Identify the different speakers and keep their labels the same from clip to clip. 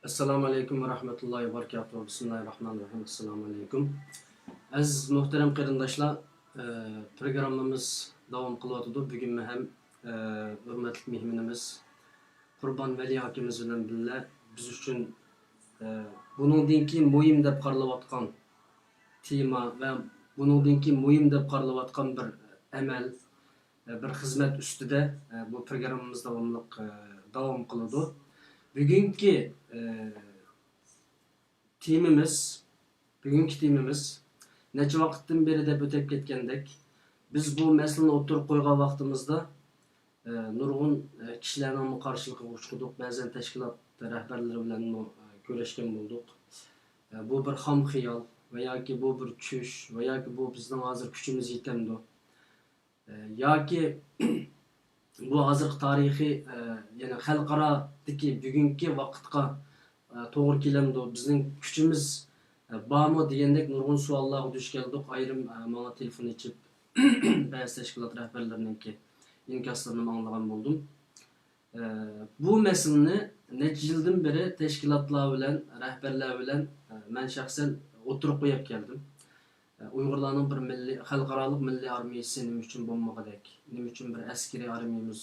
Speaker 1: Assalamu alaikum ve rahmetullahi ve barakatuhu. Bismillahirrahmanirrahim. Assalamu alaikum. Aziz muhterem qarindoshlar, programmamiz davom qilyotdi. Bugun ham hurmatli mehmonimiz Qurbon Vali akamiz bilan birga biz uchun buningdan keyin muhim deb qaralayotgan tema va buningdan keyin muhim deb qaralayotgan bir amal, bir xizmat ustida bu programmamiz davom qiladi. Bugungi temamiz necha vaqtdan beri deb o'tib ketgandek, biz bu masalani o'tirib qo'ygan vaqtimizda nurg'un kishilarning qarshiligiga uchradik. Ba'zan tashkilot rahbarlari bilan ko'rishgan bo'ldik. Bu bir xam xiyol va yoki bu bir tush va yoki bu bizning hozir kuchimiz yetamdi. Yoki bu hozir tarixiy, ya'ni xalqarodagi bugungi vaqtga to'g'ri kelamdi. Bizning kuchimiz bormi degandek nurg'un savollarga duch keldik. Ayrim menga telefon ochib ba'zi tashkilot rahbarlarininki inkaslarini anglagan bo'ldim. Bu masalani necha yildan beri tashkilotlar bilan, rahbarlar bilan men shaxsan o'tirib qo'yib keldim. Uyg'urlarning bir milliy, xalqaro milliy armiyasi nima uchun bo'lmagandak, nima uchun bir askariy armiyamiz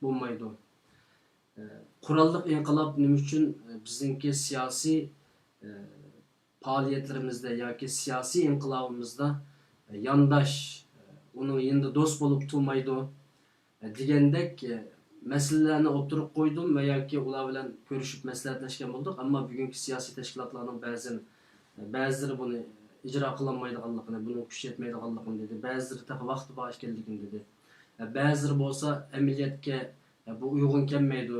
Speaker 1: bo'lmaydi? Qurolli inqilob nima uchun bizningki siyosiy faoliyatlarimizda yoki siyosiy inqilobimizda yondosh, uning endi do'st bo'lib turmaydi degandek masalalarni o'tirib qo'ydim va yoki ular bilan ko'rishib maslahatlashgan bo'ldik. Ammo bugungi siyosiy tashkilotlarning ba'zilari buni icra qilolmaydiganligini, buni kuch yetmaydiganligini dedi. Ba'zilari taqa vaqti bor ekanligini dedi. Ba'zilari bo'lsa amaliyotga bu uyg'un kelmaydi.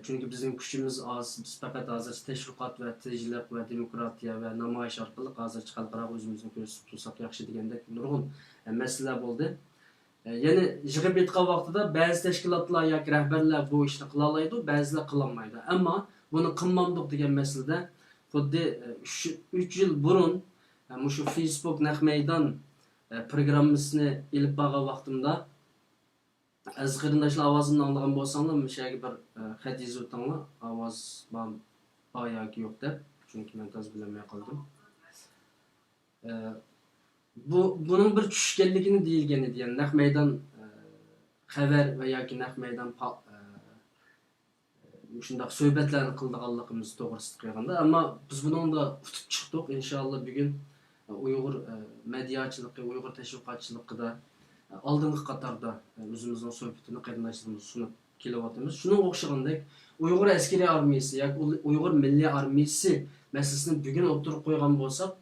Speaker 1: Chunki bizning kuchimiz oz. Biz faqat hozir tashviqot va tejlik va demokratiya va namoyish orqali hozircha xalqaro o'zimizni ko'rsatib tursak yaxshi degandek nurg'un masalalar bo'ldi. Ya'ni yig'ib aytgan vaqtida ba'zi tashkilotlar yoki rahbarlar bu ishni qila oladi, ba'zilar qila olmaydi. Ammo buni qilmadik degan masalada xuddi 3 yil burun shu Facebook naq maydon programmasini ilib borgan vaqtimda aziz qarindoshlar ovozimni anglagan bo'lsanglar, mishaga bir xat yozib o'tinglar, ovoz bor yoki yo'q deb, chunki men to'g'ri bilmay qoldim. Bunun bir tushganligini deyilgan edi, ya'ni naq maydon xabar va yoki naq maydon shunday suhbatlarni qildiganligimiz to'g'risida qo'yganda, ammo biz buningda tutib chiqdik. Inshaalloh bugun Uyg'ur mediachilikka, Uyg'ur tashviqotchiligida oldingi qatorda o'zimizning suhbatini qarindoshlarimiz sunib kelyapmiz. Shunga o'xshagandek Uyg'ur askariy armiyasi yoki Uyg'ur milliy armiyasi masalasini bugun o'tirib qo'ygan bo'lsak,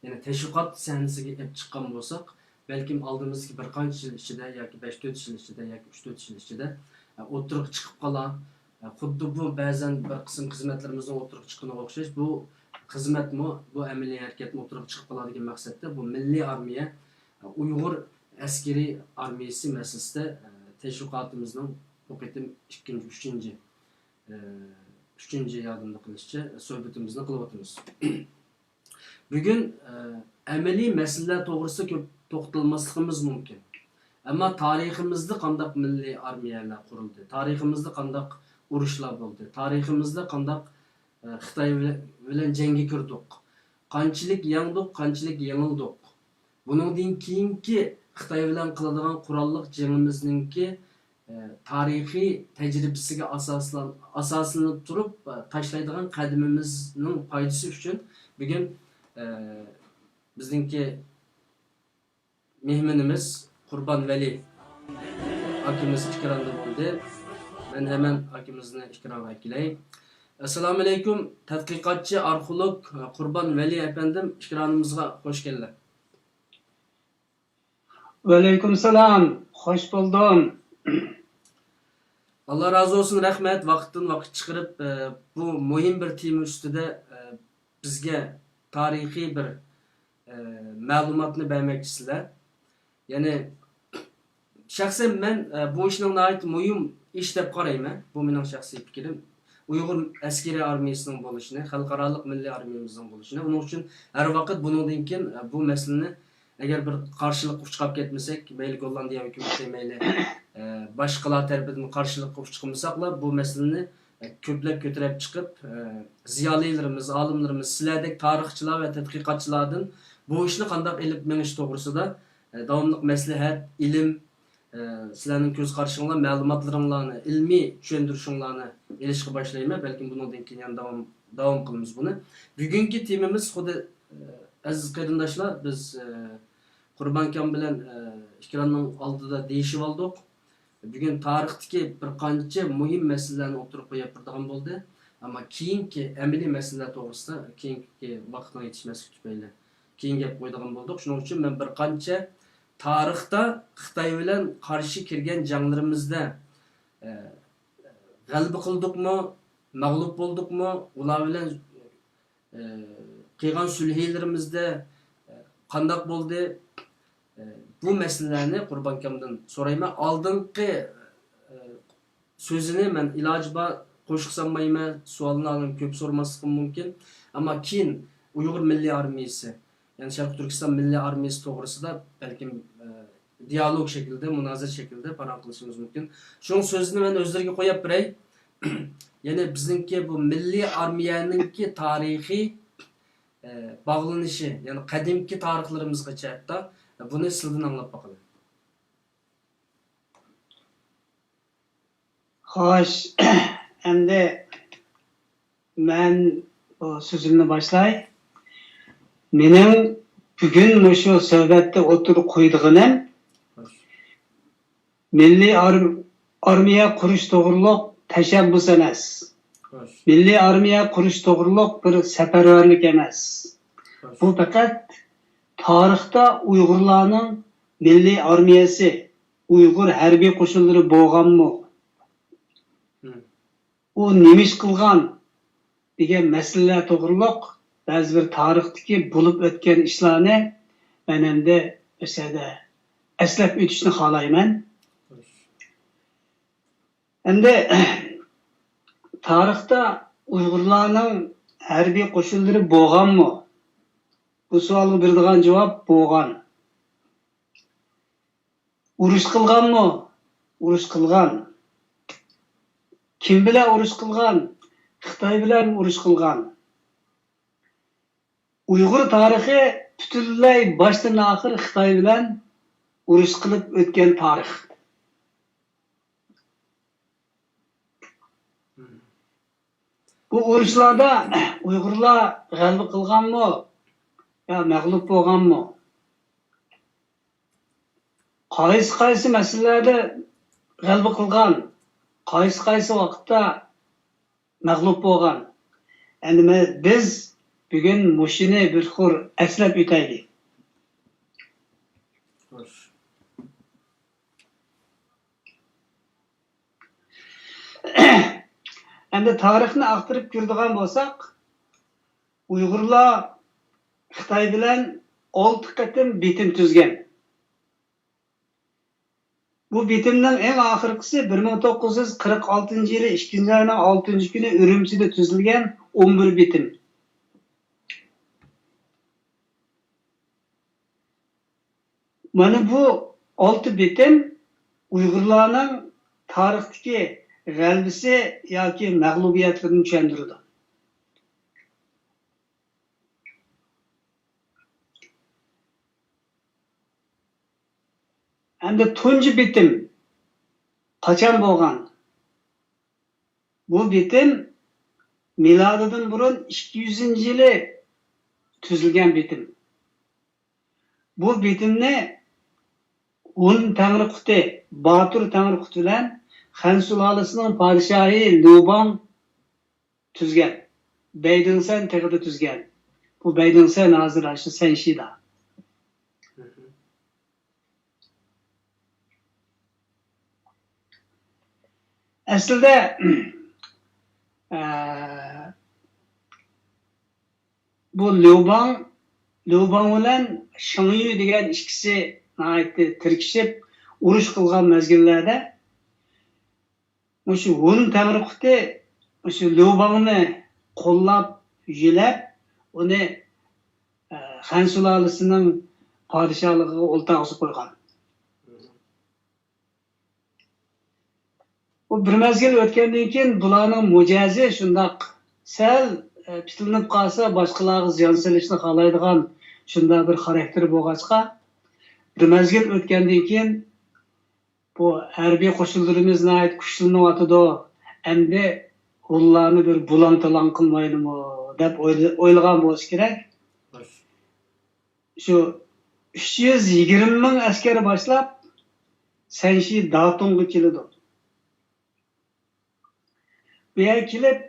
Speaker 1: ya'ni tashviqot sahnasiga olib chiqqan bo'lsak, balkim oldimizgi bir qancha yil ichida yoki 5-4 yil ichida yoki 3-4 yil ichida o'tirib chiqib qolar. Xuddi bu ba'zan bir qism xizmatlarimizdan o'tirib chiqqaniga o'xshash, bu xizmatmi, bu amaliy harakatni o'tirib chiqib qoladigan maqsadda bu milliy armiya, Uyg'ur askariy armiyasi masalasida tashviqotimizning bu qitim 3-chi yordamda qilishcha suhbatimizni qilyapmiz. Bugun amaliy masalalar to'g'risida ko'p to'xtalmasligimiz mumkin. Ammo tariximizda qanday milliy armiyalar qurildi, tariximizda qanday urushlar bo'ldi, tariximizda qanday Xitoy bilan jangga kirdik, qanchalik yengdik, qanchalik yengildik. Buningdan keyingi Xitoy bilan qiladigan qurolli jangimizningki tarixiy tajribasiga asoslanib turib tashlaydigan qadamimizning foydasi uchun bugun bizningki mehmonimiz Qurbon Vali akamiz ikramda bo'ldi. Men hemen akamizni ikramga kelay. Assalomu alaykum, tadqiqotchi arxeolog Qurbon Vali efendim, ikramimizga hoş geldin.
Speaker 2: Aleyküm selam, hoş buldum.
Speaker 1: Allah razı olsun, rahmet, vaqt çıkarıp bu muhim bir tema üstüde bizge tarihi bir malumatını vermekçisiler. Yani şahsen ben bu işin ait muhim iş deb qarayman. Bu mening shaxsiy fikrim. Uyg'ur askeri armiyasining bo'lishini, xalqaro milliy armiyamizning bo'lishini, uning uchun har vaqt bundan keyin bu masalani agar bir qarshilik chiqib ketmasak, mayli Gollandiya hukumati, mayli boshqalar tarafidan qarshilik chiqmasaqlar, bu masalani köplep götürüp çıkıp ziyalilerimiz, alimlerimiz, sizlerdek tarihçiler ve tedqiqatçılardan bu işni qandaq elip meniş toğrusida davamlıq məsləhət, ilim, sizlerning ko'z qarashinglar, ma'lumotlaringlarni, ilmiy tushuntirishinglarni elishga boshlayman. Balkim bundan keyin davom qilamiz buni. Bugungi temamiz xuddi aziz qarindoshlar, biz Qurban akam bilan ekranning oldida deyishib oldik. Bugun tarixdagi bir qancha muhim masalalarni o'tirib qo'yib turadigan bo'ldi. Ammo keyingi amaliy masalalar to'g'risida keyingi vaqtning yetishmasligi tufayli keyin gap qo'yadigan bo'ldik. Shuning uchun men bir qancha tarixda Xitoy bilan qarshi kirgan janglarimizda g'alaba qildikmi, mag'lub bo'ldikmi, ular bilan qilgan sulhiylarimizda qandoq bo'ldi? Bu meselelerni Qurban akamdan so'rayman. Oldingi so'zini men iloji bor qo'shib sanmayman. Savollarni ko'p so'ramasligim mumkin. Ammo keyin Uyg'ur milliy armiyasi, ya'ni Sharq Turkiston milliy armiyasi to'g'risida balkim dialog şekilde, münazir şekilde paran qilishimiz mumkin. Shuning so'zini men o'zlariga qo'yib beray. Yani bizningki bu milliy armiyaningki tarixiy bağlanışı, yani qadimki tarixlarimizgacha hatta bunu sizden anlap bakalım.
Speaker 2: Xo'sh, endi men so'zimni boshlay. Mening bugun shu suhbatda o'tirib qo'ydiganim milliy armiya qurish to'g'riliq tashabbus emas. Milliy armiya qurish to'g'riliq bir safarbarlik emas. Bu faqat tarixda Uyg'urlarning milliy armiyasi, Uyg'ur harbiy qo'shinlari bo'lganmi? U nima ish qilgan degan masalalar to'g'riliq ba'zi bir tarixdagi bo'lib o'tgan ishlarni men endi o'sada eslab o'tishni xohlayman. Endi tarixda Uyg'urlarning harbiy qo'shinlari bo'lganmi? Bu savolga beradigan javob bo'lgan. Urush qilganmi? Urush qilgan. Kim bilan urush qilgan? Xitoy bilan urush qilgan. Uyg'ur tarixi butunlay boshdan oxir Xitoy bilan urush qilib o'tgan tarix. Bu urushlarda Uyg'urlar g'alaba qilganmi? Ya mag'lub bo'lganmi? Qaysi masalalarda g'alaba qilgan, qaysi vaqtda mag'lub bo'lgan. Endi biz bugun mushini bir xur eslab o'taylik. Endi tarixni aqtirib ko'radigan bo'lsak, Uyg'urlar Xitoy bilan 6 qatim bitim tuzgan. Bu bitimning eng oxirgisi 1946-yili 2-oyning 6-kuni Urumchida tuzilgan 11 bitim. Mana bu 6 bitim Uyg'urlarning tarixdagi g'alabasi yoki mag'lubiyatlarini tushuntirdi. Endi tunji bitim qachon bo'lgan? Bu bitim milodidan burun 200-yili tuzilgan bitim. Bu bitimni Hun Tangriquti, Batur Tangriquti bilan Xan sulolasining podshohi Lubang tuzgan. Beydingsan teg'ida tuzgan. Bu Beydingsan hozir shu Sanshida. Aslida bu Lubang bilan Shangyu degan ikkisi tirkishib urush qilgan mezgillarda shu Hun Tangriquti shu Lubangni qo'llab, yilab, uni Xan sulolasining podshohligiga o'ltirg'izib qo'ygan. O bir mezgil o'tgandan keyin bularning mujazi shundoq sal pitilinib qolsa boshqalarga ziyon solishni xohlaydigan shunday bir xarakteri bo'lg'achqa bir mezgil o'tgandan keyin bu harbiy qo'shinlarimiz kuchlanyotidi, endi ularni bir bulang-talang qilmaydimi deb o'ylagan bo'lishi kerak. Shu 320 ming askari boshlab Sanshi Datunga keladi. Bu yerga kelib,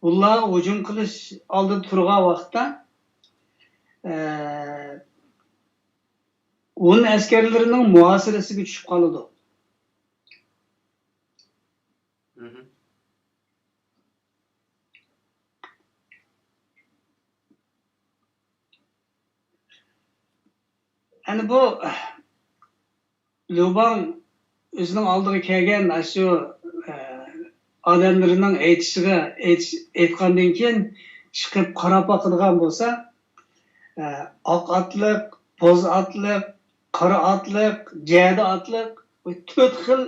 Speaker 2: ular hujum qilish oldida turgan vaqtda onun askerlarining muhosirasiga tushib qoladi. Yani bu Lubang o'zining oldiga kelgan shu odamlarining aytgandan keyin chiqib qarab boqadigan bo'lsa, oq otliq, boz otliq, qora otliq, jada otliq, 4 xil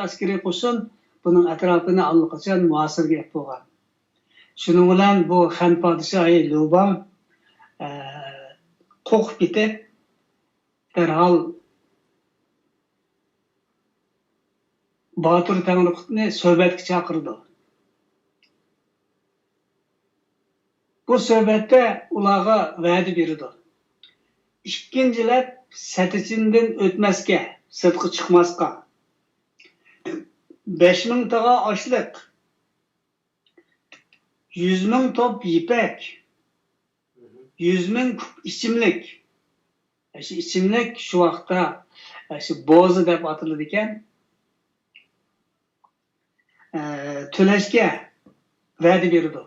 Speaker 2: askariy qo'shin buning atrofini allaqachon muhosirga olib bo'lgan. Shuning bilan bu Xan podshohi Lubang qo'rqib ketib, derhal Batur Tangriqutni suhbatga chaqirdi. Bu suhbatda ularga va'da berdi. Ikkinchilab Satichindan o'tmasga, sirtqa chiqmasga. 5000 taga oshliq, 100 ming top ipak, 100 ming kup ichimlik. Shu ichimlik shu vaqtda shu bo'zi deb atiladi ekan. To'lashga va'da berdi.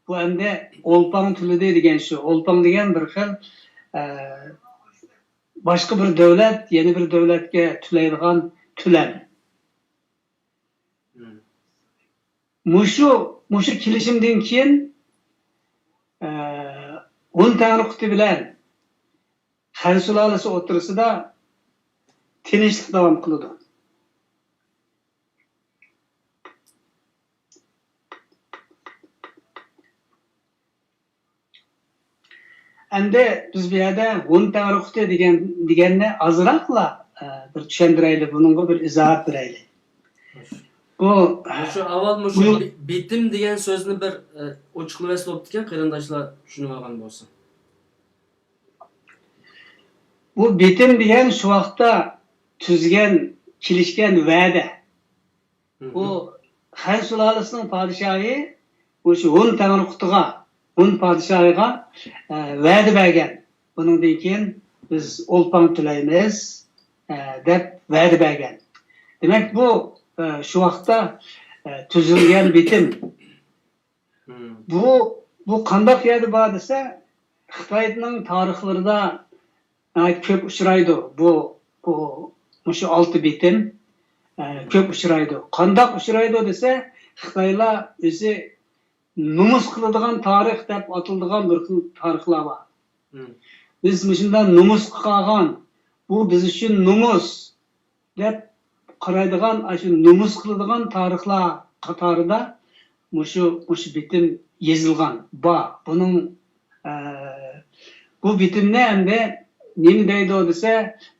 Speaker 2: Bu endi Olpang tulidi degan shu. Olpang degan bir xil boshqa bir davlat, yana bir davlatga to'laydigan to'lam. Mushu kelishimdan keyin Hun Tangriquti bilan Xan sulolasi o'rtasida tinchlik davom qildi. Endi biz bu yerda Hun Tangriquti deganni ozroqla bir tushuntiraylik, bunga bir izoh beraylik. Bu
Speaker 1: shu avval bitim degan so'zni bir ochiqlab o'tgan qarindoshlar tushunib olgan bo'lsa.
Speaker 2: Bu bitim degan shu vaqtda tuzgan, kelishgan va'da. Bu Xan sulolasining podshohi o'sha Hun Tangriqutiga, Hun podshohiga va'da bergan. Buningdan keyin biz Olpang to'laymiz deb va'da bergan. Demak bu shu vaqtda tuzilgan bitim. Bu qanday yerda bor desa, Xitoyning tarixlarida ko'p uchraydi. Bu shu 6 bitim ko'p uchraydi. Qanday uchraydi desa, Xitoylar o'zi numus qiladigan tarix deb atiladigan bir xil tarixlar bor. Biz shundan numus qilgan, bu biz uchun numus deb qaraydigan, shu numus qiladigan tarixlar qatorida shu bitim yozilgan. Buning bu bitimni endi nima deydi desa,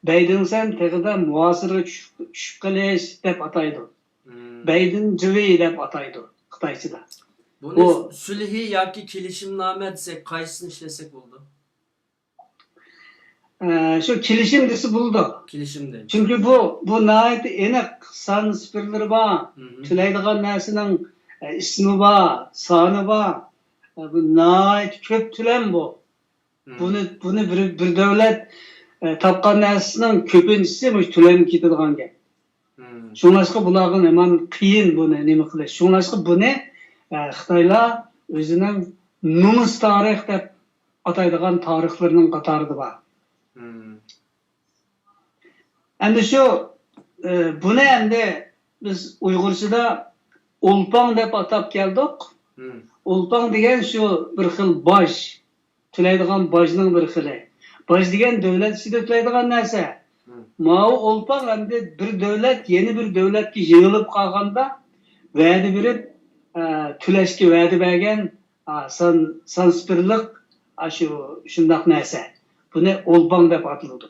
Speaker 2: Baydin sen tegida muhosirga tushib qolish deb ataydi. Baydin jivi deb ataydi Xitoychada.
Speaker 1: Buni sulhi yoki kelishimnoma desak, qaysini ishlasak bo'ldi?
Speaker 2: Shu kelishim desa bo'ldi.
Speaker 1: Kelishimda.
Speaker 2: Chunki bu nihoyat aniq son sifirlari bor. To'laydigan narsaning ismi bor, soni bor. Bu nihoyat ko'p to'lam bu. Buni bir davlat topgan narsaning ko'pinchisi to'lanib ketadigan gap. Shunlashqa bularga hemen qiyin buni nima qilish. Shunlashqa buni Xitoylar o'zining numus tarix deb ataydigan tarixlarining qatorida bor. Endi shu buni endi biz Uyg'urchada Olpang deb atab keldik. Olpang degan shu bir xil bosh, to'laydigan bojning bir xili. Boj degan davlat ichida to'laydigan narsa. Mao olpaq endi bir devlet yeni bir devletke yığılıp kalganda vədi verip tüleşke vədi bergen sanspirlik şundaq näse. Bunu olpaq dep atıldı.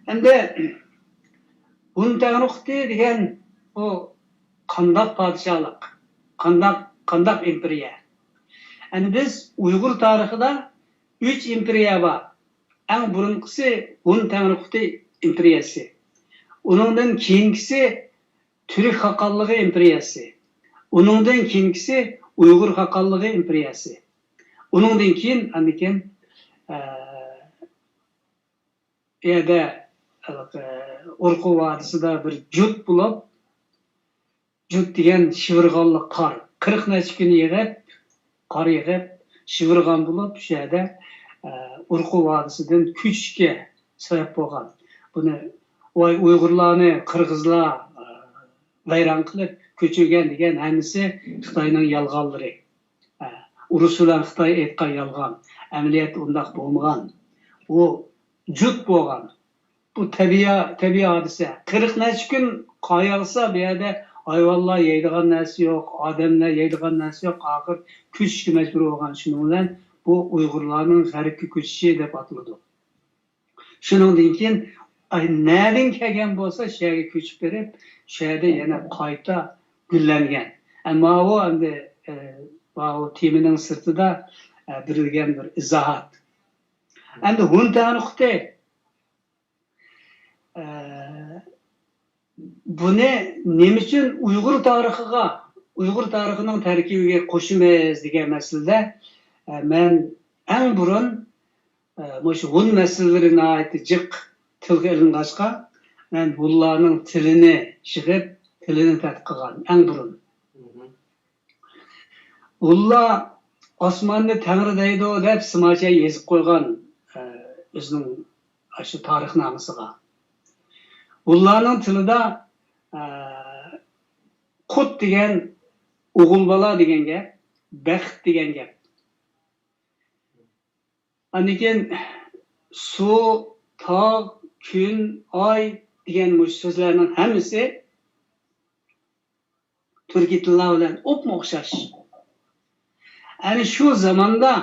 Speaker 2: Endi bunun təğrıqti degen o qandaq padişahlık, qandaq imperiya. Yani biz Uygur tarixida 3 imperiya var. En burunqisi Hun Tanrıqti imperiyası. Onundan keyingisi Türk Haqqanlığı imperiyası. Onundan keyingisi Uygur Haqqanlığı imperiyası. Onundan keyin andiken Orku Vadisi'de bir jut bulup jut degen şıvırğanlı qar 40 neçe gün yığıp qar yığıp şıvırğan bulup şu yerda Orku Vadisi'den küçke sebep bolgan. Bunu Uygurlarni Qırgızlar vayron qilib ko'chirgan degan hammasi Xitoyning yolg'onlari. Urus bilan Xitoy aytgan yolg'on. Amaliyat undaq bo'lmagan. U jut bo'lgan. Bu tabiiy hodisa. 40 necha kun qoyilsa bu yerda hayvonlar yeydigan narsa yo'q, odamlar yeydigan narsa yo'q. Oxir ko'chishga majbur bo'lgan. Shuning bilan bu Uyg'urlarning g'arbga ko'chishi deb ataladi. Shuningdan keyin nereden kelgan bo'lsa shu yerga ko'chib berib, shu yerda yana qayta gullangan. Ammo u endi bu temining sirtida berilgan bir izohat. Endi Hun Tanrıqti buni nima uchun Uyg'ur tarixiga, Uyg'ur tarixining tarkibiga qo'shimiz degan masalada men eng burun shu Hun masalalarini aytib jiq tilga ilinğaçqa, men Hunlarning tilini chiqib, tilini tadqiq qilgan eng burun. Hunlar osmonni Tangri deydi deb simocha yezib qo'ygan o'zining shu tarixnomasiga. Hunlarning tilida qut degan o'g'il bola degan gap, baxt degan gap. Aniken su, tog', kun, oy degan bu so'zlarning hammasi turkiy tillar bilan o'pma o'xshash. Ani shu zamonda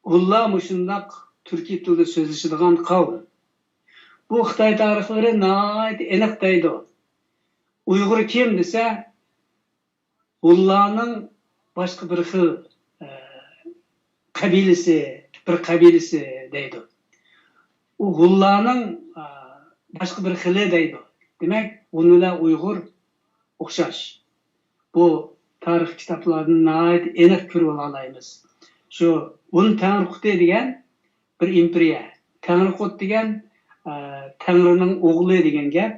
Speaker 2: Hunlar mushundaq turkiy tilda so'zlashadigan qavm. Bu Xitoy tarixlari nihoyat aniq deydi. Uyg'ur kim desa, Hunlarning boshqa bir xil qabilasi deydi. U Hunlarning boshqa bir xili deydi. Demak, Hunlar Uyg'ur o'xshash. Bu tarix kitoblarini nihoyat aniq ko'rib olaymiz. Shu Hun Tanrıqti degan bir imperiya. Tanrıqut degan Tangrining o'g'li degan gap.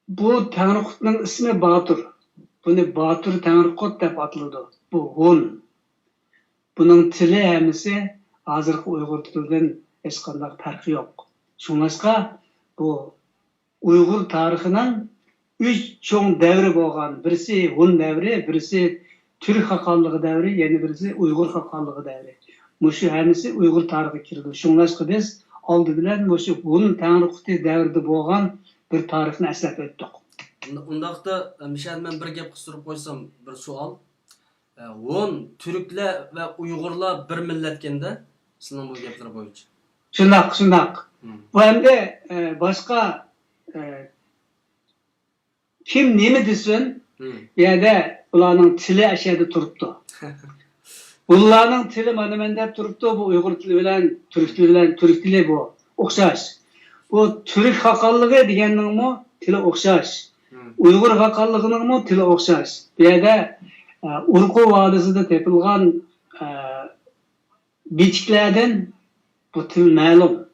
Speaker 2: Bu Tanrıqutning ismi Batur. Buni Batur Tanrıqut deb ataladi. Bu Hun. Buning tili hammasi hozirgi Uyg'ur tilidan hech qanday farqi yo'q. Shuningdek, bu Uyg'ur tarixining 3 cho'ng davri bo'lgan. Birisi Hun davri, birisi Türk Haqqanlığı davri, yana birisi Uyg'ur Haqqanlığı davri. Mushu hammasi Uyg'ur tarixiga kirdi. Shuningdek, biz oldi bilan mushu Hun Tanrıqti davrida bo'lgan bir tarixni eslab o'tdik.
Speaker 1: Undaqda mishan men bir gap qistirib qo'ysam bir savol. Hun Türklar va Uyg'urlar bir millatkanda sizning bu gaplar bo'yicha.
Speaker 2: Shundoq. Bu endi boshqa kim nima desin, yerda ularning tili ashada turibdi. Ularning tili mana men deb turibdi, bu Uyg'ur tili bilan Türk tili bu o'xshash. Bu Türk Haqqanlığı deganning tili o'xshash. Uyg'ur Haqqanlığıning tili o'xshash. Bu yerda Orku Vadisi'de tepilgan bitiklardan bu til ma'lum.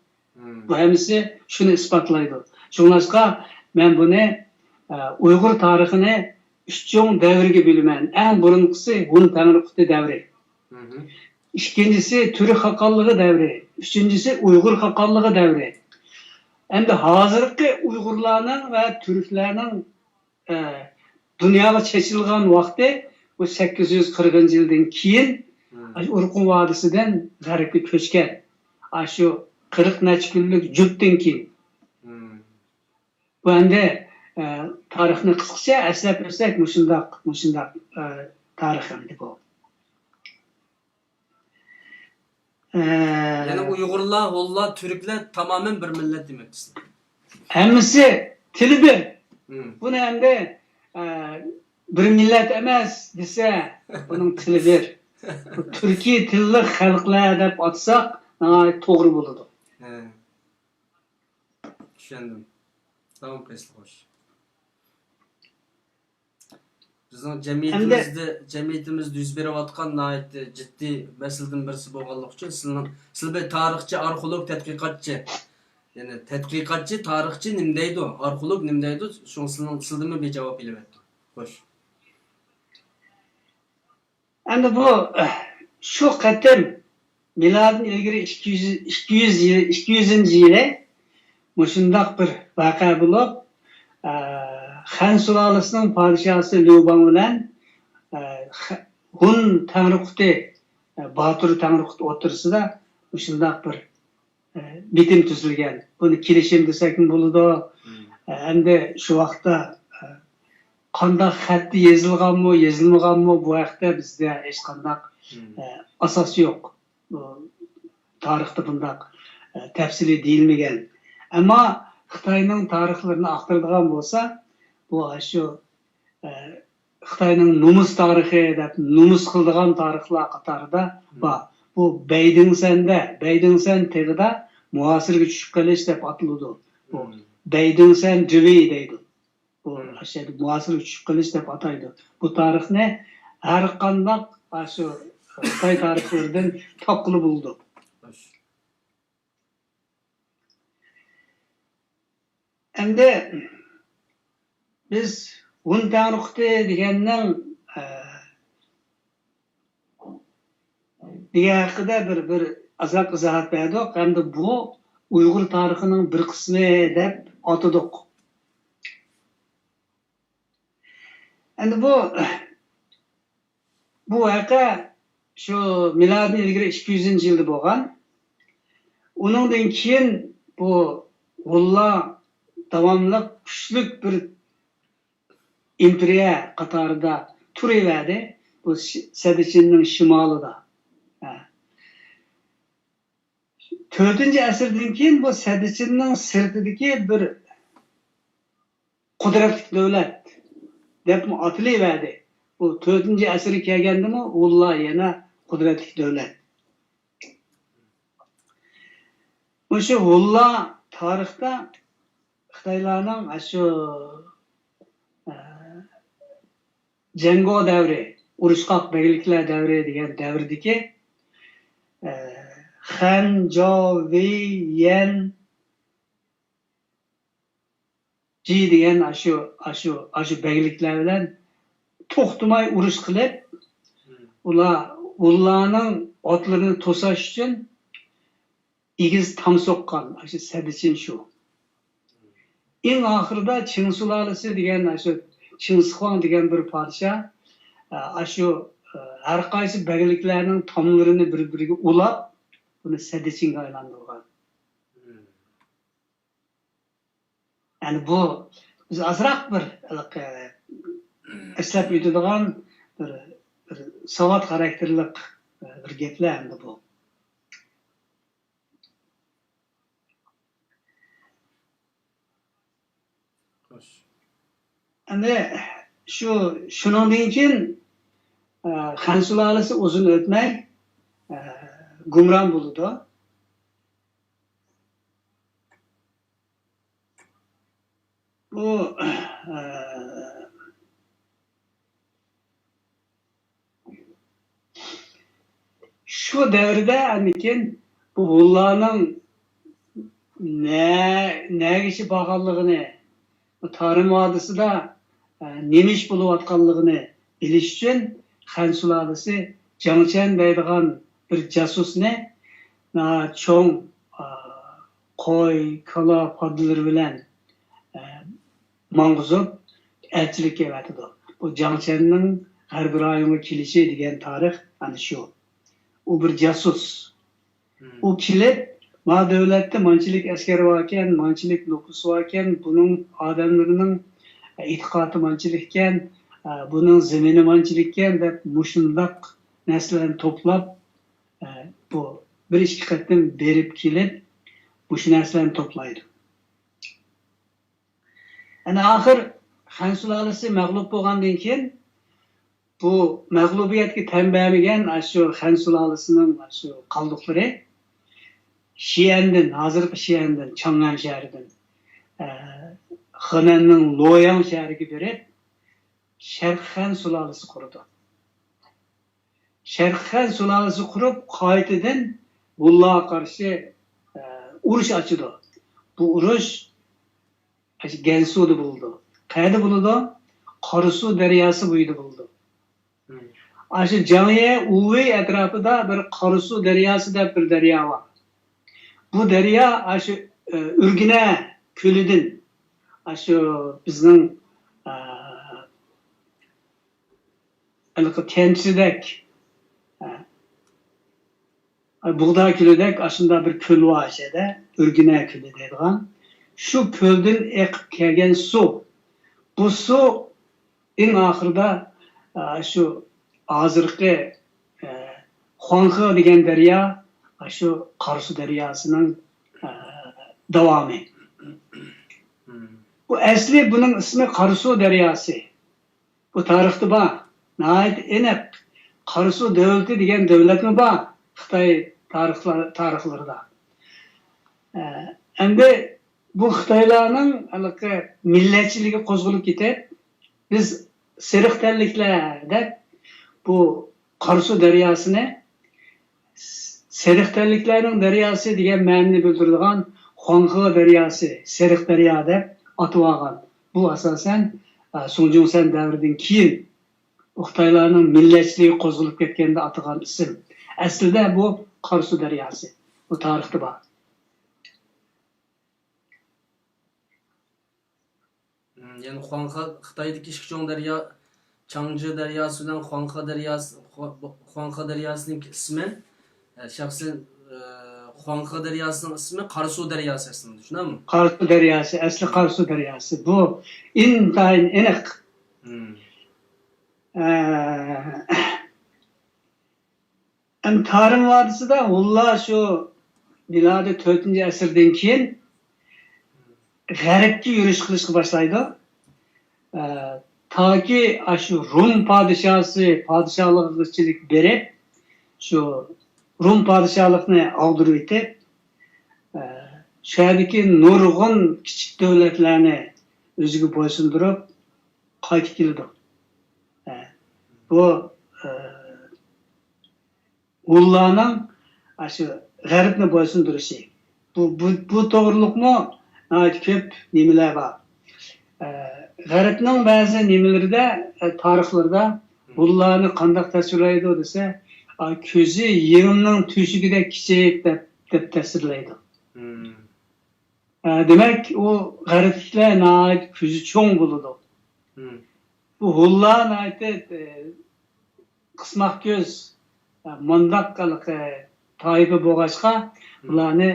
Speaker 2: Bu hammasi shuni isbotlaydi. Shuningdek, men buni Uyg'ur tarixini 3 cho'ng davrga bo'laman. Eng burunqisi Hun Tanrıqti davri. İkincisi Türk Haqqanlığı davri. Üçüncüsü Uyg'ur Haqqanlığı davri. Endi hozirgi Uyg'urlarning va Turklarning dunyoga chechilgan vaqti bu 840-yildan keyin Urqun vodisidan g'arbga ko'chgan. Shu 40 necha kunlik jutdan keyin. Bu endi tarixni qisqacha eslab o'tsak, mushundaq tarix endi bu.
Speaker 1: Yani Uygurlar, Hollar, Türkler tamamen bir millet demeksin.
Speaker 2: Hammasi tili bir.
Speaker 1: Hmm.
Speaker 2: Buni endi bir millat emas desa, buning tili bir. Turkiy tilli xalqlar deb atsak, to'g'ri bo'ladi.
Speaker 1: Tushundim. Tamam, pesli hoş. Bizning cemiyetimizde yüz berayotgan ciddi meselelerden birisi bo'lganligi uchun siz bir tarixchi, arxeolog, tadqiqotchi. Yani tadqiqotchi, tarixchi nim deydi, arxeolog nim deydi? Sizdan bir javob beribdi. Xo'sh.
Speaker 2: Endi bu shu qatim miloddan ilgari 200-yili mushundaq bir voqea bo'lib, Xan sulolasining podshosi Lyuban bilan Hun Tanrıquti, Batur Tanrıquti o'rtasida mushundaq bir bitim tuzilgan. Buni kelishim desak bo'ladi. Endi shu vaqtda qanday xatda yozilganmi, yozilmaganmi bu haqda bizda hech qanday asos yo'q. Tarixda bundaq tafsiliy deyilmagan. Ammo Xitoyning tarixlarini aqtiradigan bo'lsa, bu shu Xitoyning numus tarixi deb numus qiladigan tarixlar qatorida bor. Bu Beydingsen tegida muasirga tushib qolish deb atiladi. Bu Beydingsen Jüvi deydi. Bu muasirga tushib qolish deb ataydi. Bu tarixni har qanday shu Xitoy tarixlaridan topqili bo'ldi. Endi biz Hun Tanrıquti deganning haqida bir azroq izohat berdik. Endi bu Uyg'ur tarixining bir qismi deb atadik. Endi bu voqea shu miloddan ilgari 200-yilda bo'lgan. Uningdan keyin bu Hunlar davomli kuchli bir imperiya qatorida turaverdi. Bu Sadichinning shimolida. 4-asrdan keyin bu Sadichinning sirtidagi bir qudratli davlat deb atilaverdi. Bu 4-asrga kelgandimi, ular yana qudratli davlat. O'sha Hunlar tarixda Xitoylarning shu jango davri, urushqoq birliklar davri degan davrdagi Han, Jo, Wei, Yan Ji degan shu birliklar bilan to'xtamay urush qilib, ularning otlarini to'sash uchun egiz tam soqqan shu Sadichin shu. Eng oxirida Qing sulolasi degan shu Qingxuang degan bir podsho shu har qaysi birliklarning tomlarini bir-biriga ulab, buni Sadichinga aylantirgan. Yani bu biz azroq bir eslab o'tadigan bir savat xarakterli bir gaplar endi bu. Endi shuningdan keyin Xan sulolasi uzun o'tmay gumron bo'ldi. Bu shu davrda anikin bu Hunlarning nega ishi borganligini, bu Tarim vodisida nima ish bo'layotganligini bilish uchun Xan sulolasi Jangchen deydigan bir jasusni cho'ng qo'y, kola, podlar bilan mang'izib elchilikka ketadi. Bu Jangchenning G'arbiy rayonga kelishi degan tarix ana shu. U bir jasus. U kelib, ma davlatda manchilik askari bor ekan, manchilik nufusi bor ekan, buning odamlarining e'tiqodi manchilik ekan, buning zamini manchilik ekan deb mushundaq narsalarni to'plab bu bir ikki qatim berib kelib, bu narsalarni to'playdi. Ana axir Xan sulolasi mag'lub bo'lgandan keyin bu mag'lubiyatga tanbamagan shu Xan sulolasining shu qoldiqlari Xi'andan, hozirgi Xi'andan, Chang'an shahridan Xinanning Loyang shahriga berib Sharq Xan sulolasi qurdi. Sharq Xan sulolasi qurib, qaytadan bunlarga qarshi urush ochdi. Bu urush Gansuda bo'ldi. Qayerda bo'ldi? Qorasuv daryosi bo'yida bo'ldi. Shu Jangye Uvi atrofida bir Qorasuv daryosi deb bir daryo bor. Bu daryo shu Urgina ko'lidan shu bizning Temsidek Buğday ko'lidek aslında bir ko'l bor ishida, Urgina ko'li deydigan. Shu ko'ldan eqib kelgan suv. Bu suv eng oxirida shu hozirgi Xuanxe degan daryo, shu Qorasuv daryosining davomi. Bu asli buning ismi Qorasuv daryosi. Bu tarixda bor. Nəhayət aniq Qorasuv davlati degan davlatmi bor Xitoy tarixlarida. Endi bu Xitoylarning millatchiligi qo'zg'alib ketib, biz seriqtanliklar deb bu Qorasuv daryosini seriqtanliklarning daryosi degan ma'noni bildiradigan Xuanxe daryosi, seriq daryo deb atib olgan. Bu asosan Sunjunsan davridan keyin Xitoylarning millatchiligi qo'zg'alib ketganda atilgan ism. Aslida bu Qorasuv daryosi. Bu tarixda bor.
Speaker 1: Yani Xitoydagi ikki cho'ng daryo Changji daryosi bilan Xuanxe daryosining ismi shaxsan Xuanxe daryosining ismi Qorasuv daryosi aslida, tushunammi?
Speaker 2: Qorasuv daryosi, asli Qorasuv daryosi. Bu intayin aniq. Tarim vadisida ular shu milodi 4-asrdan keyin g'arbga yurish qilishga boshlaydi. Toki shu Rum podshohligichilik berib, shu Rum podshohlikni og'dirib etib, shuniki nurg'un kichik davlatlarni o'ziga bo'ysundirib qaytib keldi. Bu ularning shu g'arbni bo'ysundirishi. Bu to'g'riliqmi? Ko'p nimalar bor. G'arbning ba'zi nimalarida, tarixlarda ularni qanday tasvirlaydi desa, ko'zi yig'imning tushigidek kichik deb tasvirlaydi. Demak, u g'arbliklar ko'zi cho'ng bo'ladi. Bu ular qismoq ko'z mandaq toifa bo'lg'achqa ularni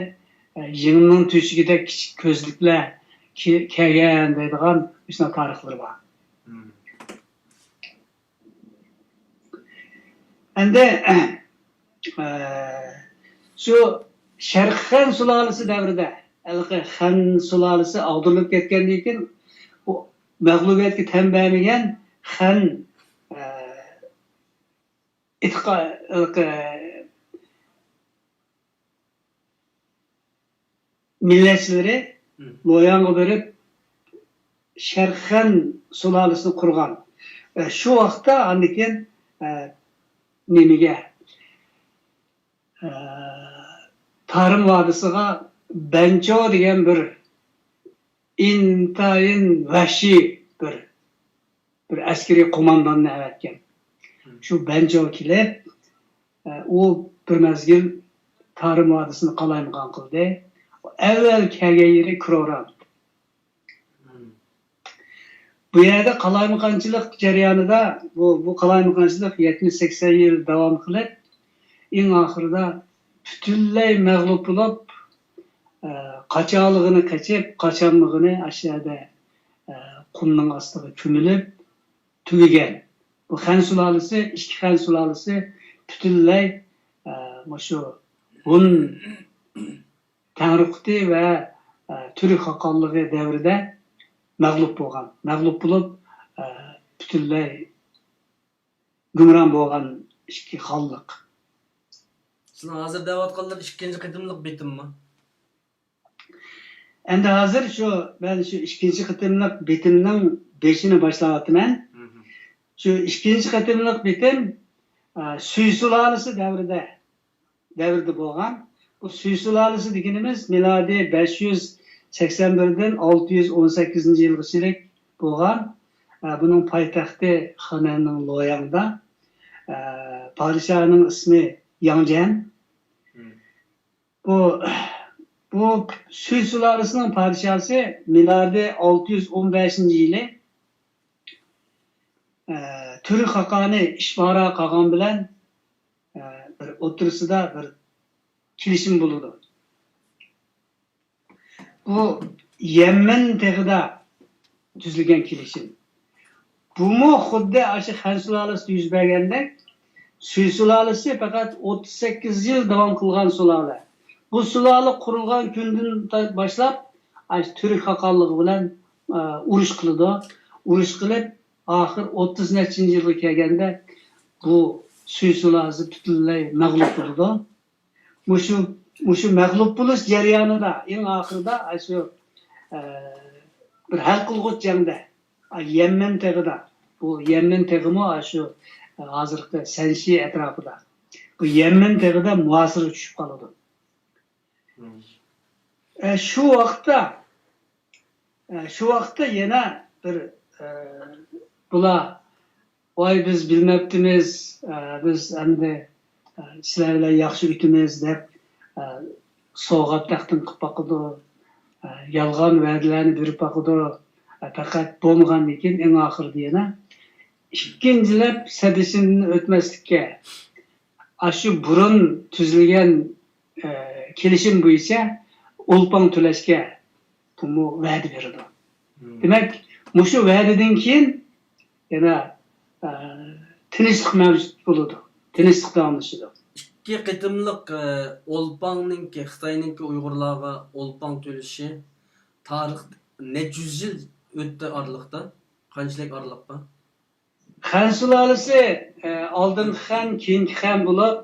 Speaker 2: yig'imning tushigidek kichik ko'zliklar kelgan deydigan shunday tarixlar bor. Endi shu Sharq Xan sulolasi davrida Xan sulolasi og'dirilib ketgandan keyin bu mag'lubiyatga tanbamagan Xan millatchilari Loyang'a berib Sharq Xan sulolasini qurgan. Shu vaqtda andikin nimaga Tarim vadisiga Bancho degan bir intayin vahshiy bir askariy qo'mondonni avatgan. Shu Bancho kelib, u bir mazgil Tarim vadisini qalaymaqon qildi. evvel kelgen yeri Kroran. Bu yerde kalaymakançılık jarayonida bu kalaymakançılık 70-80 yıl devam kılıp en ahırda bütünley mağlup bulup kaçağılığını kaçıp kaçanlığını aşağıda kumның astığı kümülüp tügegen. Bu Xan sulalisi, iki Xan sulalisi bütünley şu Hun Tanrıkti ve Türk hakallığı devrinde mağlup bolgan. Mağlup bulup bütünley gümran bolgan iki hallık.
Speaker 1: Sizin hazır devatkallar ikinci kıtımlık bitim mi?
Speaker 2: Endi hazır ben şu ikinci kıtımlık bitimden 5'ini başlavatımın. Şu ikinci kıtımlık bitim Süy sulalisi devrinde bolgan. Bu Süy sulalisi degenimiz miladi 581'den 618 yılgacha bolgan. Bunun paytaxtı Xananның Loyangda. Padişahının ismi Yangjen. Bu Süy sulalisining padişahı miladi 615 yılı Türk Hakanı işbara Kagan bilen bir oturusida bir kilişim bulundu. Bu Yemen tegida tüzülgen kilişim. Bu mu xuddi aşı Xan sulalisi yüz bergende Süy sulalisi fakat 38 yıl devam kılgan sulale. Bu sulale kurulgan günden başlap Türk Hakanlığı bilen uruş kılıdı. Uruş kılıp ahir 30 neçinci yılı kelgende bu Süy sulalisi bütünley mağlup buldu. Muşu mağlup buluş jarayonida en ahirda şu bir hal kılgıç jangda Yemen tegida bu Yemen tegimi şu hazırkı Senşi etrafında. Bu Yemen tegida muasır düşüp kalıdı. Şu vaqtda yana bir bula vay biz bilmeptimiz, biz endi sizlar bilan yaxshi ütimiz deb so'g'at taqdim qilib baqidi, yolg'on va'dalarni berib baqidi, faqat bo'lmagandan keyin eng oxirida yana ikkinchilab sadisini o'tmaslikka shu burun tuzilgan kelishim bo'yicha o'lpon to'lashga bu va'da berdi. Demak, mushu va'dadan keyin yana tinchlik mavjud bo'ladi. Tinchlik davomlashadi.
Speaker 1: İki kıtımlık Olpan'ınki, Xitay'ınki Uygurlarga Olpan tölüşü tarih neç yüz yıl öttü aralıkta? Kaçlık aralıkta?
Speaker 2: Xan sulalisi oldin Xan, keyingi Xan bo'lib,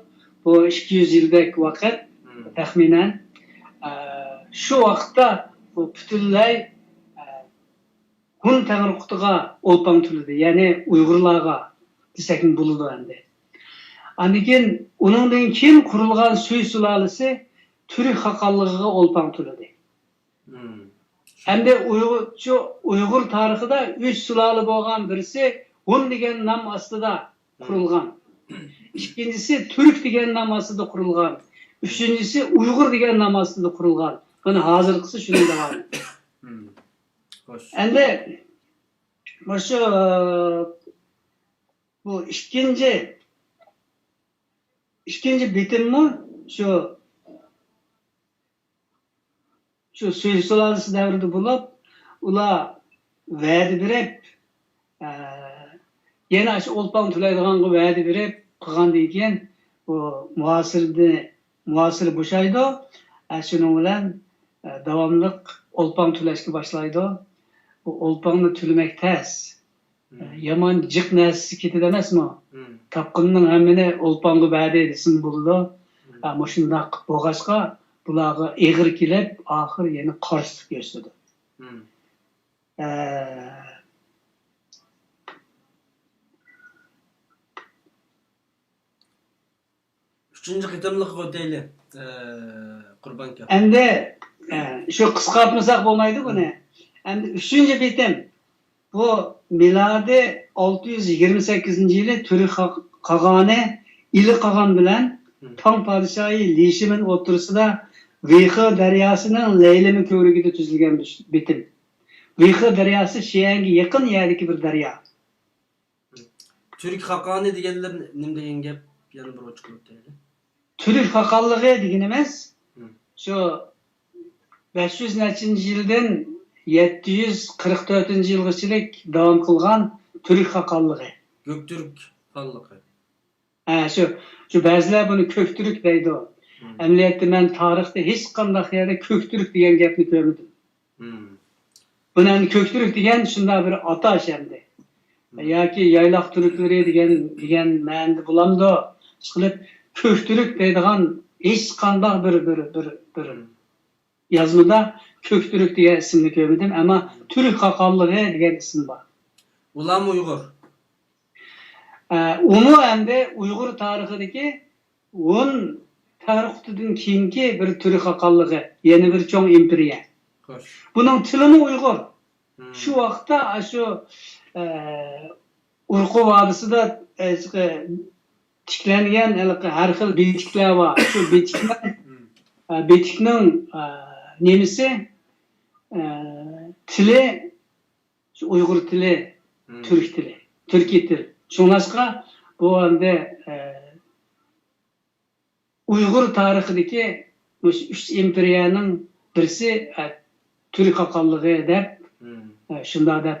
Speaker 2: bu 200 yildek vaqt taxminan shu vaqtda bu butunlay Hun Tanrıktıga Olpan tülüdü. Yani Uygurlarga desek buludu endi. Andikin onundan keyin kurulgan Süy sulalisi Türk hakanlığıga Olpan tülüdü. Endi Uygur tarixida 3 sulali bo'lgan, birisi Hun degan nom ostida qurilgan. İkincisi Türk degan nom ostida qurilgan. Üçüncüsü Uygur degan nom ostida qurilgan. Buni hozirgisi shunday davom. Endi bu ikinci bitimni şu Süy sulalisi davrida bo'lib, ular va'da berib, yana shu o'lpon to'laydiganga va'da berib qilgandan keyin bu muasir bo'shaydi. Shuning bilan davomliq o'lpon to'lashga boshlaydi. Bu o'lponni to'lamak tez. Yomon jiq narsasi ketadi emasmi? Tapqinning hammani o'lponga va'da etsin bo'ldi. Shundoq bo'lg'achqa bularga eg'ir kelib, oxir yana qarshilik ko'rsatdi.
Speaker 1: Üçüncü kıtımlık oteli Qurbanka.
Speaker 2: Endi shu qisqartmasak bo'lmaydi buni. Endi 3-chi bitim bu miladi 628 yili Türk Qag'oni Ili Qagan bilan Tong podshohi Li Shimin o'rtasida Vıyxı deryasının Leylemi körügüde tüzülgen bir bitim. Vıyxı deryası Şiyange yakın yerdeki bir derya.
Speaker 1: Türk Hakani degenler nim degen gep yana bir oçkuluk deydi.
Speaker 2: Türk hakallığı degenimiz
Speaker 1: Hı.
Speaker 2: şu 500 nechinchi yildan 744 yilgachilik davom qilgan Türk hakallığı.
Speaker 1: Göktürk Hallıkı.
Speaker 2: Şu ba'zilar buni Köktürk deydi. Emniyette men tarixda hech qanday yerda Köktürk degan gapni ko'rmadim. Buni Köktürk degan shunday bir atash endi. Yoki yaylaq turkleri degan ma'noda bo'lamdi. Chiqilib Köktürk deydigan hech qanday bir yazmada Köktürk degan ismni ko'rmadim, ama Türk hakallığı degan ism bor.
Speaker 1: Ulam Uygur.
Speaker 2: Onu endi Uyg'ur tarixidagi 10 tarixdan keyingi bir Türk hakallığı, yeni bir cho'ng imperiya.
Speaker 1: Hoş.
Speaker 2: Bunun tilimi Uyg'ur. Şu vaqtda şu Urqu vodisida tiklangan har xil betiklar var. Şu betikning nemisi tili şu Uyg'ur tili, Türk tili, Türkiye tili. Şunlaşqa bu endi Uyg'ur tarixidagi üç imperiyaning birisi Türk hakallığı deb shunday deb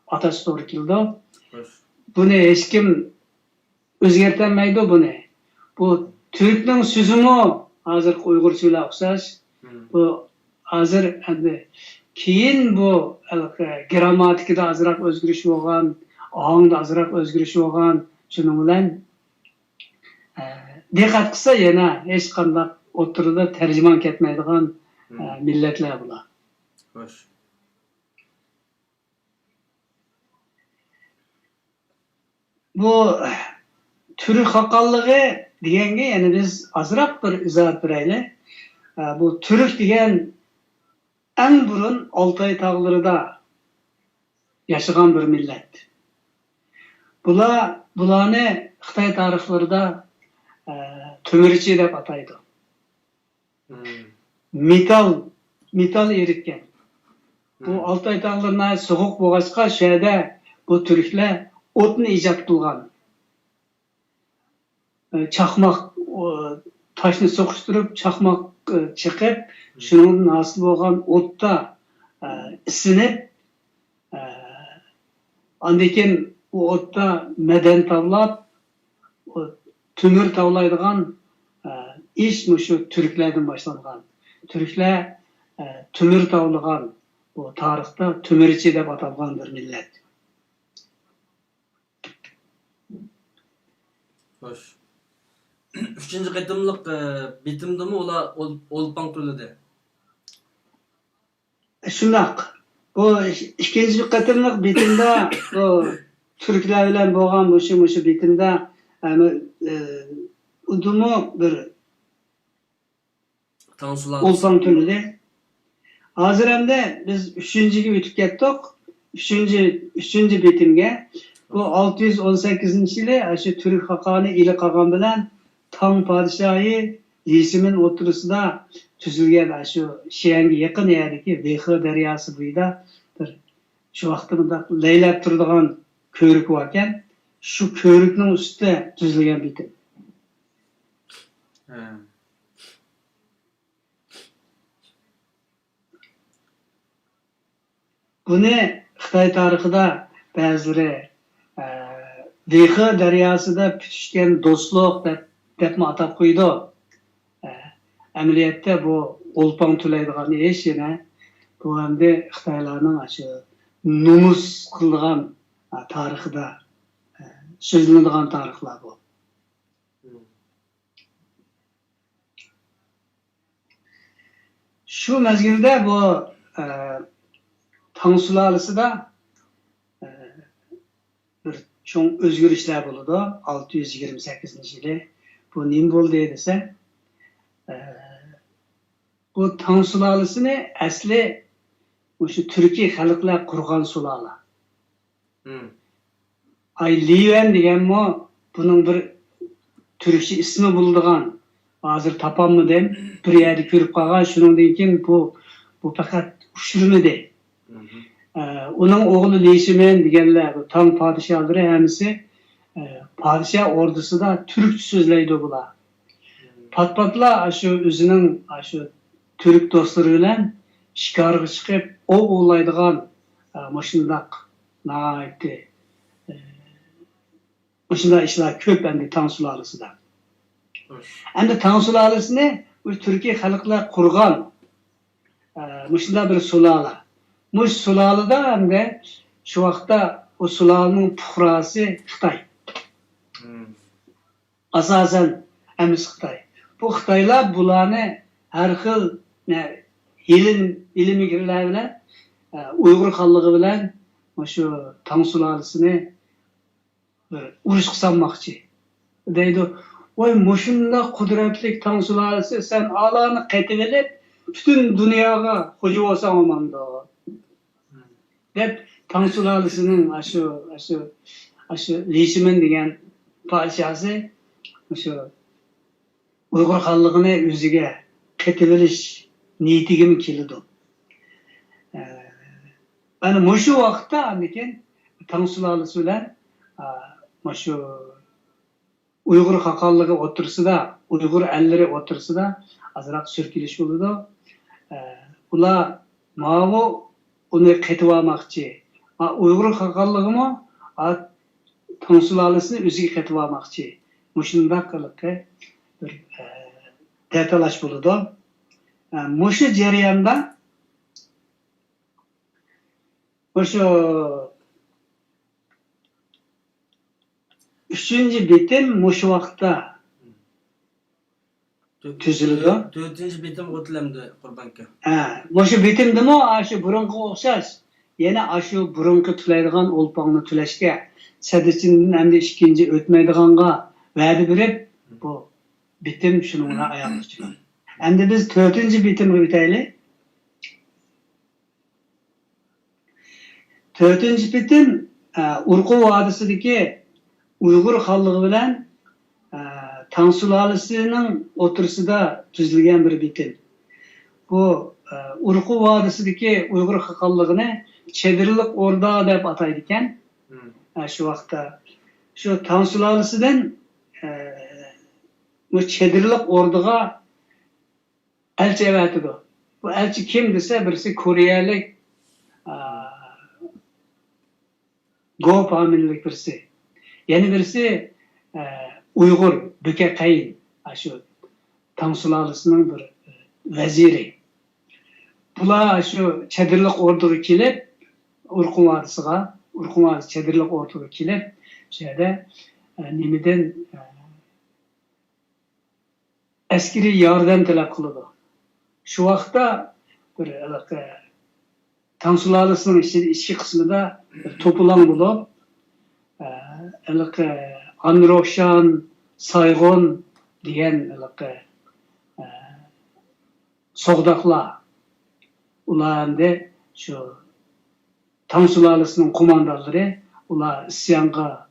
Speaker 2: atash to'g'ri keldi.
Speaker 1: Hoş.
Speaker 2: Buni hech kim o'zgartirmaydi buni. Bu Türkning so'zimi hozir Uyg'urchaga o'xshash. Bu hozir endi keyin bu grammatikada azroq o'zgarish bo'lgan, ohangda azroq o'zgarish bo'lgan. Shuning bilan diqqat qilsa yana hech qanday o'tirida tarjimon ketmaydigan millatlar bular.
Speaker 1: Hoş.
Speaker 2: Bu Türk hakallığı degenge yani biz azroq bir izoh beraylik. Bu Türk degan en burun Altay tağlarida yaşagan bir millet. Bularni Xitoy tarixlarida tömürçi deb ataydi. Metal eritken. Bu Altay tağlarına soğuk boğazqa şehirde bu Türkler otni ijod qilgan. Chaqmoq toshni so'qishtirib, chaqmoq chiqib, shundan hosil bo'lgan o'tda isinib, andan keyin u o'tda madan tavlab, tömür tavlaydigan ish shu turklardan boshlangan. Turklar tömür tavlagan, bu tarixda tömürchi deb atalgan bir millat.
Speaker 1: Hoş. Üçüncü qatımlıq bitimdi mi ola olpan türlüde?
Speaker 2: Shunaq. Bu ikkinchi qatimliq bitimda bu turklar bilan bo'lgan o'sha bitimda udumu bir
Speaker 1: Tansular.
Speaker 2: olpan türlüde. Hozir endi biz 3-ga o'tib ketdik. 3-chi bitimga. Bu 618-yili shu Türk Hakani ili qolgan bilan Tang podshohi Yisim'in o'tirisida tuzilgan shu Şiyange yaqin yerdagi Vıyxı daryosi bo'yida bir shu vaqtda laylab turadigan ko'rik bor ekan. Shu ko'rikning ustida tuzilgan bitim. Buni Xitoy tarixida ba'zilari Vıyxı daryosida putishgan do'stlik deb atab qo'ydi. Amaliyotda bu o'lpon to'laydigan ish yana bu endi Xitoylarning shu nomus qilgan tarixida so'zlanadigan tarixlar bu. Shu mezgilda bu Tang sulolesida bir cho'ng o'zgarishlar bo'ldi 628-yili. Bu nima bo'ldi desa, bu Tang sulolesini asli o'sha turkiy xalqlar qurgan sulola. Livan deganmi buning bir turkcha ismi bo'ladigan Hazır tapamlı dem. Bir yerde körüp kalgan. Şunundan keyin bu fakat uçurma değil. Onun oğlu Leşimen degenler, tam padişahları hemisi padişah ordusu da Türkçe sözleydi bular. Patpatla aşı özünün aşı Türk dostları bilen şikarga çıkıp o oğlaydıgan maşındak naitti. Maşında işler köp endi Tansu Lalisi da. Endi Tansu Lalisini Türkiye halklar kurgan maşında bir sulala. Muş sulalada hem de şu vakta o sulalının puhrası Xitay. Asasen emiz Xitay. Bu Xitaylar bularını her xil ilim girler bilen Uygur halkı bilen şu Tansu Lalisini uruş kısanmakçı. Deydi, oy muşunda kudretlik Tansu Lalisi sen Allah'ını qetilip bütün dünyaya hoca olsan olmandı. Hep Tansu Lalisi'nin aşı Leşimen degen padişahı aşı Uygur halkını özüge qetiveliş niyetigim keldi. Yani muşu vaqtda andikin Tansu Lalisi bilen şu Uygur hakallığı otursida, Uygur elleri otursida azırak sürkülüş oldu. Ular mavu onu qetibamaqçı. Uygur hakallığı mı? Tansu Lalisini özüge qetibamaqçı. Muşundaq qılıp bir tertalaş oldu. Muşu jarayonda üçüncü bitim muşu vaqtda tüzüldü.
Speaker 1: Dördüncü bitim o'tlamdi Qurbanka.
Speaker 2: Muşu bitimdimi şu burunqi o'xshash. Yana şu burunqi tulaydigan olpaqni tulashga sadichindan endi ikkinchi o'tmaydiganga va'da berib bu bitim shunga oyoqqa chiqadi. Endi biz to'rtinchi bitimga o'taylik. To'rtinchi bitim Urqu vodisidagi Uygur halkı bilen Tansu Lalisi'nin otursida tüzülgen bir bitim. Bu Urqu vodisidagi Uygur hakallığını Çedirlik Orda deb ataydiken şu vaqtda şu Tansu Lalisi'den bu Çedirlik Ordu'ga elçi evetidi. Bu elçi kim dese birisi Koreyalik Go famililik birisi. Yeni birisi Uygur Büke Kayın. Şu Tansu Lalisi'nin bir veziri. Bular şu Çedirlik Ordu'ga kelip Urqu vadisiga, Urqu vadisi Çedirlik Ordu'ga kelip şeyde nimeden askeri yardım talep kıldı. Şu vaqtda bir Tansu Lalisi'nin işi kısmında topulan bulup Anroşan, Saygon diyen soğdakla ularında şu Tansu Lalisi'nin komandaları ular isyanga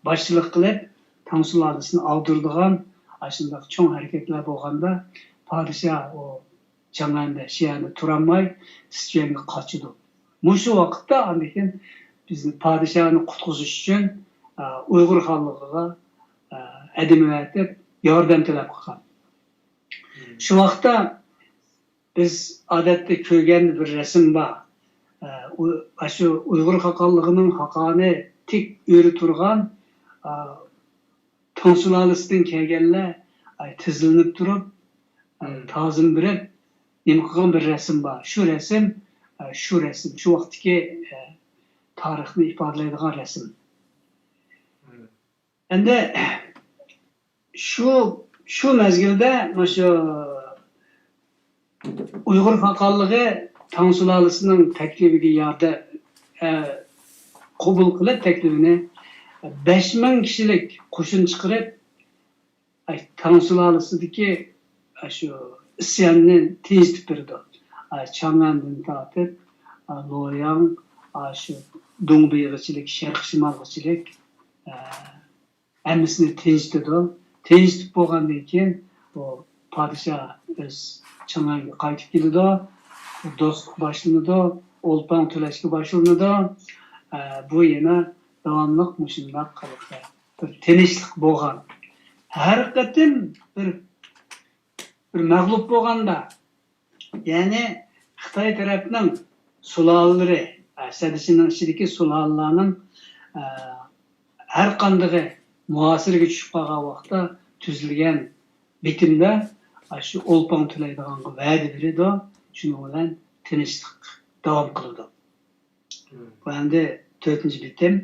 Speaker 2: başçılık kılıp Tansu Lalisi'ni aldırdıgan aşındaki çoğun hareketler bolganda padişah o Çanganda şiyanda turanmay isyanga kaçıdı. Muşu vaqtda andikin bizim padişahını kutkuzuş için Uygur halkıga edim etip yardım talep kılgan. Şu vaqtda biz adette köygen bir resim var. Şu Uygur hakallığının hakanı tik örü turgan Tansu Lalisi'den kelgenler tizilip durup tazim berip nima qilgan bir resim var. Şu resim şu vaqtdagi tarixni ifodalaydigan resim. Endi şu mezgilde Uygur hakallığı Tansu Lalisi'nin teklifiga yarda qabul qilib teklifini 5000 kişilik qo'shin chiqarib Tansu Lalisidagi şu isyanni tinchitib berdi. Chang'andan tortib Loyang, şu Dongbeygichilik, Sharq Shimolgichilik hammasini tinchitdi. Tinchitib bo'lgandan keyin bu padişah öz çınarga qaytib keldi, dostluk başlandı, olpan töleşki başlandı. Bu yana davamlıq muşundaq qılıqda bir tinchlik bo'lgan. Har qatim bir mag'lub bo'lganda, ya'ni Xitoy tarafining sulolalari, sadisining ichidagi sulolalarning har qanday muasirga tushib qolgan vaqtda tuzilgan bitimda shu olpan to'laydigan va'da berdi, shuning bilan tinchlik davom qildi. Bu endi 4-bitim.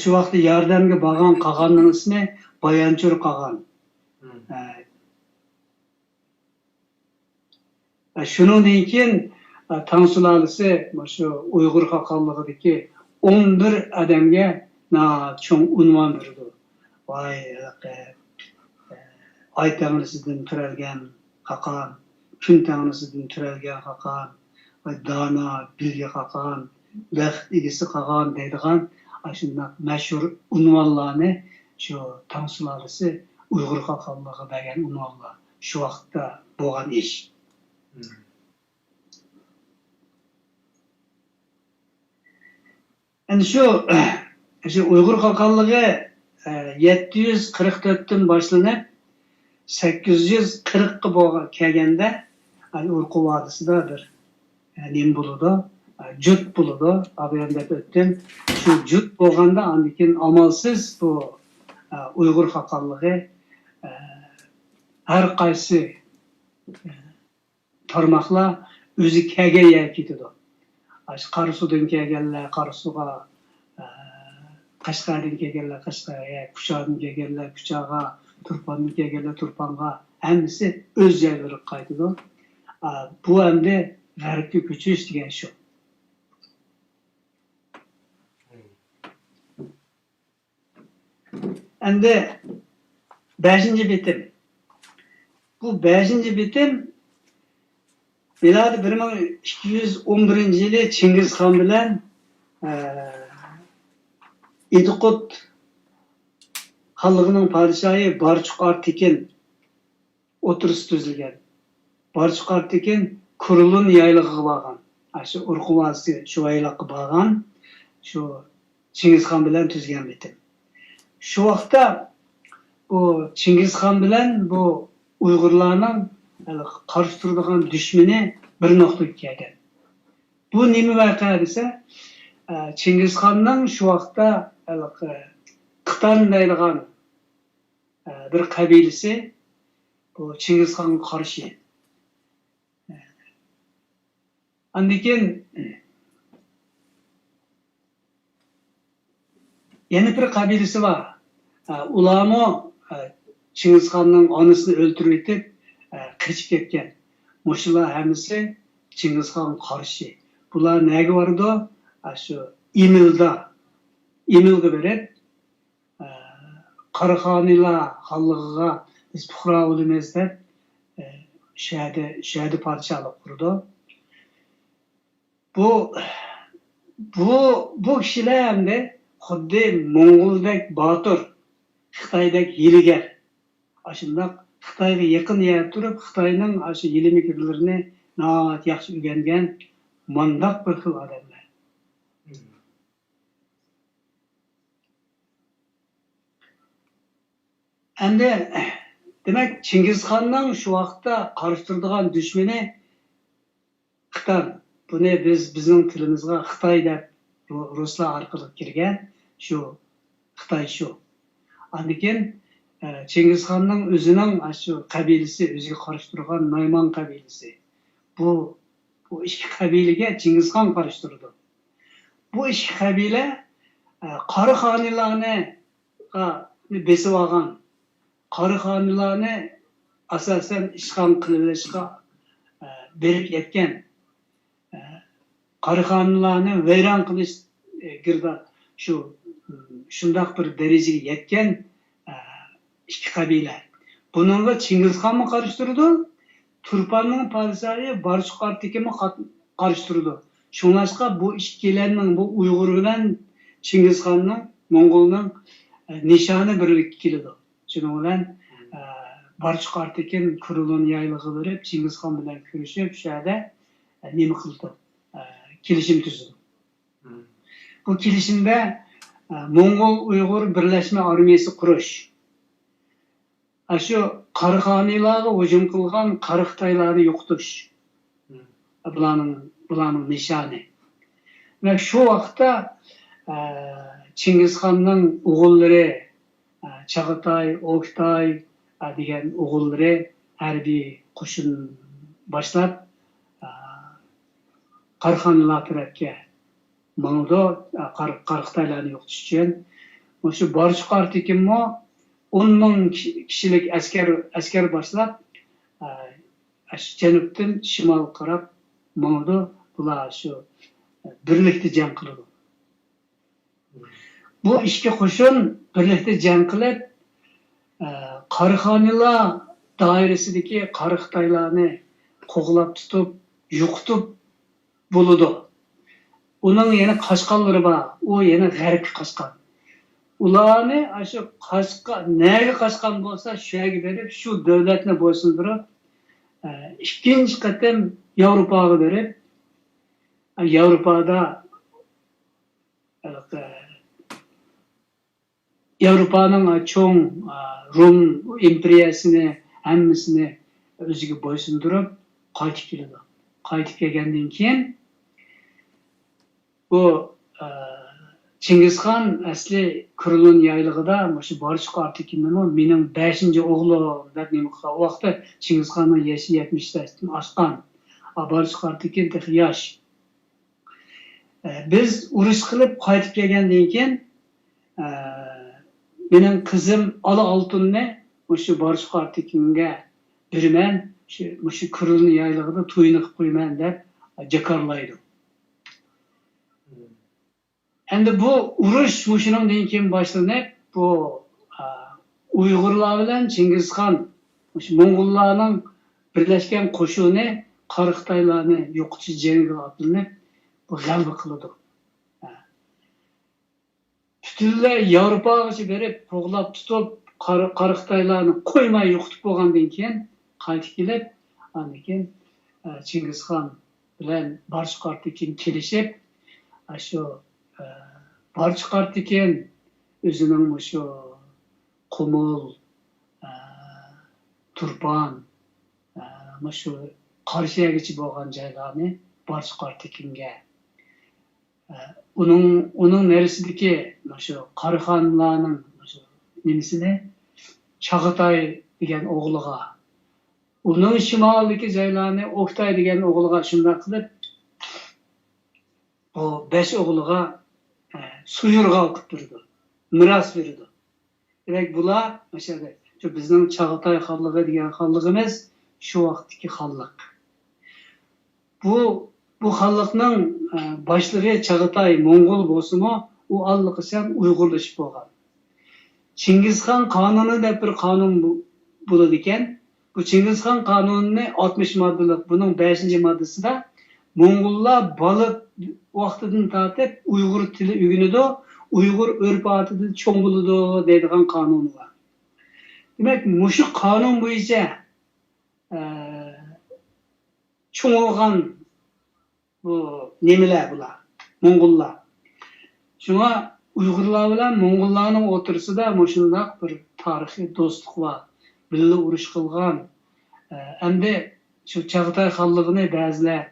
Speaker 2: Şu vaqtda yordamga borgan qog'onning ismi Bayanchur qog'on. Shuningdan keyin Tang sulolasi shu Uyg'ur xalqligidagi 11 odamga cho'ng unvon berdi. Voy, ay tanrisidan turalgan xaqon, kun tanrisidan turalgan xaqon, dono, bilgi xaqon, baxt egisi xaqon deydigan shunday mashhur unvonlarni shu Tang sulolasi Uyg'ur xalqlariga bergan unvonlar shu vaqtda bo'lgan ish. Endi shu Uyg'ur xalqligi 744dan boshlanib 840 ga bo'lgan kelganda Urqu vodisida bir nim bo'ladi, jut bo'ladi, abayandab o'tdim. Shu jut bo'lganda andikin amalsiz bu Uyg'ur xalqligi har qaysi tarmoqlar o'zi kelgan ketadi. Qarasudan kelganlar Qarasuga, Qashqardan kelganlar Qashqarga, Kuchog'dan kelganlar Kuchog'ga, Turpandan kelganlar Turpanga, hammasi o'z joylariga qaytadi. Bu endi g'arbga ko'chish degan shu. Endi 5-bitim. Bu 5-bitim milodi 1211-yili Chingizxon bilan İdiqut xalqining podshohi Barchuq Artekin o'tirisi tuzilgan. Barchuq Artekin Kurulun yaylig'iga borgan. Shu Urqu vodisi shu yayliqqa borgan. Shu Chingizxon bilan tuzgan bitim. Şu vaqtda bu Chingizxon bilan bu Uyg'urlarning qarshi turadigan dushmani bir nuqtaga kelgan. Bu nima voqea desa, Chingizxonning shu vaqtda Qitan deydigan bir qabilasi bu Chingizxonga qarshi. Andikin yana bir qabilasi var. Ularmo Chingizxonning onasini o'ltirib etib, qichib ketgan. Mushular hammasi Chingizxonga qarshi. Bular nega bordi? Shu Imilga berib, Qaraxoniylar xalqiga biz puhra bo'lamiz deb shahada podshohlik qurdi. Bu kishilar hamda xuddi Mo'ng'uldek botir, Xitoydek hiylagar. Shundoq Xitoyga yaqin yerda turib, Xitoyning shu hiyla-mikirlarini nihoyat yaxshi o'rgangan mondoq bir xil odamlar. Endi demak Chingizxonning shu vaqtda qarshi turadigan dushmani Xitoy. Buni bizning tilimizga Xitoy deb ruslar orqali kirgan, shu Xitoy shu. Andikin Chingizxonning o'zining shu qabilasi, o'ziga qarshi turgan Nayman qabilasi. Bu ikki qabilaga Chingizxon qarshi turdi. Bu ikki qabila Qaraxoniylarni besib olgan, Qaraxoniylarni asosan ishg'ol qilishga berib yetgan, Qaraxoniylarni vayron qilish girda shundoq bir darajaga yetgan ikki qabila. Buningga Chingizxonmi qarshi turdi, Turpanning podshohi Barchuq Artekinmi qarshi turdi. Shunlashqa bu ikkilarning, bu Uyg'ur bilan Chingizxonning, Mo'ng'ulning nişanı birlik keldi. Şunun bilen barış qartikin kurulun yaylığı verip Çingizxan bilen görüşüp şu yerda nima qildi? Kelishim tuzdi. Bu kelishimde Moğol Uyghur Birleşme Armiyasi qurish. Şu Qarıxanilarga hujum qilgan Qarıxtaylarni yo'qotish. Bularning nishoni. Ve şu vaqtda Çingizxanning o'g'illari Çağatay, Oktay degan o'g'illari harbiy qo'shin boshlab Qarıxanilar tarafga mangdi, Qarıxtaylarni yo'qotish uchun. Shu barış qartikinmi 10 ming kishilik askar boshlab janubdan shimolga qarab mangdi. Bular shu birlikda jang qildi. Bu ikki qo'shin birlikda jang qilib Qarıxanilar doirasidagi Qarıxtaylarni qo'g'lab tutib, yo'qotib bo'ldi. Uning yana Qashqarlari bor. U yana g'arbga Qashqar. Ularni shu Qashqar, nega Qashqar bo'lsa, shu yerga berib, shu davlatni bo'ysundirib, ikkinchi qatam Yevropaga berib, Yevropada Yevropaning cho'ng Rum imperiyasini hammasini o'ziga bo'ysundirib qaytib keldi. Qaytib kelgandan keyin bu Çingizxan asli Kurulun yaylig'ida shu barış qartikinmi mening 5-o'g'lim deb nima qilgan. O vaqtda Çingizxanning yashi 70dan oshgan. Barış qartikin texi yosh. Biz urush qilib qaytib kelgandan keyin mening qizim Ala Oltunni shu barış qartikinga beraman, shu Kurulun yaylig'ida to'yini qilib qo'yman deb jakarlaydi. Endi bu urush shundan keyin boshlanib, bu Uyg'urlar bilan Çingizxan, shu Mo'ng'ullarning birlashgan qo'shini Qarıxtaylarni yo'qotish jangiga otlanib, bu g'alaba qildi. Butunlay Yevropaga berib, qo'g'lab tutib, Qarıxtaylarni qo'ymay yo'qotib bo'lgandan keyin qaytib kelib, keyin Çingizxan bilan barış qartikin kelishib, shu barış qartikin o'zining shu Qumul, Turpan, shu Qarshiyagacha bo'lgan joylarni barış qartikinga uning narisidagi shu Qarıxanlarning shu nimasini Çağatay degan o'g'liga, uning shimolidagi joylarni Oktay degan o'g'liga shunday qilib o 5 o'g'liga suyurg'al qilib turdi, miros berdi. Demak, bular o'shada shu bizning Çağatay xonligi degan xonligimiz shu vaqtdagi xonlik. Bu xonlikning boshlig'i Çağatay Mo'ng'ul bo'lsa-mu, u allaqachon Uyg'urlashib bo'lgan. Çingizxan qonuni deb bir qonun bo'ladi ekan. Bu Çingizxan qonunini 60 moddalik, buning 5-moddasida Mo'ng'ullar baliq vaqtidan tortib Uyg'ur tili o'rganadi, Uyg'ur urf-odatida cho'ng bo'ladi deydigan qonun bor. Demak, shu qonun bo'yicha cho'ng'ilgan bu nimalar bular? Mo'ng'ullar. Shunga Uyg'urlar bilan Mo'ng'ullarning o'tirsida shunday bir tarixiy do'stlik bor. Birga urush qilgan. Endi shu Çağatay xonligini ba'zilar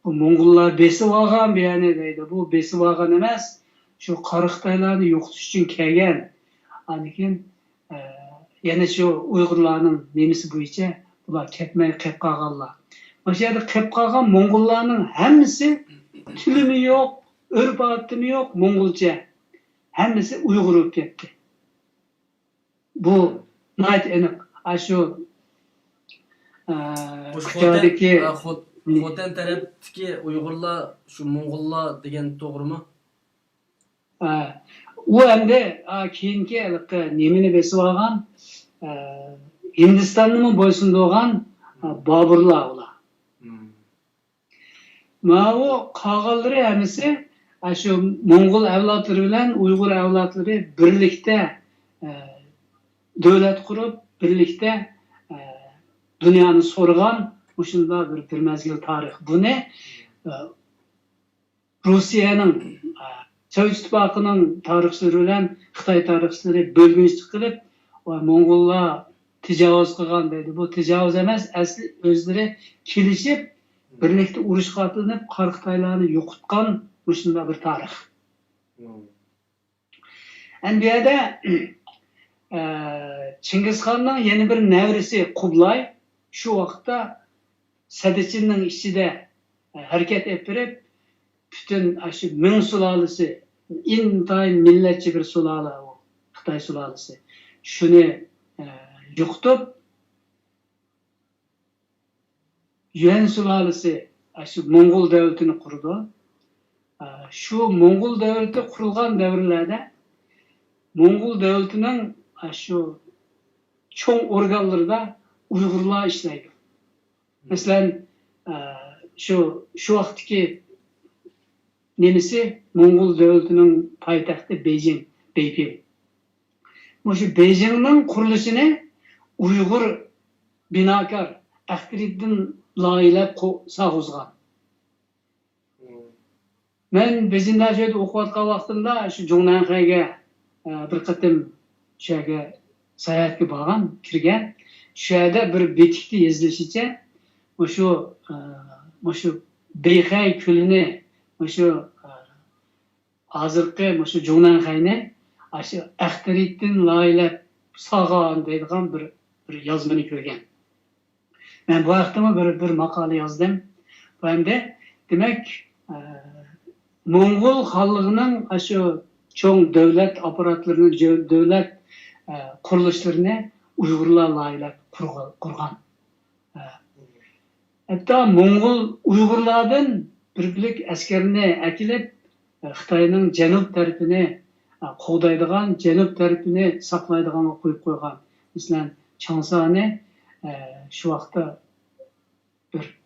Speaker 2: bu Mo'ng'ullar besib olgan beyani deydi. Bu besib olgan emas, shu Qarıxtaylarni yo'qotish uchun kelgan. Lekin yana shu Uyg'urlarning nemisi bo'yicha bular ketmay qolib qolganlar. Mana shu yerda qolib qolgan Mo'ng'ullarning hammasi tilimi yo'q, urf-odatimi yo'q, Mo'ng'ulcha. Hammasi Uyg'ur bo'lib ketdi. Bu nayt aniq. Shu
Speaker 1: Xotan tarafdagi Uyg'urlar shu Mo'ng'ullar degan to'g'rimi?
Speaker 2: U endi keyingi nemini besib olgan Hindistonni bo'ysundirgan Boburlar ular. Mana u qolganlari hammasi shu Mo'ng'ul avlodlari bilan Uyg'ur avlodlari birlikda devlet kurup birlikte dünyanı sorgan uşunda bir mezgil tarih. Bu ne? Rusya'nın Sovet İttifakı'nın tarihçileri bilen Xitay tarihçileri bölgünçlük kılıp Mongolla tecavüz kılgan deydi. Bu tecavüz emas, asli özleri kilişip birlikte uruş katlanıp Xitaylarını yokutkan uşunda bir tarih. Enbiyada Çingizxan'ın yeni bir nevrisi Kublay şu vakitte Sadichin'in içinde hareket ettirip bütün aşı Ming sulalesi intayın milletçi bir sulala o Xitay sulalesi şunu yıktıp Yuan sulalesi aşı Mongol devletini kurdu. Şu Mongol devleti kurulgan devirlerde Mongol devletinin şu çoğun organlarında Uygurlar işleydi. Mesela şu vakitteki nemisi Mongol devletinin payitahtı Beijing, Beiping. Bu şu Beijing'in kuruluşunu Uygur binakar Ahtriddin layılap sağızgan. Ben Beijing'de şöyle okuvatkan vaktımda şu Zhongnanhai'ge bir kıtım şöyle seyahatke bağlan, kirgen. Şöyle bir betikte yazılışıca şu Beykhay külünü şu hazırkı şu Zhongnanhai'ni aşı Ahtriddin layılap sağan deydiğen bir yazmanı görgen. Ben bu vaktımda bir makale yazdım. Ben de demek Mongol halkının şu çoğun devlet aparatlarını, devlet kuruluşlarını Uygurlar layılap kurgan. Hatta Mongol Uygurlardan birlik askerini ekilip Xitayning janub tarafini qo'g'daydigan, janub tarafini saqlaydigan qo'yib qo'ygan. Masalan, Changsani şu vaqtda bir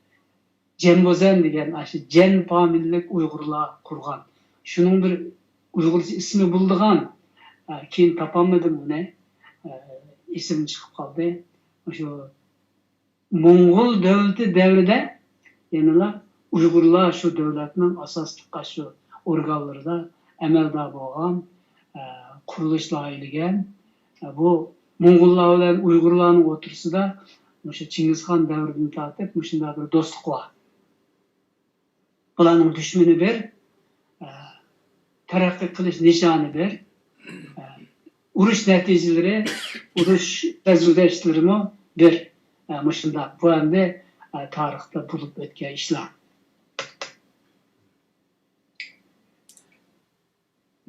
Speaker 2: Jembozan degan aşı Jen familiyalik Uygurlar kurgan. Şunun bir Uygurca ismi bulduğan keyin topolmadim buni. İsim çıkıp kaldı. Şu Mongol devleti devride yanıla Uygurlar şu devletinin asaslıkka şu organlarında emelda bo'lgan kuruluşla ilgen. Bu Mongollar bilen Uygurlarning o'tirsida o'sha Chingizxon davridan tortib shunday bir do'stlik bor. Bularning dushmani bir, taraqqiy qilish nishoni bir, urush natijalari, urush rezultatlarimi bir. Shunday bu endi tarixda bo'lib o'tgan ishlar.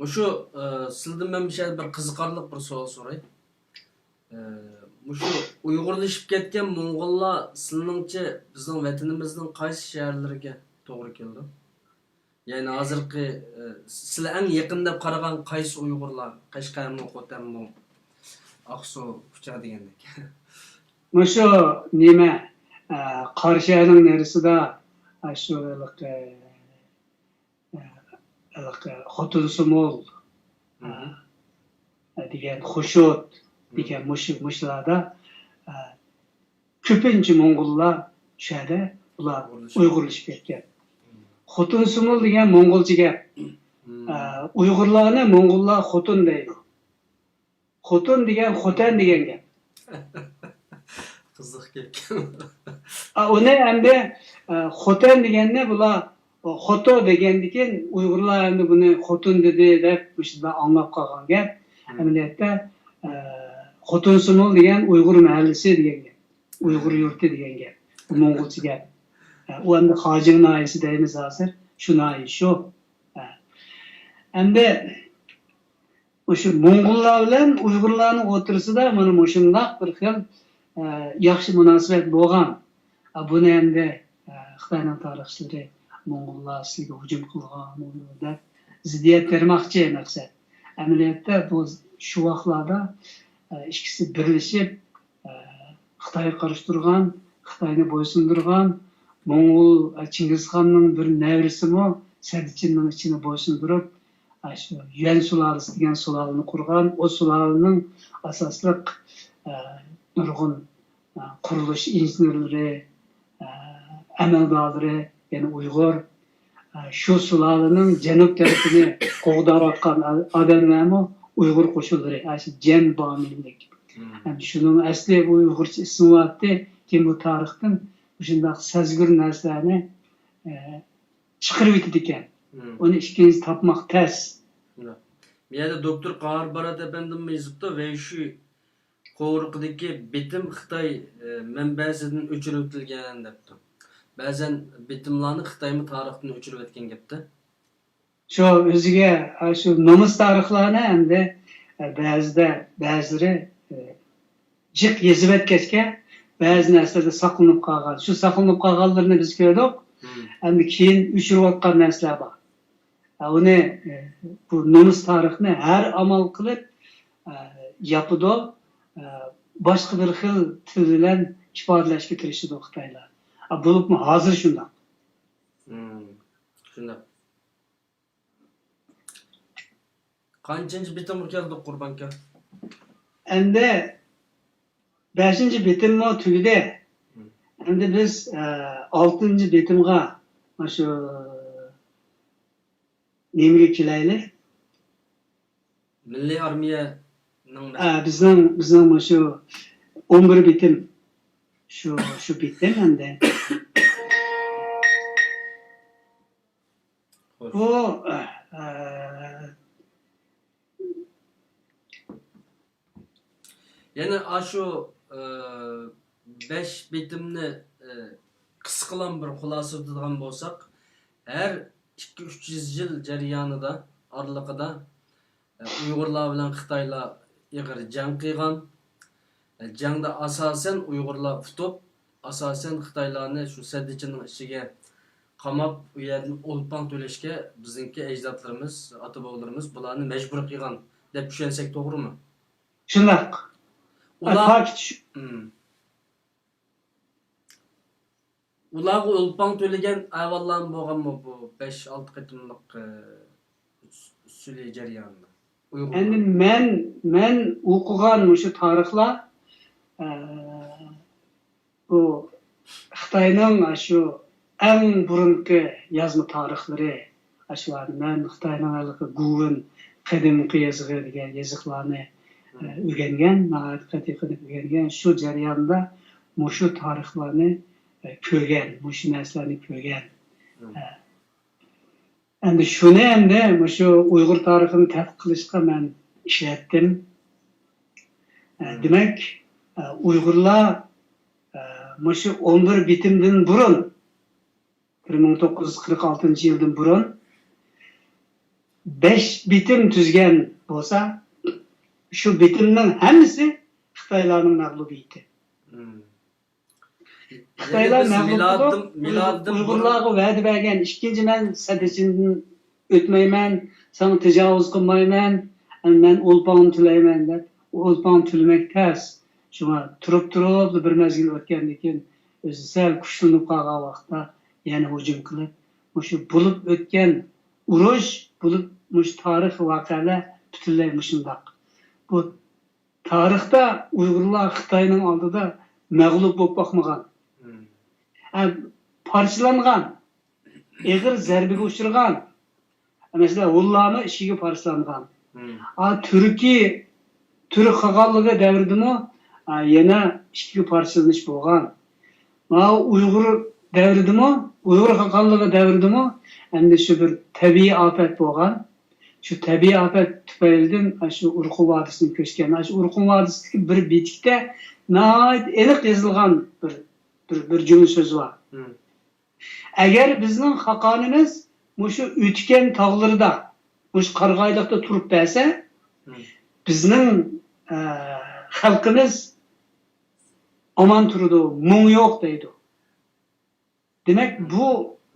Speaker 1: Şu sizden ben bir şey bir kızıkarlık bir soru sorayım. Şu Uygurlaşıp ketken Mongollar sizlerince bizim vatanimizin qaysi şehirleriga to'g'ri keldi? Yani hazırki sizlar en yakın deb qaragan qaysi Uygurlar? Qashqarmi, Xotanmi, Aqsu, Kucha degandek.
Speaker 2: Şu nima Qarshining nerisida shu Xotunsumol degan Xushot degan mushlarda ko'pincha Mongollar shu yerda ular Uyg'urlashib ketgan. Xotunsumol degan Mongolcha gap. Uyg'urlarni Mongollar xotun deydi. Xotun degan Xotan degan gap.
Speaker 1: Qiziq ketgan.
Speaker 2: Uni endi Xotan deganda bular Xoto degandikin Uyg'urlar endi buni xotun dedi deb shunday anglab qolgan gap. Amaliyotda Xotunsumol degan Uyg'ur mahallasi degan gap. Uyg'ur yurti degan gap. Bu Mongolcha gap. U endi Xojing noyisi deymiz hozir. Shu noyi shu. Endi o'sha Mongollar bilan Uyg'urlarning o'tirisida mana shunday bir xil yaxshi munosabat bo'lgan. Buni endi Xitoyning tarixchilari Mongollar sizga hujum qilgan deb ziddiyat bermoqchi maqsad. Amaliyotda bu shu vaqtlarda ikkisi birlashib Xitoyga qarshi turgan, Xitoyni bo'ysundirgan Mongol Chingizxonning bir nevrisimi Sadichinning ichini bo'ysundirib Şu Yuan sulalisi degan sulalini qurgan, o sulalının asaslık nurgun quruluş injinörleri, amaldorlari, yani Uyghur, şu sulalının cenub tarafını qo'g'dayotgan odamlarmi Uyghur qo'shinlari, şu Cem Bamillik. Yani şunun asli bu Uyg'urcha ismi vardı ki bu tarixdan shunday sezgir narsalarni chiqarib yetdi ekan. Onu ikkinchi topmoq tez.
Speaker 1: Bir yerde Doktor Qahar Barat efendim yazıptı ve şu Qo'g'riqdagi bitim Xitoy manbasidan o'chirib o'tilgan debdi. Ba'zan bitimlarni Xitoymi tarixdan o'chirib o'tgan gapdi.
Speaker 2: Şu o'ziga şu nomus tarixlarni endi ba'zilari jiq yezib o'tgachga ba'zi narsalarda saqlanib qolgan. Shu saqlanib qolganlarni biz ko'rdik. Endi keyin o'chirayotgan narsalar bor. Onu bu nomus tarixni har amal qilib yapıda başka bir xil til bilan ifodalashga tirishadi Xitoylar. Bo'libmi hozir shunday.
Speaker 1: Shunday. Kanchinchi bitimga keldik Qurban aka?
Speaker 2: Endi 5-chi bitimmi tugadi. Endi biz 6-chi bitimga shu nimaga kelaylik?
Speaker 1: Milliy armiya
Speaker 2: bizning şu 11 bitim şu bitim endi. Bu
Speaker 1: yani şu 5 bitimni qisqalan bir xulosa qiladigan bo'lsak, her 200-300 yil jarayonida oralig'ida Uyg'urlar bilan Xitoylar ig'ir jang qilgan. Jangda asosan Uyg'urlar tutib, asosan Xitoylarni shu saddichining ichiga qamab, u yerdan o'lpon to'lashga bizningki ajdodlarimiz, ota-bobolarimiz bularni majbur qilgan deb tushunsak to'g'rimi?
Speaker 2: Shundoq.
Speaker 1: Ularga o'lpon to'lagan avvallar bo'lganmi bu 5-6 qatimliq sulh jarayonida?
Speaker 2: Endi men o'qigan shu tarixlar bu Xitoyning shu eng burungi yozma tarixlari, shularni men Xitoyning Guvin qadimgi yozig'i degan yoziqlarni o'rgangan, qat'iy qilib o'rgangan, shu jarayonda shu tarixlarni ko'rgan, shu narsalarni ko'rgan. Endi shuni endi shu Uyg'ur tarixini tadqiq qilishga men ishlatdim. Demak, Uyg'urlar shu 11 bitimdan burun 1946-yildan burun 5 bitim tuzgan bo'lsa, shu bitimning hammasi Xitoylarning mag'lubiyati. Xitoylar Uyg'urlarga va'da bergan, ikkinchi men saddichidan o'tmayman, sana tajovuz qilmayman, men o'lpon to'layman deb, o'lpon to'lamak tez. Shunga turib bir mezgil o'tgandan keyin o'zi sal kuchlanib qolgan vaqtda yana hujum qilib, shu bo'lib o'tgan urush, bo'lib tarix voqealar butunlay shundoq. Bu tarixda Uyg'urlar Xitoyning oldida mag'lub bo'lib boqmagan. Parçalangan, egir zarbiga uchirgan. Mesela Hullami ishiga parçalangan. Turk qolganligi davridimi yana ishiga parçalanish bo'lgan. Uyg'ur davridimi, Uyg'ur qolganligi davridimi endi shu bir tabiiy ofat bo'lgan. Shu tabiiy ofat tufaylidan shu Urqu vodisini ko'chgan. Shu Urqu vodisidagi bir betikda iliq yozilgan bir cümle söz var. Eğer bizning haqqonimiz shu o'tgan tog'larda, shu qarg'ayliqda turib bersa, bizning xalqimiz omon turadi, mung yo'q deydi. Demak, bu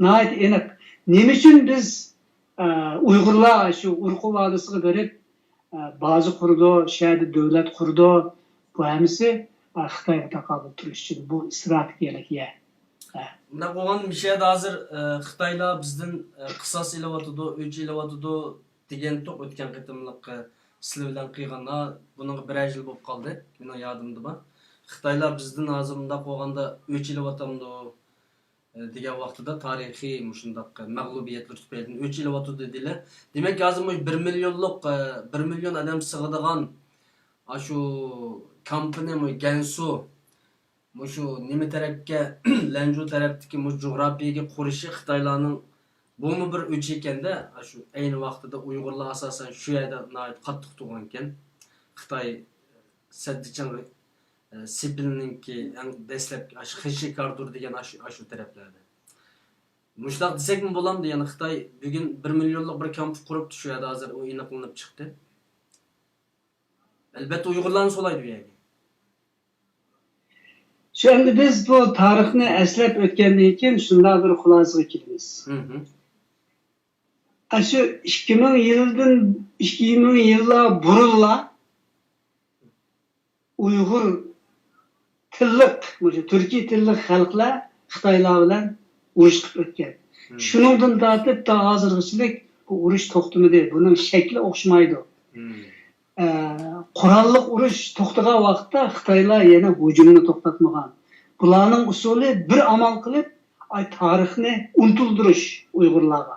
Speaker 2: nihoyat aniq. Nima uchun biz Uyg'urlar shu Urqu vodisiga berib bazi qurdi, shahar davlat qurdi, bu hammasi Xitoyga taqobil turish uchun bu strategiyalik ya.
Speaker 1: Bunda qo'ygan bir şey de hazır Xitoylar bizden qisas ilyapti, o'ch ilyapti degan to'q o'tgan qitimliq sizlar bilan qilganda buning 1 yil bo'lib qoldi. Mening yodimda bor. Xitoylar bizdan hozir bunda qo'yganda o'chilyapti degan vaqtida tarixiy shundaq mag'lubiyatlar tufayli o'chilyapti dedilar. Demak, hozir 1 millionlik 1 million odam sig'adigan shu kampani Gansu shu nima tarafga Lanzhou tarafdagi jo'g'rafiyaga qurishi Xitoylarning bumi bir o'ch ekanda, shu ayni vaqtida Uyg'urlar asosan shu yerda qattiq tug'ilgan ekan. Xitoy Saddichang Sipilninki eng dastlabki Xishikardur degan shu taraflarda. Mushtaq desakmi bo'lamdi, ya'ni Xitoy bugun 1 millionlik bir kamp quribdi shu yerda hozir u aniqlanib chiqdi. Albatta Uyg'urlarni solaydi bu yerga.
Speaker 2: Şimdi biz bu tarixni eslep o'tgandan keyin shunday bir xulosaga kelamiz. Shu 2000 yillar burunla Uyg'ur tillik, Türkiye tillik xalqlar Xitoylar bilan urush qilib o'tgan. Shuningdan tortib ta hozirgacha bu urush to'xtamadi. Buning shakli o'xshamaydi. Qurolliq urush to'xtagan vaqtda Xitoylar yana hujumni to'xtatmagan. Bularning usuli bir amal qilib, tarixni unutuldirish Uyg'urlarga.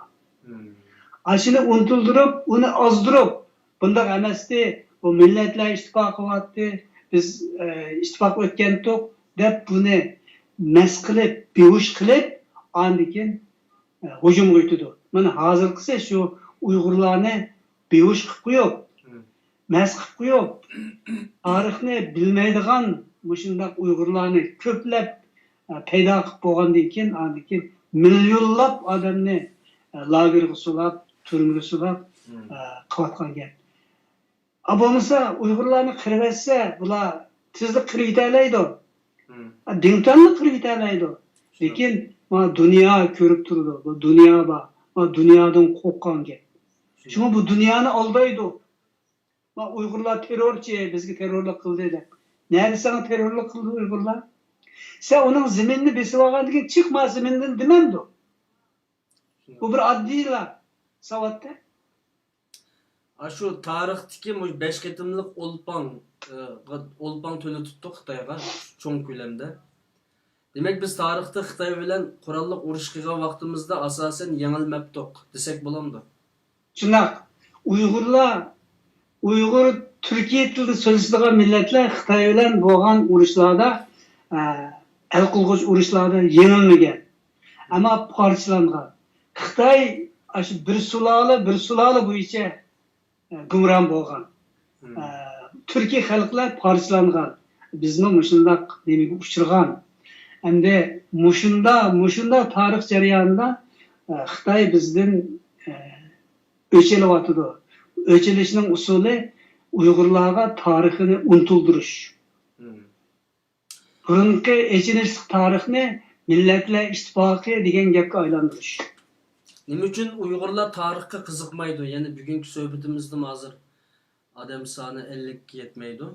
Speaker 2: Shuni unutildirib, uni ozdirib, bunday emasdi, bu millatlar ittifoqi bo'lyapti, biz ittifoq o'tgandik deb buni mas qilib, behush qilib, andikin hujum o'tdi. Mana hozirgisi shu Uyg'urlarni behush qilib qo'yib, mas qilib qo'yib, tarixni bilmaydigan shunday Uyg'urlarni ko'plab paydo qilib bo'lgandan keyin andikin millionlab odamni lagerga solab, turmaga solab qilayotgan gap. Bo'lmasa Uyg'urlarni qirib etsa, bular tezlik qirib yetalaydi. Dintanni qirib yetalaydi. Lekin dunyo ko'rib turdi. Bu dunyo bor. Dunyodan qo'rqqan gap. Chunki bu dunyoni aldaydi. Uyg'urlar terrorchi, bizga terrorlik qildi deb. Nerede sana terrorlik qildi Uyg'urlar? Sen onun zeminini besib olgandan keyin chiqma zemindan demamdi. Bu bir addilar savatda.
Speaker 1: Shu tarixdagi 5 qitimliq olpang to'la tutdik Xitoyga cho'ng ko'lamda. Demak, biz tarixda Xitoy bilan qurolliq urush qilgan vaqtimizda asosan yengilmabdik desak bo'lamdi.
Speaker 2: Shunday. Uyg'ur Türkiye tilida so'zlaydigan millatlar Xitoy bilan bo'lgan urushlarda, el qilg'ich urushlarda yengilmagan. Ammo parchalangan. Xitoy shu bir sulola bo'yicha gumron bo'lgan. Türkiye xalqlar parchalangan. Bizni shunday nemaga uchirgan. Endi mushunda tarix jarayonida Xitoy bizdan o'chilyapti. O'chilishning usuli Uyg'urlarga tarixini unutuldirish. Burungi echinishlik tarixni millatlar ittifoqi degan gapga aylantirish.
Speaker 1: Nima uchun Uyg'urlar tarixga qiziqmaydi? Ya'ni bugungi suhbatimizda hozir odam soni 50 ga yetmaydi.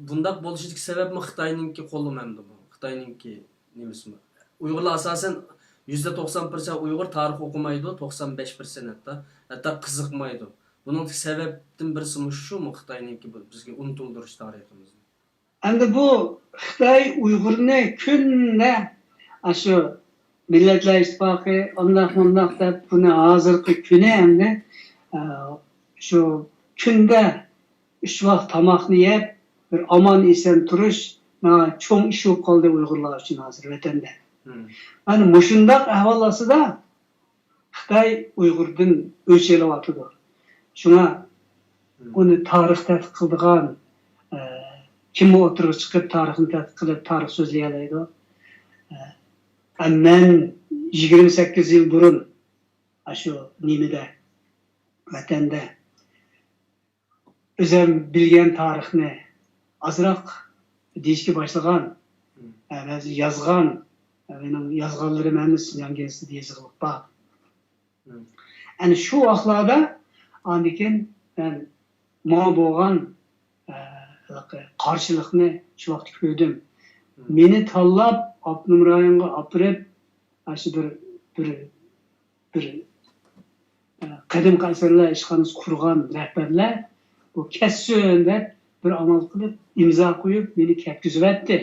Speaker 1: Bundaq bo'lishidagi sababmi Xitoyninki qo'li hamda bu. Xitoyninki nimasimi? Uyg'urlar asosan %90% Uyg'ur tarix o'qimaydi, 95% hatta qiziqmaydi. Bunun sebepten birisi şumu Xitoyninki bizga unutuldirish tariximizni.
Speaker 2: Endi bu Xitoy Uyg'urni kunna shu millatlar ittifoqi ondoq deb buni hozirgi kuni endi shu kunda 3 vaqt tomoqni yeb bir omon eson turish cho'ng ish bo'lib qoldi Uyg'urlar uchun hozir vatanda. Mana mushundaq ahvol ostida Xitoy Uyg'urdan o'chilyapti. Shuna uni tarix tadqiq qildigan kim o'tirib chiqib tarixni tadqiq qilib tarix so'zlay oladi. Men 28 yil burun shu nimada vatanda o'zim bilgan tarixni ozroq deyishga boshlagan, yozgan, mening yozganlarim hammasi yangisida yozilib bor. Ana shu vaqtlarda andikin ben bo'lgan qarshilikni shu vaqt ko'rdim. Meni tanlab Abnum rayonga opirib, shu bir qadimki asrlar ishxonasi qurgan rahbarlar bu kessin deb bir amal qilib imzo qo'yib meni ketkizyapti.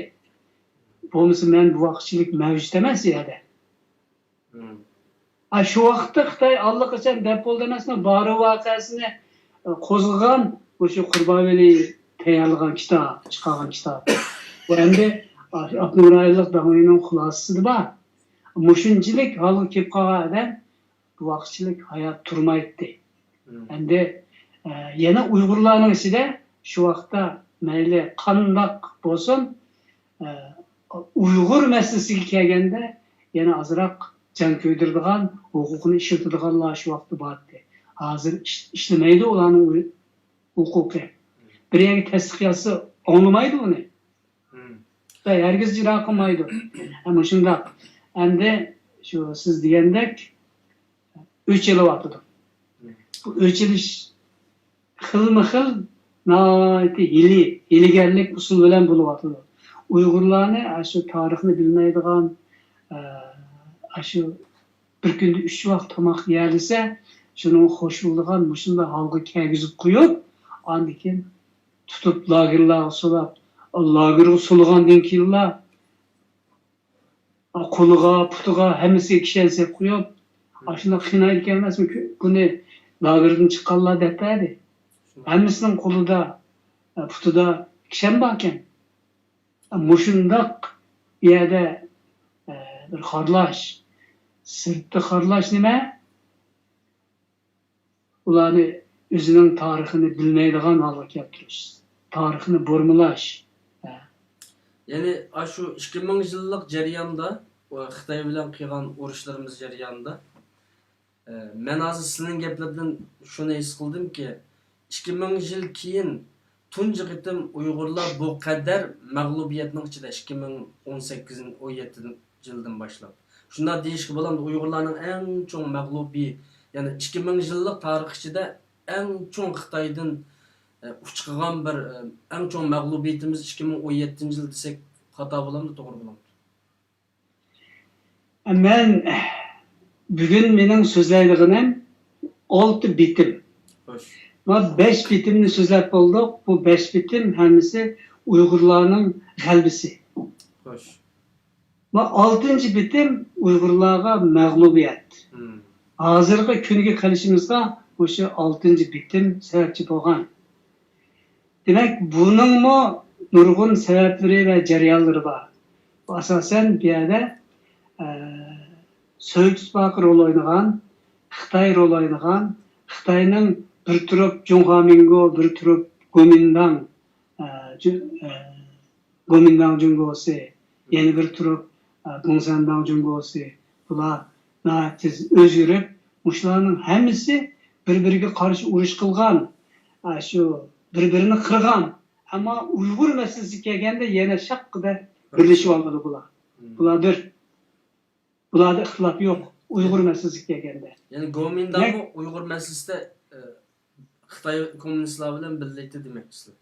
Speaker 2: Bo'lmasa men bu vaqtchilik mavjud emas yerda. Shu vaqtda Xitoy allaqachon deb bo'ldi emasmi, bari voqeasini qo'zg'agan o'sha Qurbonvali tayyorlagan kitob, chiqargan kitob. Bu endi Abdurayliq davomiyning xulosasida bor. Mushunchilik holga kelib qolgan odam bu vaqtchilik hayot turmaydi. Endi yana Uyg'urlarning ichida shu vaqtda mayli qandoq bo'lsin, Uyg'ur masalasiga kelganda yana azroq jan ko'ydiradigan, huquqini ishlatadiganlar shu vaqtda bordi. Hozir ishlamaydi ularning huquqi. Bir yerga tasdiqlasa olmaydi uni. Herkes icra qilmaydi. Ama shundoq. Endi shu siz degandek 3 yil o'tdi. Bu 3 yil xilma-xil hiligarlik usul bilan bo'lib o'tdi. Uyg'urlarni shu tarixni bilmaydigan, shu bir kunda 3 vaqt tomoq yeyilsa, shuni xo'sh bo'lgan mushunda holga kelgizib qo'yib, ondan keyin tutib lagerlarga solab, lagerga solgandan keyinlar qo'liga, putiga hammasiga kishansa qo'yib, shunday qiynaydi emasmi? Buni lagerdan chiqqanlar debdi. Hammasining qo'lida, putida kishan bor ekan. Mushundaq yerda bir xorlash, sirtda xorlash nima? Ularni o'zining tarixini bilmaydigan holga keltirish, tarixini burmalash.
Speaker 1: Yani şu 2000 yıllık jarayonda, Xitoy bilan qilgan urushlarimiz jarayonida men hozir sizning gaplardan shuni his qildimki, 2000 yil keyin tunji qitim Uyg'urlar bu qadar mag'lubiyatning ichida 2018-17 yildan boshlab. Shunda deyishga bo'ladi, Uyg'urlarning eng cho'ng mag'lubiy, ya'ni 2000 yillik tarix ichida eng cho'ng Xitoydan uchiqgan bir eng cho'ng mag'lubiyatimiz 2017 yil desek xato bo'lamdi, to'g'ri bo'lamdi?
Speaker 2: Men bugun mening so'zlaydiganim 6 bitim.
Speaker 1: Xo'sh.
Speaker 2: Va 5 bitimni so'zlab bo'ldik. Bu 5 bitim hammasi Uyg'urlarning g'albisi.
Speaker 1: Xo'sh.
Speaker 2: Va 6-chi bitim Uyg'urlarga mag'lubiyat. Hozirgi kunga kelishimizga o'sha 6-chi bitim sababchi bo'lgan. Demek buningmi nurg'un sabablari va jarayonlari bor. Asosan bu yerda Sovet ittifoqi rol o'ynagan, Xitoy rol o'ynagan, Xitoyning bir turib Junxamingo, bir turib Gomindang jungosi, yana bir turib Gongsandang jungosi. Bular natiz o'zgarib, mushlarning hammasi bir-biriga qarshi urush qilgan, shu bir-birini qirgan. Ama Uyg'ur masalasiga kelganda yana shaqqida birlashib olmadi bular. Bularda ixtilof yo'q Uyg'ur masalasiga kelganda.
Speaker 1: Yani Gomindangni Uyg'ur masalasida Xitoy kommunistlar bilan birlikda demoqchisizlar.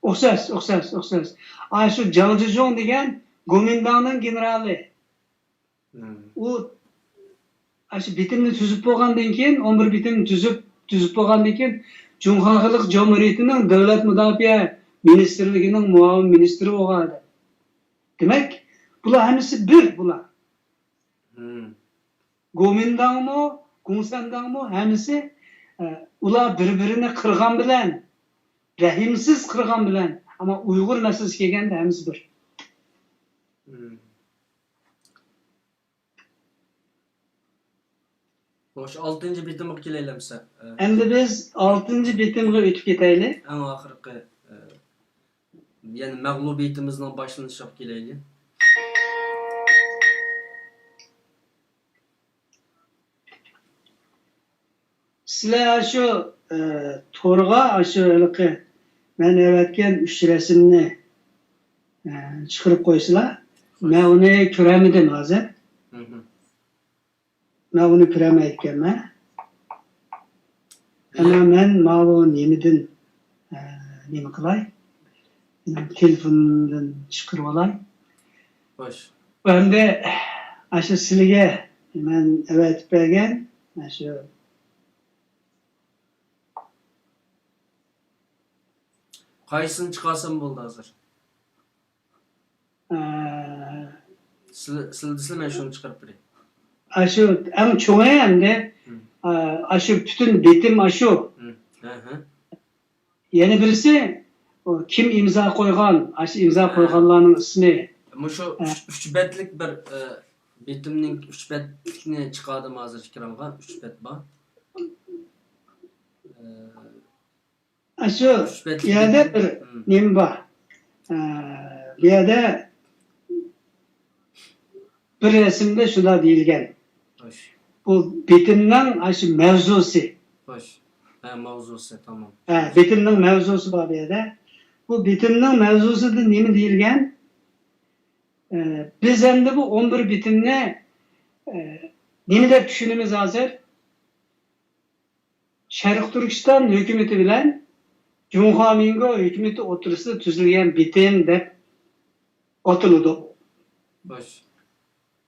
Speaker 2: O'xshash. Shu Zhang Zhizhong degan Gomindangning generali. U shu bitimni tuzib bo'lgandan keyin, 11 bitimni tuzib bo'lgandan keyin Junxo Xalq Jamhuriyatining davlat mudofaa ministrligining muavin ministri bo'lgan. Demak, bular hammasi bir bular. Gomindangmi, Gongsandangmi hammasi ular bir-birini qirgan bilan, rahimsiz qirgan bilan, ama Uyg'ur masalasiga kelganda hammasi bir.
Speaker 1: Xo'sh, 6-chi bitimga kelayliksa.
Speaker 2: Endi biz 6-chi bitimga o'tib ketaylik.
Speaker 1: Eng oxirgi yani mag'lubiyatimizning boshlanishiga kelaylik.
Speaker 2: Sizlar shu to'rga shu men yaratgan 3 rasmni chiqarib qo'ysizlar. Men uni ko'ramidim hozir. Ben onu ko'ramayotganman. Ama men ma'lum nemidan nima qilay? Telefondan chiqarib olay.
Speaker 1: Xo'sh.
Speaker 2: Endi shu sizlarga men aytib bergan shu
Speaker 1: Kaysını çıkarsam buldu hazır. Sildi ben şunu çıkarıp vereyim.
Speaker 2: Aşı hem çoğu hem de aşı bütün bitim aşı. Yeni birisi o kim imza koygan, aşı imza koyganlarının ismi.
Speaker 1: Bu şu üç betlik bir bitimning üç betlikini çıkardım hazır fikrimga. Üç bet var.
Speaker 2: Aşı yerde bir nim var. Bir yerde bir resimde şuna değilgen.
Speaker 1: Hoş.
Speaker 2: Bu bitimden aşı mevzusu.
Speaker 1: Hoş. Mavzusu tamam.
Speaker 2: Bitimden mevzusu var bir yerde. Bu bitimden mevzusu da nemi değilgen? Biz hem de bu 11 bitimle nemi de düşünümüz hazır. Şarkı Türkistan hükümeti bilen Cumhuriyet Mingo hükümeti oturusida tuzilgan bitim deb otiladi.
Speaker 1: Hoş.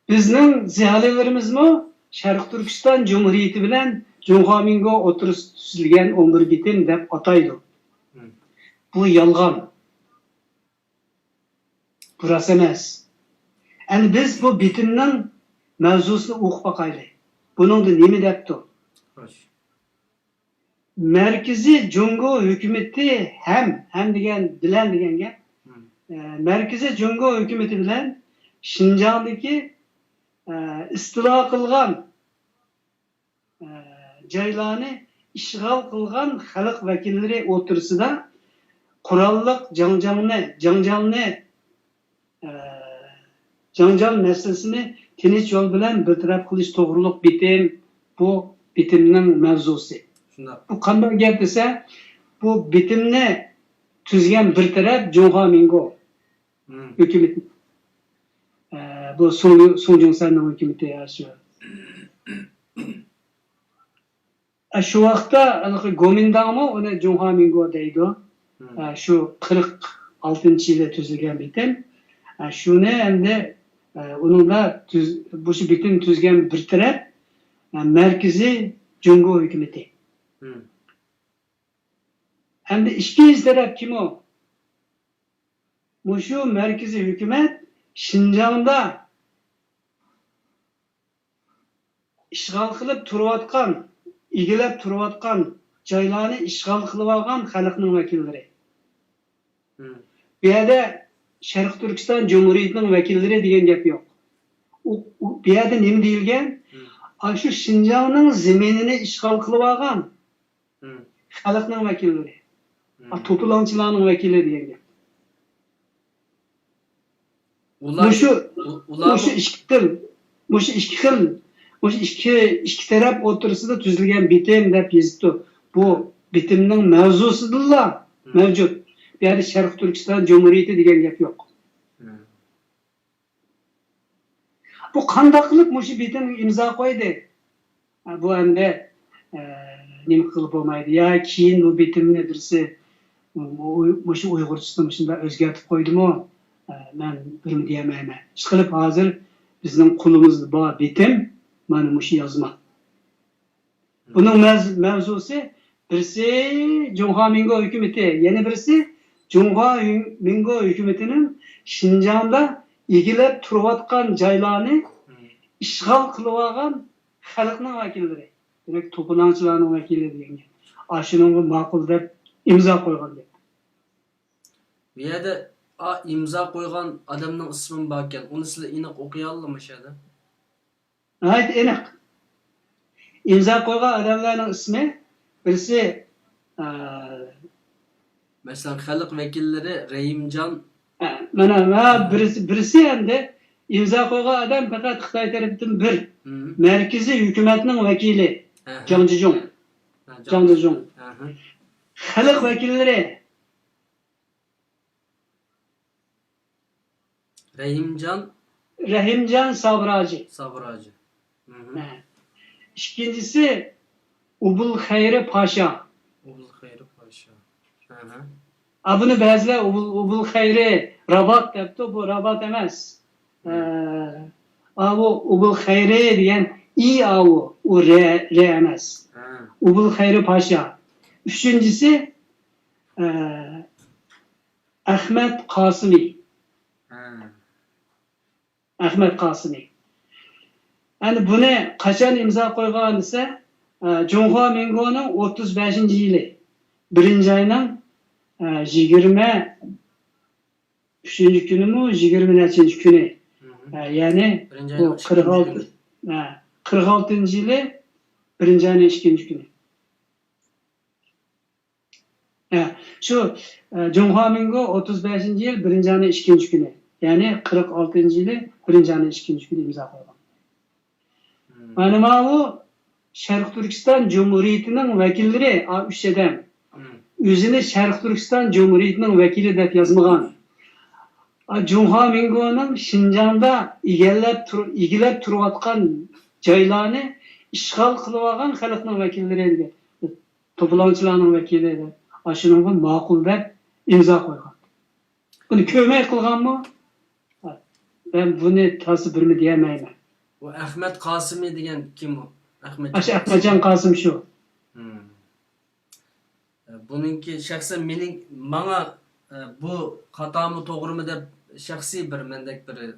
Speaker 2: Bizning ziyolilarimizmi Şarkı Türkistan Cumhuriyeti bilen Cumhuriyet Mingo oturusida tuzilgan 11 bitim deb ataydi. Bu yalgan. Bu rost emas. Endi biz bu bitimning mavzusini o'qib boqaylik. Buningda nima debdi?
Speaker 1: Hoş.
Speaker 2: Merkezi Jungo hükümeti hem degan gap. Merkezi Jungo hükümeti bilen Şinjan'daki istila qilgan joylarni ishg'ol qilgan xalq vakillari o'tirsida qurolliq janjal masalasini tinch yo'l bilan bartaraf qilish to'g'riliq bitim bu bitimning mavzusi. Bu qanday gap desa, bu bitimni tuzgan bir taraf Cumhuriyet Mingo hükümeti. Bu Sun Yat-senning hükümeti aşı. Şu vaqtda Gomindangmi uni Cumhuriyet Mingo deydi. Şu 46-yilda tuzilgan bitim. Shuni endi uningda bu bitim tuzgan bir taraf Merkezi Jungo hükümeti. Endi ikkinchi taraf kim o? Şu merkezi hükümet Şinjan'da işgal qilib turayotgan, egilab turayotgan joylarni ishg'ol qilib olgan xalqning vakillari. Bu yerda Sharq Turkiston Cumhuriyetining vakillari degan gap yo'q. Bu yerda nima deyilgan? Shu Şinjan'ning zaminini ishg'ol qilib olgan xalqning vakillari. To'polonchilarning vakili degan gap. İki taraf o'tirisida tuzilgan bitim deb yozibdi. Bu bitimning mavzusidilla mavjud. Bu yerda Sharq Turkiston Cumhuriyeti degan gap yo'q. Bu qanday qilib shu bitim imzo qo'ydi? Bu endi nima qilib bo'lmaydi. Ya keyin bu bitimni birisi shu Uyg'urchasini shunda o'zgartib qo'ydimi? Ben bir diyemeyim. Çıkılıp hazır bizim kulumuzda bor bitim, mana shu yazma. Bunun mevzusu birisi Cumhuriyet Mingo hükümeti, yeni birisi Cumhuriyet Mingo hükümetinin Şinjan'da egilib turayotgan joylarni ishg'ol qilib olgan xalqning vakillari. Demak, to'polonchilarning vakili degan. Ashunga ma'qul deb imzo qo'ygan.
Speaker 1: Bu yerda imza koygan adamın ismi bakken, onu size inek okuyalım mı şeyde?
Speaker 2: Evet, inek. İmza koygan adamların ismi, birisi
Speaker 1: mesela halk vekilleri Rahimcan
Speaker 2: birisi hem de imza koygan adam fakat Xitay tarafından bir merkezi hükümetinin vekili Zhang Zhizhong. Halk vekilleri Rahimcan Sabracı. İkincisi Ubul Hayri Paşa. Abını bazılar Ubul Hayri Rabat depti. Bu Rabat emez. Ubul Hayri diyen iyi avu. O re emez. Ubul Hayri Paşa. Üçüncüsü Ahmet Kasimi.
Speaker 1: Ha.
Speaker 2: Ahmet Kasimi. Yani bunu qachon imzo qo'ygan desa, Cunhua Mingo'nun 35. yılı. 1. ayının 23. günü mü, 20. günü. Yani
Speaker 1: Birinci
Speaker 2: bu
Speaker 1: ayın
Speaker 2: 46.
Speaker 1: günü.
Speaker 2: 46. yılı 1. ayının 2. günü. Şu Cunhua Mingo 35. yıl 1. ayının 2. günü. Yani 46. yılı 1. ayının 2. günü imza qo'ygan. Mana bu Sharq Turkiston Cumhuriyetining vakilleri 3 adam. O'zini Sharq Turkiston Cumhuriyetining vakili deb yozmagan. Cunhua Mingo'nun Şinjan'da egilab turayotgan joylarni ishg'ol qilib olgan xalqning vakillari, to'polonchilarning vakili deb, shunga ma'qul deb imzo qo'ygan. Buni ko'may qilganmi? Ben bunu tasvir mi diyemeyim.
Speaker 1: Bu Ahmet Kasimi degan kim o?
Speaker 2: Ahmetcan Kasım şu.
Speaker 1: Bununki şahsen bana bu hatamı doğru mu deb şahsi bir mendek bir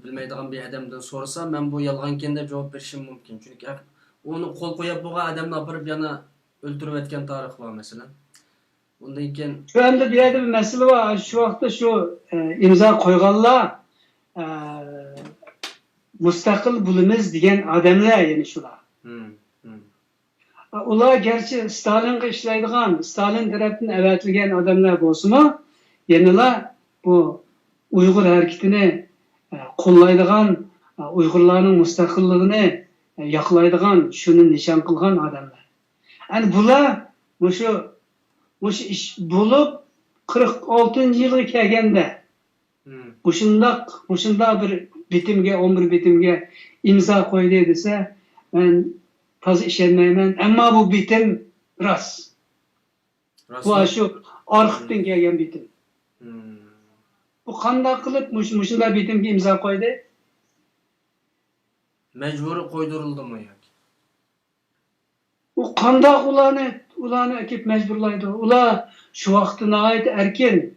Speaker 1: bilmeydiğim bir adamdan sorsa ben bu yalğanken de cevap verişim mümkün. Çünkü onu kol koyup bu adamla apırıp yana öldürüp etken tarih var mesela. Bundayken
Speaker 2: Şu anda bir yerde bir mesele var. Şu vakti şu imza koyganlar müstakil bulunuz diyen adamlar yani şular. Ular gerçi Stalin'e işleydiğen, Stalin tarafından evetilgen adamlar olsun mu? Yeniler bu Uygur hareketini kollaydigan, Uygurların müstakillığını yaklaydigan, şunu nişan kılgan adamlar. Yani bular bu iş bulup 46. yılı kelgende Buşunda bir bitimge, 11 bitimge imza koydu dese ben fazla işenmeyemem. Ama bu bitim rast. Bu şu arxıptan kelgen bitim. Bu qanday qilib muşunda bitimge imza koydu?
Speaker 1: Mecburi koyduruldu mu yani?
Speaker 2: O qanday ularni akip mecburlaydı. Ular şu vaqtına ait erken.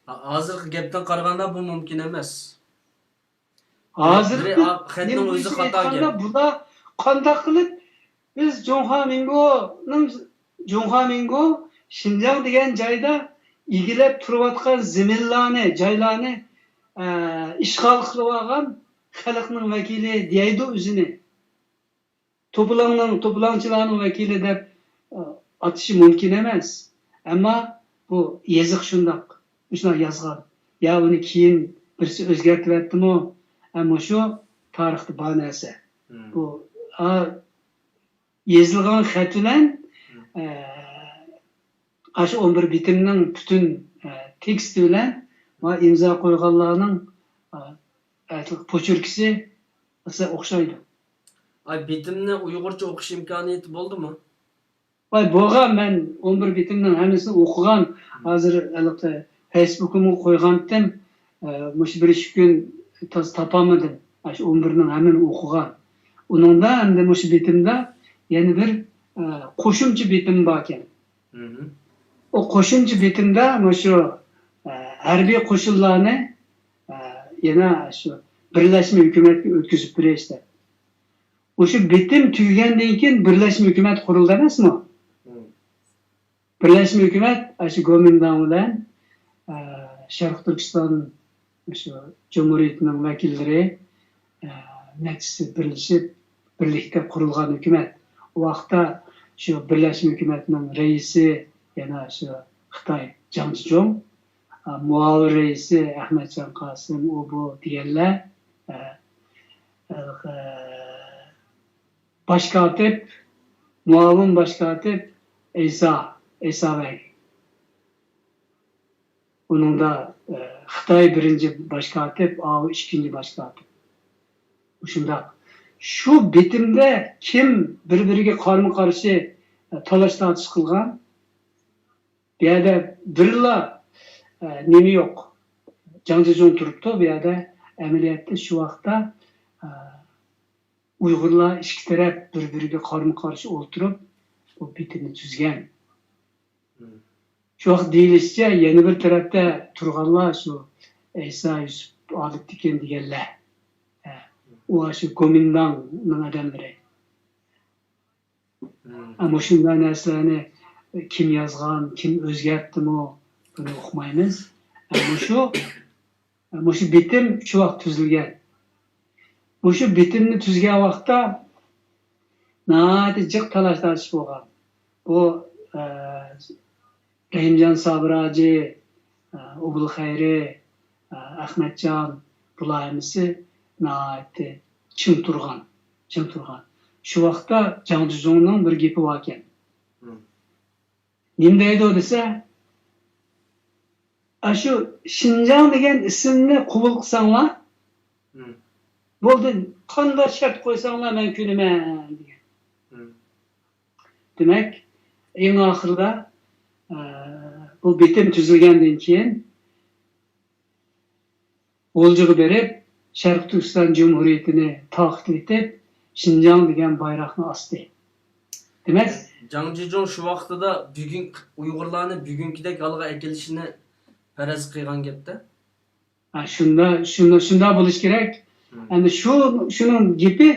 Speaker 1: Hazır gepten qaraganda bu mümkün emas.
Speaker 2: Hazır
Speaker 1: xatning o'zi xato gap.
Speaker 2: Bular qanday qilib biz Cunhua Mingo Şinjan degan joyda egilab turayotgan zaminlarni, joylarni ishg'ol qilib olgan xalqning vakili deydi o'zini. To'polonchilarning vakili deb atishi mumkin emas. Ammo bu yeziq shundoq. Shunday yozgan. Ya uni keyin birisi o'zgartirib aytdimi? Ammo shu tarixda bor narsa. Bu yezilgan xat bilan shu 11 bitimning butun teksti bilan va imzo qo'yganlarning pochurkisi o'xshaydi.
Speaker 1: Bitimni Uyg'urcha o'qish imkoniyati bo'ldimi?
Speaker 2: Bo'lgan, men 11 bitimning hammasini o'qigan. Hozir Facebook'umu qo'ygandim. Mush bir ish kun topamadım. Shu 11ning hammani o'qigan. Uningda endi mush bitimda yana bir qo'shimcha bitim bor ekan. O qo'shimcha bitimda shu harbiy qo'shinlarni yana shu birlashma hukumatga o'tkazib berishdi. O'sha bitim tugagandan keyin birlashma hukumat qurildi emasmi? Birlashma hukumat shu Gomindan bilan Sharq Turkiston shu Cumhuriyetining vakillari nechtasi birlashib birlikda qurilgan hukumat. O vaqtda shu birlashma hukumatning raisi yana shu Xitoy Jiang Zemin, muavin raisi Ahmetcan Kasım, o bu deganlar baş katip, muavin baş katip İsa Bey. Onun da Xitoy birinci baş katip, ikinci baş katip. Shundoq. Şu bitimde kim bir-biriga qarshi talash tortish qilgan? Bu yerda birla nima yo'q. Jiang Zemin turibdi bu yerda. Amaliyotda shu vaqtda Uyg'urlar ikki taraf bir-biriga qarshi o'ltirib bu bitimni tuzgan. Şu vaqt deyilishicha yana bir tarafda turganlar shu İsa Yusuf Adil Tiken deganlar. U shu Komindangning odamlari. Ama shunday narsalarni kim yozgan, kim o'zgartdimi buni uqmaymiz. Ama shu bitim shu vaqt tuzilgan. Shu bitimni tuzgan vaqtda nihoyatda jiq talash-tartish bo'lgan. Bu Rahimjon Sabiraji, Ubul Xayri, Ahmadjon bularmisi nihoyatda chim turgan. Shu vaqtda Jang Jizongning bir gapi bor ekan. Nima deydi o desa, shu Shinjang degan ismni qabul qilsanglar, bo'ldi, qanday shart qo'ysanglar men ko'naman degan. Demak, eng oxirida bu bitim tuzilgandan keyin Oljuga berib, Sharq Turkiston Cumhuriyetini ta'kid etib, Shinjang degan bayroqni osdi. Demak,
Speaker 1: Jang Jizong shu vaqtida bugun Uyg'urlarni bugünkidek alg'a akilishini faraz qilgan gapda.
Speaker 2: Shunda bo'lish kerak. Endi shuning gapi,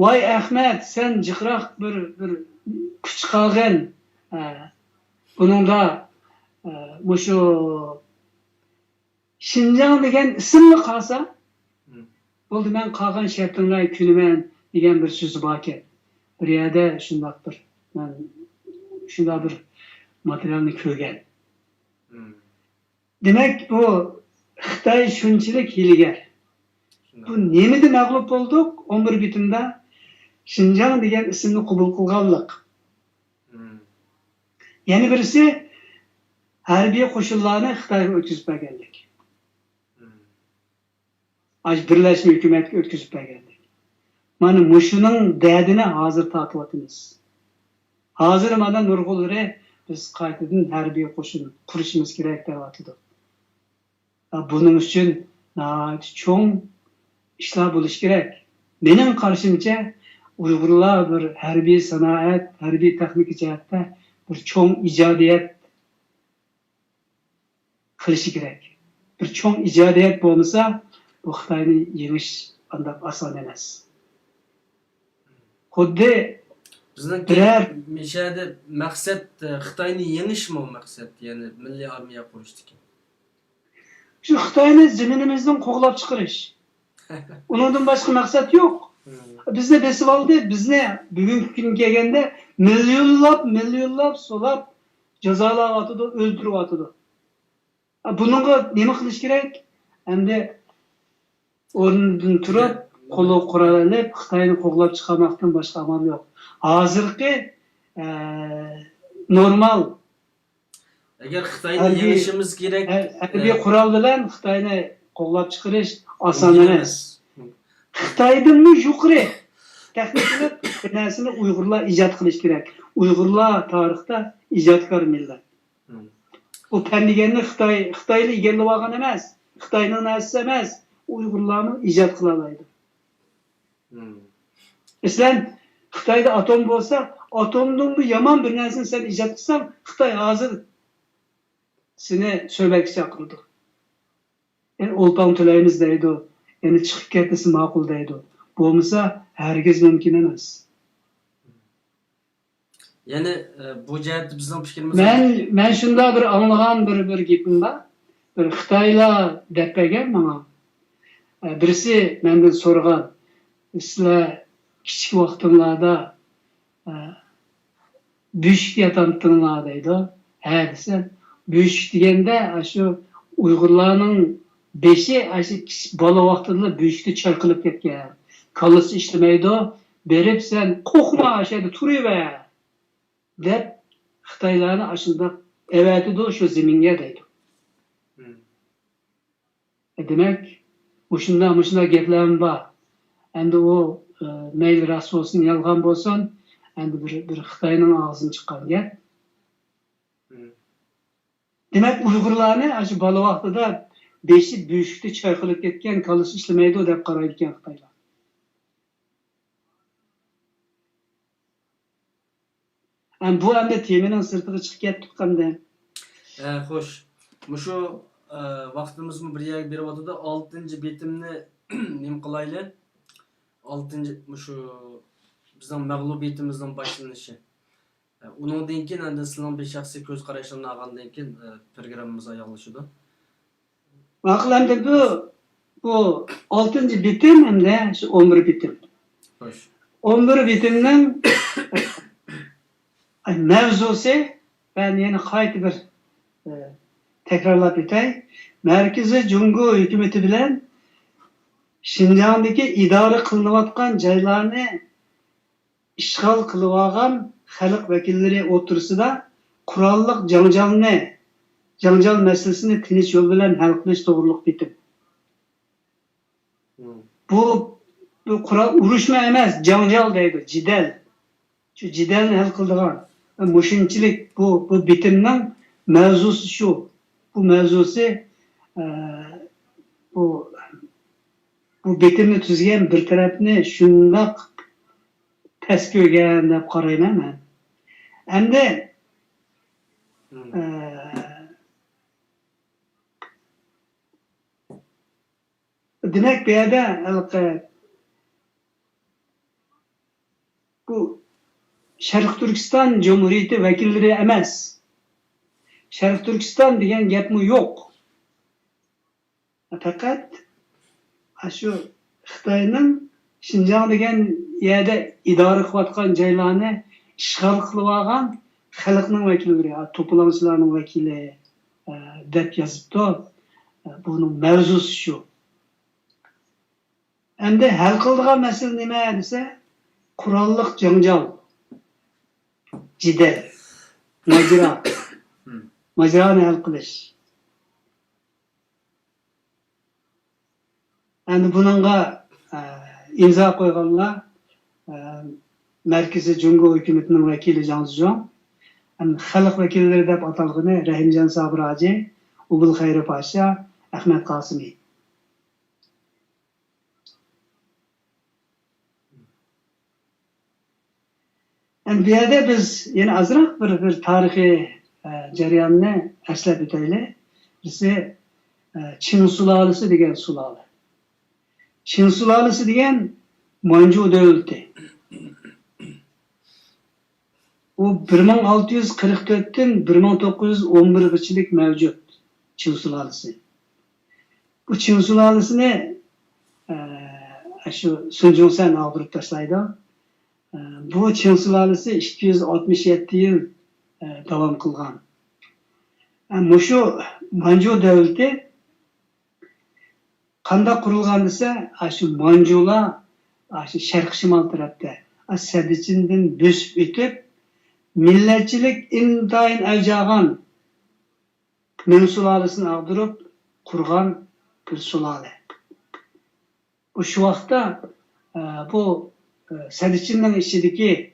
Speaker 2: voy Ahmad, sen jiqroq bir kuch qolgan. Buningda shu Shinjang degan ismni qolsa, bo'ldi, men qolgan shartimlar kunaman degan bir so'z bor ekan. Bir yerda shunday bir materialni ko'rgan. Demak, bu Xitoy shunchalik hiylagar. Bu nemada mag'lub bo'ldik? 11 bitimda Shinjang degan ismni qabul qilganlik. Yana birisi harbiy qo'shinlarni Xitoyga o'tkazib berganlik. Birlashma hukumatga o'tkazib berganlik. Mana mushuning dardini hozir tortyapmiz. Hozir mana nurg'unlari biz qaytadan harbiy qo'shin qurishimiz kerak deyapti. Buning uchun cho'ng ishlar bo'lishi kerak. Mening qarashimcha Uyg'urlar bir harbiy sanoat, harbiy texnika jihatda bir cho'ng ijodiyat qilishi kerak. Bir cho'ng ijodiyat bo'lmasa, bu Xitoyni yengish andaq oson emas. Xuddi
Speaker 1: bizning mishada maqsad Xitoyni yengishmi maqsad, ya'ni milliy armiya qurishdir.
Speaker 2: Shu Xitoyni zaminimizdan qo'g'lab chiqarish. Undan boshqa maqsad yo'q. Bizni besib oldi, bizni bugungi kun kelganda millionlab solab jazolayotdi, o'ldiryotdi. Buningga nima qilish kerak? Endi o'rnidan turib, qo'llab qurollanib, Xitoyni qo'g'lab chiqarmoqdan boshqa amal yo'q. Hozirgi normal
Speaker 1: agar Xitoyni yengishimiz kerak,
Speaker 2: harbiy qurol bilan Xitoyni qo'g'lab chiqarish oson emas. Xitoydan yuqori texnikani bir narsani Uyg'urlar ijod qilish kerak. Uyg'urlar tarixda ijodkor millat. U pandiganni Xitoyni egallab olgan emas, Xitoyning narsasi emas, Uyg'urlarni ijod qila oladi. Masalan, Xitoyda atom bo'lsa, atomning bu yomon bir narsani sen ijod qilsang, Xitoy hozir seni so'lakka chaqirdi. Yani oltan to'laymiz deydi. Yani chiqib ketmesi ma'qul deydi. Bo'lmasa, hargiz mumkin emas.
Speaker 1: Yani bu jihatda bizning fikrimiz.
Speaker 2: Men shunda bir anglagan bir gapim bor. Bir Xitoylar depagan menga. Birisi mendan so'ragan, sizlar kichik vaqtinglarda büyük yatamtınlar deydi. He desem, büyük degende shu Uyg'urlarning beshi bola vaqtida büyükte charqilib ketgan. Kallasi ishlamaydi, berib sen qo'rqma, ashada turaver deb Xitoylarni ashunda evatidi shu zaminga deydi. Demak, shunday gaplarim bor. Endi u mayli rost bo'lsin, yolg'on bo'lsin, endi bir Xitoyning og'zidan chiqqan gap. Demak, Uyg'urlarni shu bola vaqtida beshi büyükte charqilib ketgan, kallasi ishlamaydi deb qaraydi ekan Xitoylar. Yani bu hem de temenin sırtıga çıkıp kettik qanday.
Speaker 1: Xo'sh. Mushu vaqtimizni bir yerga beryapti-da, 6-betimni nim qilayli. 6 bizning mag'lubiyatimizning boshlanishi. Uningdan keyin endi sizning bir shaxsiy ko'z qarashlarini olgandan keyin programmamiz oyoqlashadi.
Speaker 2: Maqlamda bu 6. bitim hem de şu 11 bitim.
Speaker 1: Xo'sh.
Speaker 2: 11 bitimning mavzusi ben yine qayta bir tekrarlab o'tay. Merkezi Cumhur hükümeti bilen Şinjan'daki idare kılınıvatkan joylarni işgal kılıvagan halk vekilleri oturusida kurallık janjal meselesini tinch yo'l bilan hal qilish to'g'riliq bitim. Bu kural urushma emas, janjal deydi, jidal. Şu jidalni hal qildigan. Mushunchilik bu bitimning mavzusi shu. Bu mavzusi bu bitimni tuzgan bir tarafni shundoq past ko'rgan deb qarayman men. Endi demek bir yerde bu Şarkı Türkistan Cumhuriyeti vekilleri emas. Şarkı Türkistan degan gapmi yok. Fakat şu Xitoyning Şinjan degan yerda idora qilayotgan joylarni ishg'ol qilib olgan xalqning vakilleri, to'planishlarning vakili deb yozibdi. Buning mavzusi shu. Endi hal qiladigan masala nima desa, qurolliq janjal, jidal, majrani hal qilish. Endi bununla imza koyganlar Merkezi Cumhur Hükümeti'nin vekili Cansucan, halk vekilleri deb atalgını Rahimcan Sabir Hacı, Ubul Hayri Paşa, Ahmet Kasimi. Yani bir yerde biz yine azırak bir tarihi cereyanını eslep öteyle. Birisi Çin sulalesi degen sulale. Çin sulalesi degen Manchu devleti. O 1644'ten 1911'lik mevcut Çin sulalesi. Bu Çin sulalesini şu Sun Yat-sen aldırıp taşlaydı. Bu Çin sulalesi 267 yıl devam kılgan. Yani şu Manchu devleti qanday qurilgan desa, şu Manchular şu sharq shimol tarafda Sadichindan bosib o'tib, millatchilik intayin avjagan Ming sulolesini ag'dirib qurgan bir sulole. Bu şu vaqtda bu Sadichinning ichidagi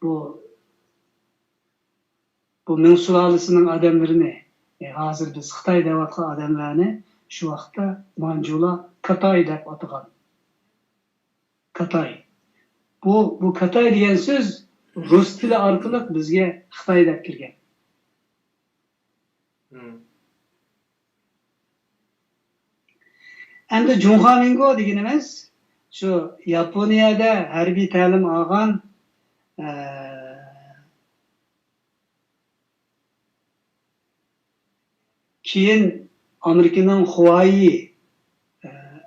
Speaker 2: bu Ming sulolesining odamlarini, hozir biz Xitoy deyotgan odamlarni şu vaqtda Manchular Katay deb atagan. Katay. Bu Katay degan so'z rus tili orqali bizga Xitoy deb kirgan. Endi Junhamingo deganimiz şu Yaponiyada harbiy ta'lim olgan keyin Amerikaning Hawaii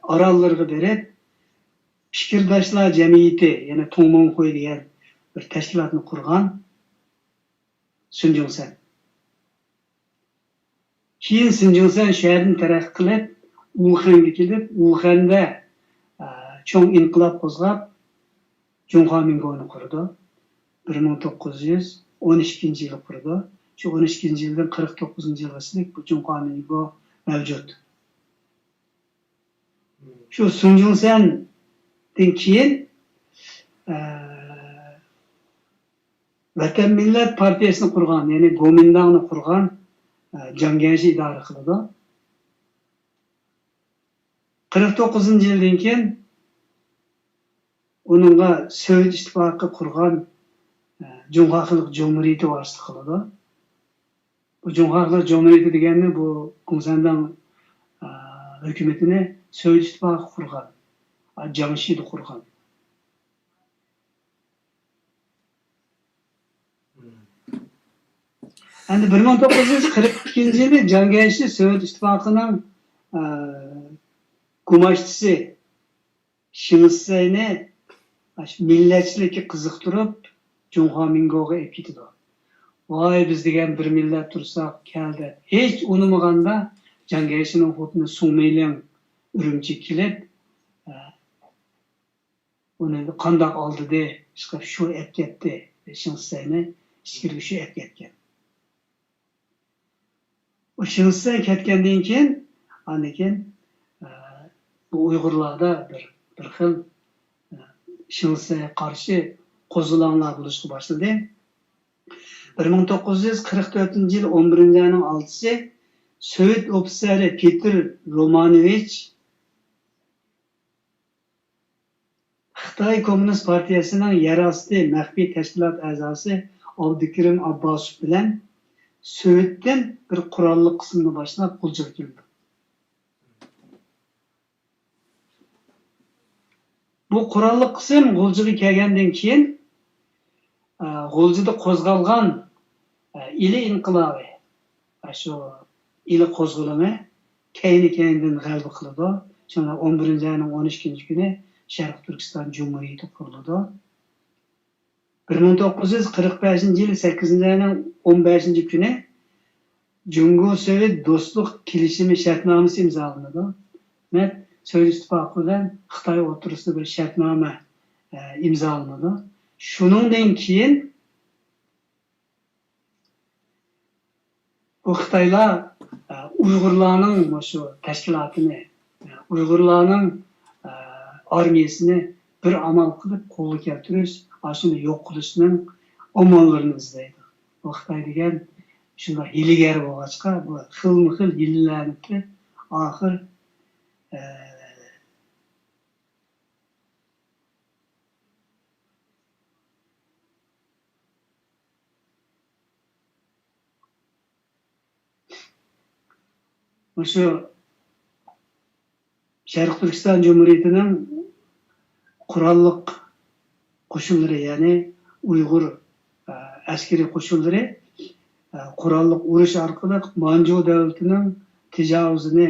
Speaker 2: orollariga berib Fikirdoshlar jamiyati, ya'ni Tongmonxo'y degan bir tashkilotni qurgan Sun Yat-sen. Keyin Sun Yat-sen shaharni taraqqiy qilib, Uxanga kelib, Uxanda cho'ng inqilob qo'zg'ab, Junhamingoni qurdi. 1912-yili qurdi. Şu 12-yildan 49-yilgacha bu Junhamingo mavjud. Şu Sun Yat-sendan keyin Vatan Millat Partiyasini qurgan, ya'ni Gomindangni qurgan Jiang Ganshi idora qildi. 49-yildan keyin onunla Sovet ittifoqi qurgan Cumhur Halk Cumhuriyeti başçılık kıldı. Bu Cumhur Halk Cumhuriyeti degeni bu Kumsandan hükümetini Sovet İttifakı kurgan. Jamshid kurgan. Endi 1942 yılı Cangençli Sovet İttifakı'nın kumaşçısı Şinseyni milletçilikке kızıktırıp Cumhur Mingo'ga ep ketidi. Vay biz degen bir millet tursak keldi. Hiç unumaganda Cangençli'nin hutunu Sungmeylen Ürümçi kelip onu kandak aldı de şu ep ketdi. Şinseyni işkirgi şu ep ketken. O Şinsey ketkendan keyin annekin bu Uygurlarda bir xil Şinsey'e karşı qo'zg'olonlar bo'lishga boshladi. 1944 yıl 11 ayının 6'sı Sovet ofiseri Peter Romanovich Xitoy Komünist Partiyasının yerastı maxfiy tashkilot a'zosi Abdukirim Abbasov bilan Sovetdan bir qurolli qismni boshlab G'uljiga keldi. Bu qurolli qism G'uljiga kelgandan keyin G'uljida qo'zg'algan ili inqilobi shu ili qo'zg'oloni keyin-keyindan g'alaba qildi. Shunda 11 ayning 12 kuni Sharq Turkiston Cumhuriyeti qurildi. 1945 yılı 8 ayning 15 kuni Jungo Sovet do'stlik kelishimi shartnomasi imzolanadi. Sovet İttifakı bilan Xitoy o'rtasida bir shartnoma imzolanadi. Shuningdan keyin bu Xitoylar Uyg'urlarning shu tashkilotini, Uyg'urlarning armiyasini bir amal qilib qo'lga keltirish, shuni yo'q qilishning omonlarini izlaydi. Bu Xitoy degan shunday hiligar bo'lg'achqa bu xilma-xil hillarni qilib oxir şu Sharq Turkiston Cumhuriyeti'nin qurolliq qo'shinlari, ya'ni Uyg'ur askeri qo'shinlari qurolliq urush orqali Manju davlatining tijovuzini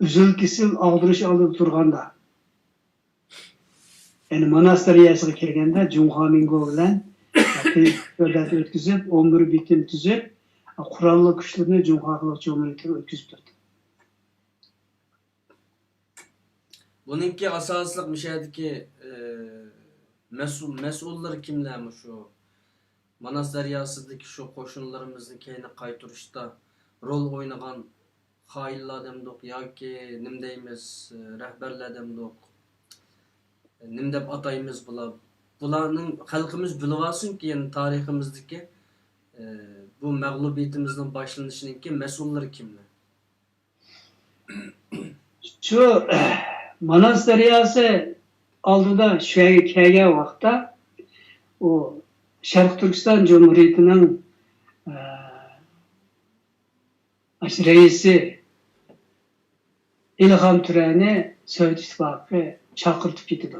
Speaker 2: uzil-kesil og'dirish oldida turganda, ya'ni Manas daryosiga kelganda Junho Mingo bilan suhbat o'tkazib, 11 bitim tuzib, qurolli kuchlarni Junho Halk Cumhuriyetiga o'tkazib turdi.
Speaker 1: Bununki asaslık müşahedeki mesullar kimlermiş şu? Manas Deryası'daki şu koşunlarımızın keyine kaytırışta rol oynayan hainler demdok ya ki nimdeyimiz rehberler demdok nimdep atayımız bularının halkımız bilivasın ki yani tarihimizdeki bu mağlubiyetimizin başlanışının ki mesulları kimler?
Speaker 2: Şu Manas Deryası aldıda şöyle kelgen vaqtda o Sharq Turkiston Cumhuriyeti'nin reisi İlham Türeni Sovet İttifakı çaqırtıp ketdi.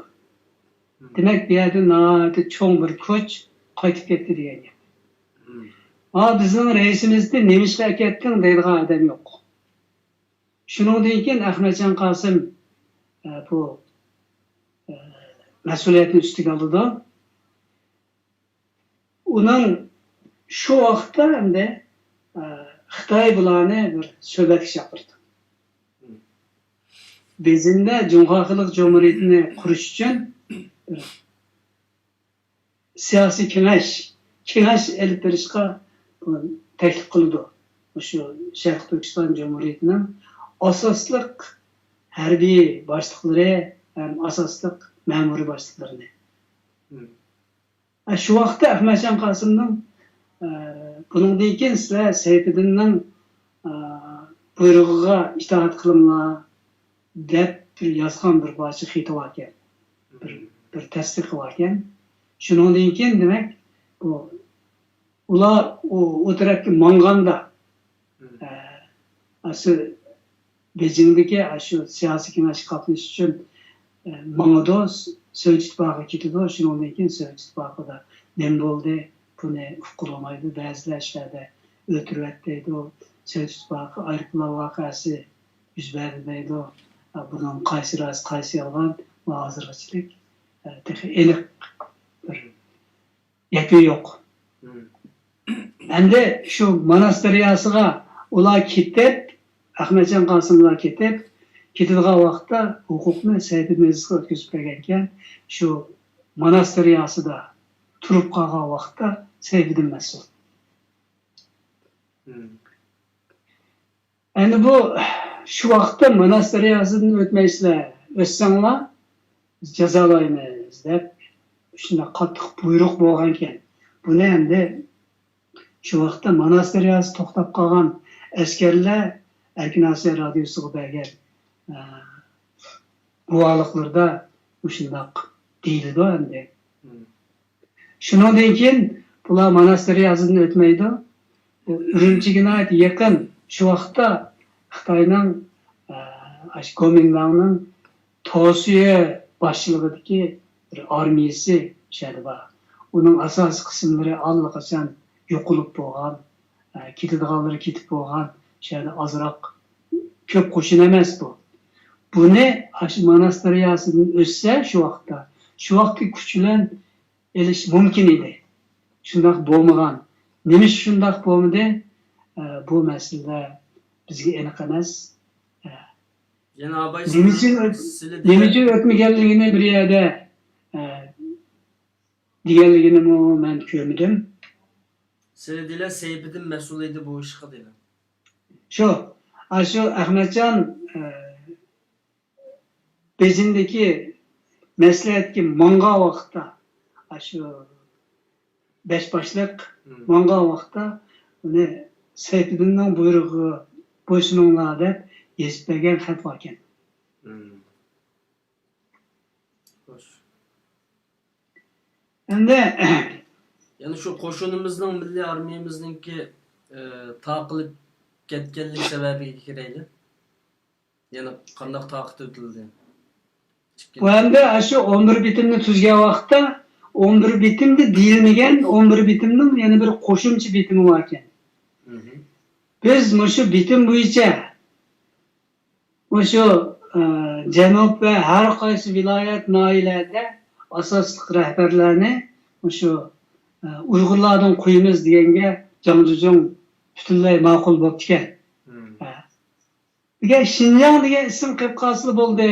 Speaker 2: Demek bir yerde naati çoğun bir kuch qaytib ketdi degan. Bizning reisimizde nemişqa ketding deydigan adam yo'q. Shuningdan keyin Ahmadjon Qosim bu mas'uliyatni ustiga oldi. Uning shu vaqtda endi Xitoy bularni bir suhbatga chaqirdi. Bezinda Junho Halk Cumhuriyetini qurish uchun siyosiy kengash elib berishga taklif qildi. Shu Sharq Turkiston Cumhuriyetining asosliq harbiy boshliqlari ham asosliq ma'muriy boshliqlarini. Shu vaqtda Ahmadjon Qosimning buningdan keyin sizlar Sayfiddinning buyrug'iga itoat qilinglar deb yozgan bir parcha xati bor ekan. Bir tasdiq bor ekan. Şundan keyin demek bu ular o tarafga manganda asıl Beijingdeki şu siyasi kengaş katılış için mangada Sovet İttifakı ketidi. Şundan keyin Sovet İttifakıda nem oldu. Bunu uqulamaydı. Bazı işlerde ötürüp etdiydi. O Sovet İttifakı ayrıklığı vakası yüz berdi. Bunun qaysi rast, qaysi yalan ve hazırlıçılık enik bir yapi yok. Endi şu monastiriyasıga ular ketip, Ahmetcan Qasımlar ketip, ketadigan vaqtda huquqni Said Mezisga o'tkazib bergan, şu monastiriyasida turib qolgan vaqtda Said'in mas'ul. Endi bu şu vaqtda monastiriyasidan o'tmaysizlar, o'tsanglar biz jazolaymiz deb shunday qattiq buyruq bo'lgan ekan. Buni endi şu vaqtda monastiriyasi to'xtab qolgan askarlar Erkin Asiya radiosiga bergan guvohliklarda shundoq deyildi endi. Shundan keyin bular monastiriyasidan o'tmaydi. Urumchiga yaqin şu vaqtda Xitoyning Kuomintangning Tosuya boshchiligidagi bir armiyasi shadi bor. Uning asosiy qismlari allaqachon yo'qolib bo'lgan, ketadiganlari ketib bo'lgan, shadi ozroq ko'p qo'shin emas bu. Buni monastiriyasidan o'tsa shu vaqtda kuch bilan elish mumkin edi. Shundoq bo'lmagan. Nima shundoq bo'lmadi? Bu masala bizga aniq emas.
Speaker 1: Yani abay
Speaker 2: nima uchun o'tmaganligini bir yerda deganligini men ko'rmadim.
Speaker 1: Sizlar deylar Said'in mas'ul edi bu ishga deylar.
Speaker 2: Şu Ahmetcan Beijingdeki maslahatga manga vaqtda şu beş başlık manga vaqtda uni Said'ning buyrug'i bo'ysuninglar deb yezib bergan xat bor ekan.
Speaker 1: Hoş.
Speaker 2: Endi
Speaker 1: Yani şu qo'shinimizning milliy armiyamizningki taqilib ketganlik sababiga kirayli. Yani qanday taqit o'tildi?
Speaker 2: bu endi shu 11 bitimni tuzgan vaqtda 11 bitimda deyilmagan 11 bitimning yana bir qo'shimcha bitimi bor ekan. Biz shu bitim bo'yicha shu Janub ve her qaysi viloyat noiyalarda asosli rahbarlarni shu Uyg'urlardan qo'yamiz deganga Jangjujong butunlay ma'qul bo'lib ekan. Degan Şinjan degan ism qo'yib qolsa bo'ldi.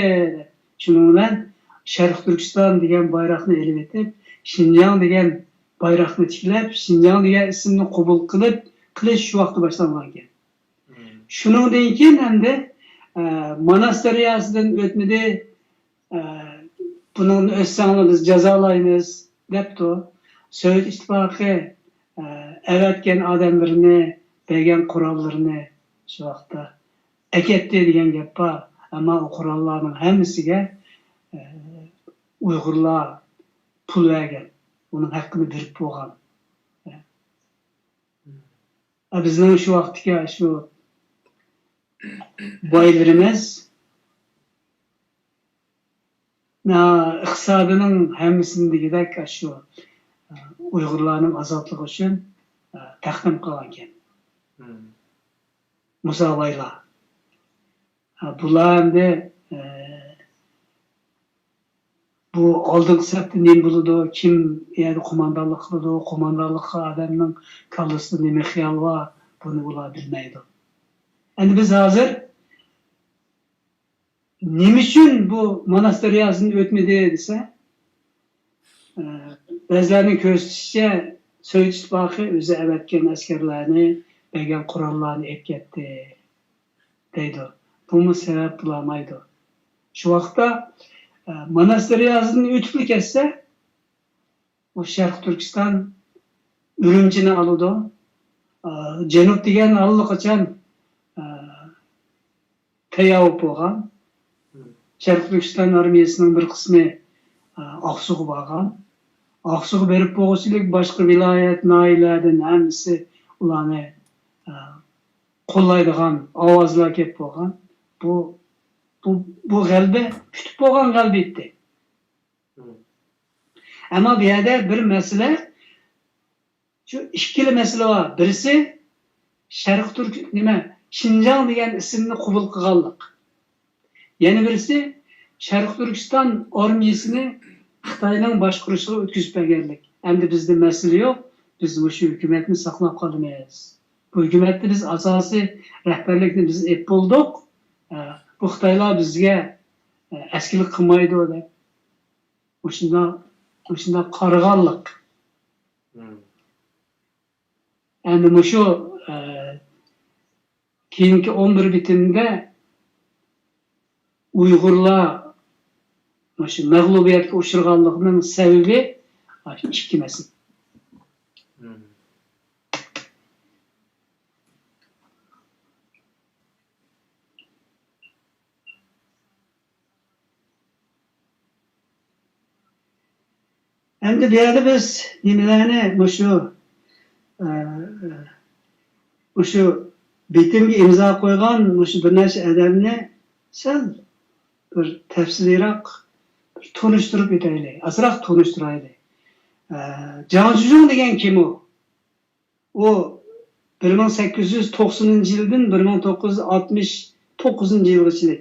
Speaker 2: Shuning bilan Sharq Turkiston degan bayroqni elib etib, Şinjan degan bayroqni tiklab, Şinjan degan ismni qabul qilish shu vaqtda boshlangan ekan. Shuningdan keyin endi monastiriyasidan o'tmadi, buni o'tsanglar biz jazolaymiz debdi. Sovet İttifakı avatgan odamlarini, bergan qurollarni shu vaqtda aketdi degan gap bor. Ammo o qurollarning hammasiga Uyg'urlar pul bergan, uning haqqini berib bo'lgan. Bizning shu vaqtga shu boylarimiz iqtisodining hammasidagidek shu Uyg'urlarning ozodligi uchun taqdim qilgan ekan. Musobaylar. Bular endi bu oldingi safda nima bo'ladi, kim yani qo'mondonlik qiladi, qo'mondonlikqa odamning kallasida nima xiyol bor, buni ular bilmaydi. Endi biz hozir nima uchun bu monastiriyasini o'tmadi desa, ba'zilarning ko'rsatishicha Sovet İttifakı o'zi avatgan askarlarni, bergan qurollarni olib ketdi deydi. Bunu sebep bulamaydı. Şu vaqtda monastiriyasini o'tib ketsa, o Sharq Turkiston Urumchini oladi. Janub degan allaqachon tayyor bo'lgan. Sharq Turkiston armiyasining bir qismi Oqsuv bo'lgan. Aksu'ga berip boğuşilik başka vilayet nailerden hemisi ulanı kollaydıgan avazlar kep boğan. Bu galbe kütüp boğan galbe etti. Ama bir yerde bir mesele, şu ikili mesele var. Birisi Şarkı Türk nime Şinjan degan isimni qabul qilganlik. Yana birisi Şarkı Türkiston armiyasini Xitoyning boshqarishiga o'tkazib berganlik. Endi bizda mesele yo'q. Biz bu hukumatni saqlab qolamiz. Bu hukumatni biz asosiy rahbarlikni biz ep bo'ldik. Bu Xitoylar bizga askilik qilmaydi deb. O'shunda qaraganlik. Endi shu keyingi 11 bitimde Uyg'urlar shu mag'lubiyatga uchraganligining sababi ikki masala. Endi bu yerda biz nimalarni shu bitimga imzo qo'ygan shu bir necha adamni sal bir tafsiliyroq tunishtirib o'taylik, azroq tunishtiraylik. Jiang Zhuzhong degan kim u? U 1890-yildan 1969-yilgacha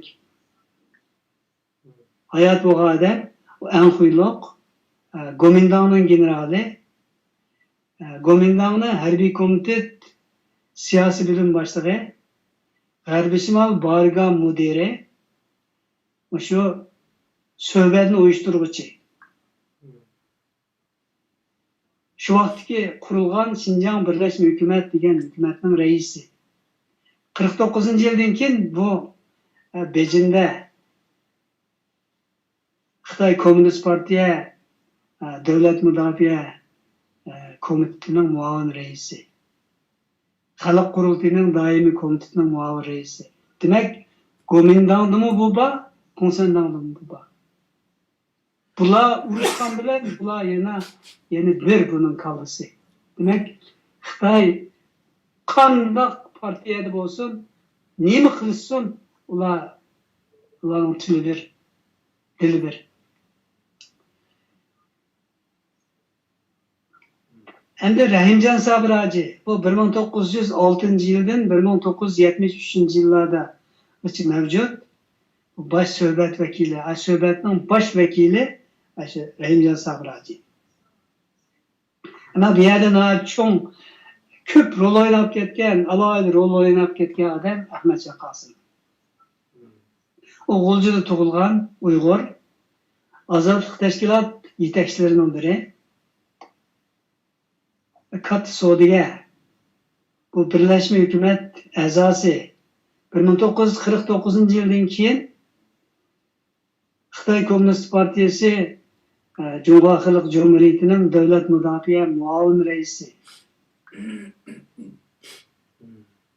Speaker 2: hayot bo'lgan odam. U Anxuyloq Gomindangning generali. Gomindangning harbiy komitet siyosiy bilim boshlig'i, G'arbiy Shimol Bariga mudiri, shu suhbatni uyushtiruvchi. Shu vaqtdagi qurilgan Xinjiang Birlashma Hukumat degan hukumatning raisi. 49-yildan keyin bu Bejinda Xitoy Kommunist Partiya Davlat Mudofaa komitetining muavin raisi. Xalq qurultiyining doimiy komitetining muavin raisi. Demak, Gomindangdimi bu ba, Kongsandangdimi bu ba. Bular urushgan bilan bular yana bir bunun kallısı. Demak, Xitoy qandoq partiyada bo'lsin, nima qilsin, ularning tili bir, dili bir. Endi Rahimjon Sabiraji bu 1906-yildan 1973-yillarda mavjud. Baş söhbət vəkili, söhbətinin baş vəkili Rahimjon Sabiraji. Ama bir yerden çok köp rol oynap ketken, alaylı rol oynap ketken adam Ahmetcan Qasım. O G'uljida tug'ilgan Uyg'ur, azadlık teşkilat yetakchilarining biri. Katta Saudiya, bu Birleşme Hükümet a'zosi 1949-yildan keyin Xitoy Kommunist Partiyasi Cumhuriyet Xalq Cumhuriyeti'nin Davlat Mudofaa muavin raisi.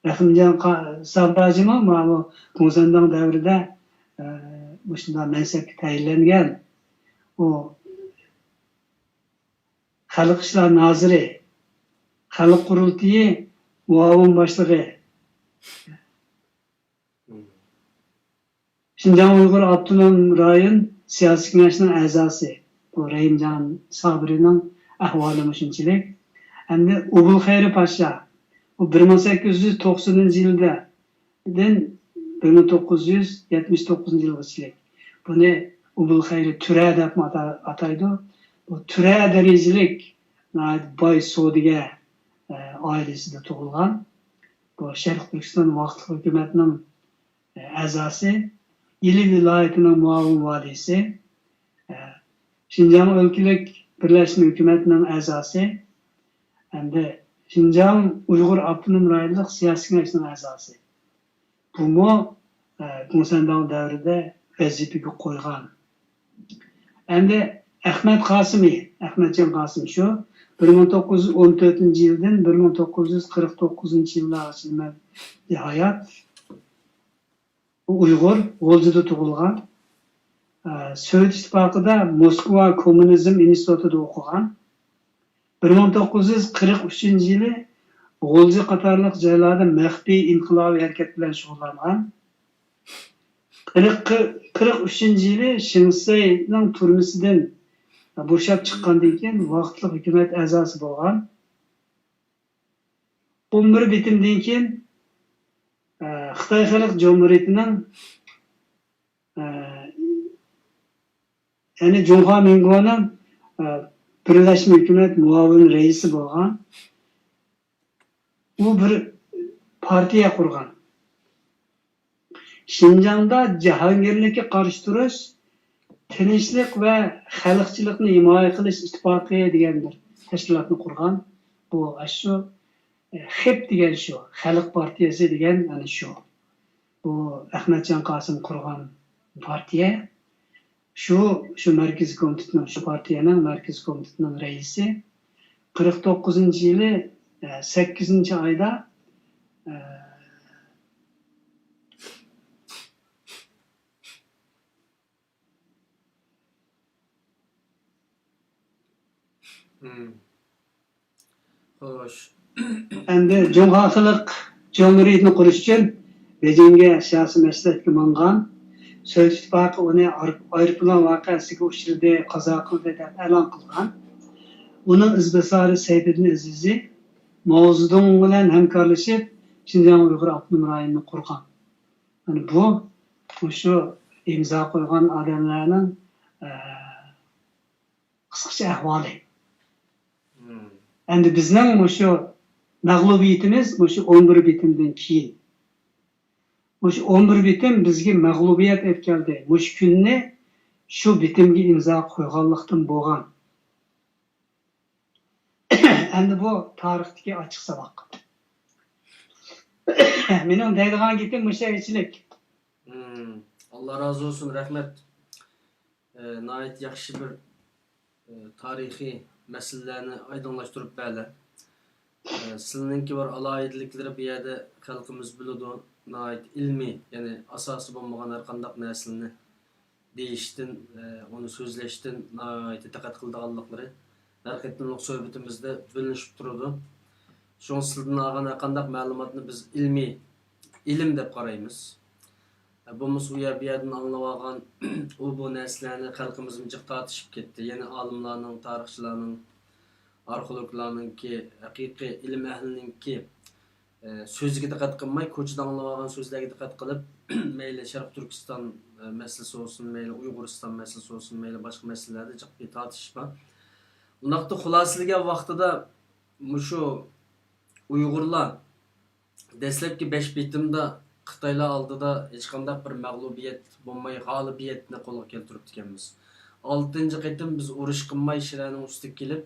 Speaker 2: Rahimjon Sabiraji bu Ko'zandang davrida shunday mansabga tayinlangan. O Xalq ishlar noziri, Xalq qurultiyi muavin boshlig'i. Şinjan Uyghur Abdunum Rayon siyasi kengashining a'zosi. Bu Rahimjon Sabirining ahvoli shunchalik. Endi Ubulxayri Pasha bu 1890-yildan 1979-yilgacha. Buni Ubulxayri Tura deb ataydi. Bu Tura darajalik boy Saudiya oilasida tug'ilgan. Bu Sharq Turkiston vaqtli hukumatining a'zosi. İli vilayetining muavin valisi, Şinjan o'lkalik Birleşme Hükümeti'nin a'zosi, hamda Şinjan Uyg'ur Abdunum rayonlik siyosiy kengashining a'zosi. Bu Ko'zandang davrida vazifaga qo'ygan. Endi Ahmetcan Qasım şu 1914-yildan 1949-yillargacha hayot. Uyg'ur, G'uljida tug'ilgan. Sovet İttifaqıda Moskva Kommunizm İnstitutida o'qigan. 1943 yılı G'o'lji qatorliq joylarda maxfiy inqilobiy harakat bilan shug'ullangan. 43 yılı Shinseyning turmasidan bo'shab chiqqandan keyin vaqtli hukumat a'zosi bo'lgan. 11 bitimdan keyin Xitoy Xalq Cumhuriyetining ya'ni Junxo Mingoning birlashma hukumat muavin raisi bo'lgan. U bir partiya qurgan. Şinjan'da Cihangirlikka qarshi turish, tinchlik va xalqchilikni himoya qilish ittifoqi degan bir tashkilotni qurgan. Bu shu XIP degan shu, Xalq partiyasi degan ana shu. Bu Ahmadjon Qosim qurgan partiya. Şu Merkez Komitetining, şu partiyaning Merkez Komitetining raisi 49 yılı 8 ayda
Speaker 1: Xo'sh.
Speaker 2: endi Junxo Xalq Cumhuriyetini qurish uchun Beijingga siyosiy maslahatga mangan. Sovet İttifaqı onu aeroplan voqeasiga uchradi, qazo qildi deb e'lon qilgan. Uning izbosari Sayfiddin Azizi Mao Zedong bilan hamkorlashib Xinjiang Uyg'ur avtonom rayonini qurgan. Yani bu shu imzo qo'ygan odamlarning qisqacha ahvoli. Endi bizning shu mag'lubiyatimiz shu 11 bitimdan keyin. Shu 11 bitim bizga mag'lubiyat etkeldi. Shu kunni shu bitimga imzo qo'yganlikdan bo'lgan. Endi bu tarixdagi ochiq saboq. Mening deydigan gapim mushayichilik.
Speaker 1: Allah razı olsun, rahmet. Nayet yaxshi bir tarixiy masalalarni aydınlaştırıp berdi. Sizninki var alayidlikleri bir yerde xalqimiz biladi. Nayet ilmi, yani asası bo'lmagan har qanday narsalarni deyishdan, onu so'zlashdan nayet diqqat qildiganliklari har qanday suhbatimizda bilinib turadi. Şu sizdan olgan har qanday ma'lumotni biz ilim deb qaraymiz. Bumuz u yerden anlab olgan bu narsalarni xalqimiz jiq tortishib ketdi. Yani olimlarning, tarixchilarning, arxeologlarningki, haqiqiy ilm ahlininki so'ziga diqqat qilmay, ko'chada anglab olgan so'zlarga diqqat qilib, mayli Sharq Turkiston masalasi olsun, mayli Uyg'uriston masalasi olsun, mayli boshqa masalalarda jiq bir tortish bor. Undaqda xulosalagan vaqtida shu Uyg'urlar dastlabki 5 bitimda Xitoylar oldida hech qanday bir mag'lubiyat bo'lmay, g'olibiyatni qo'lga keltirib ekanmiz. 6-chi qitim biz urush qilmay Shiraning ustiga kelib,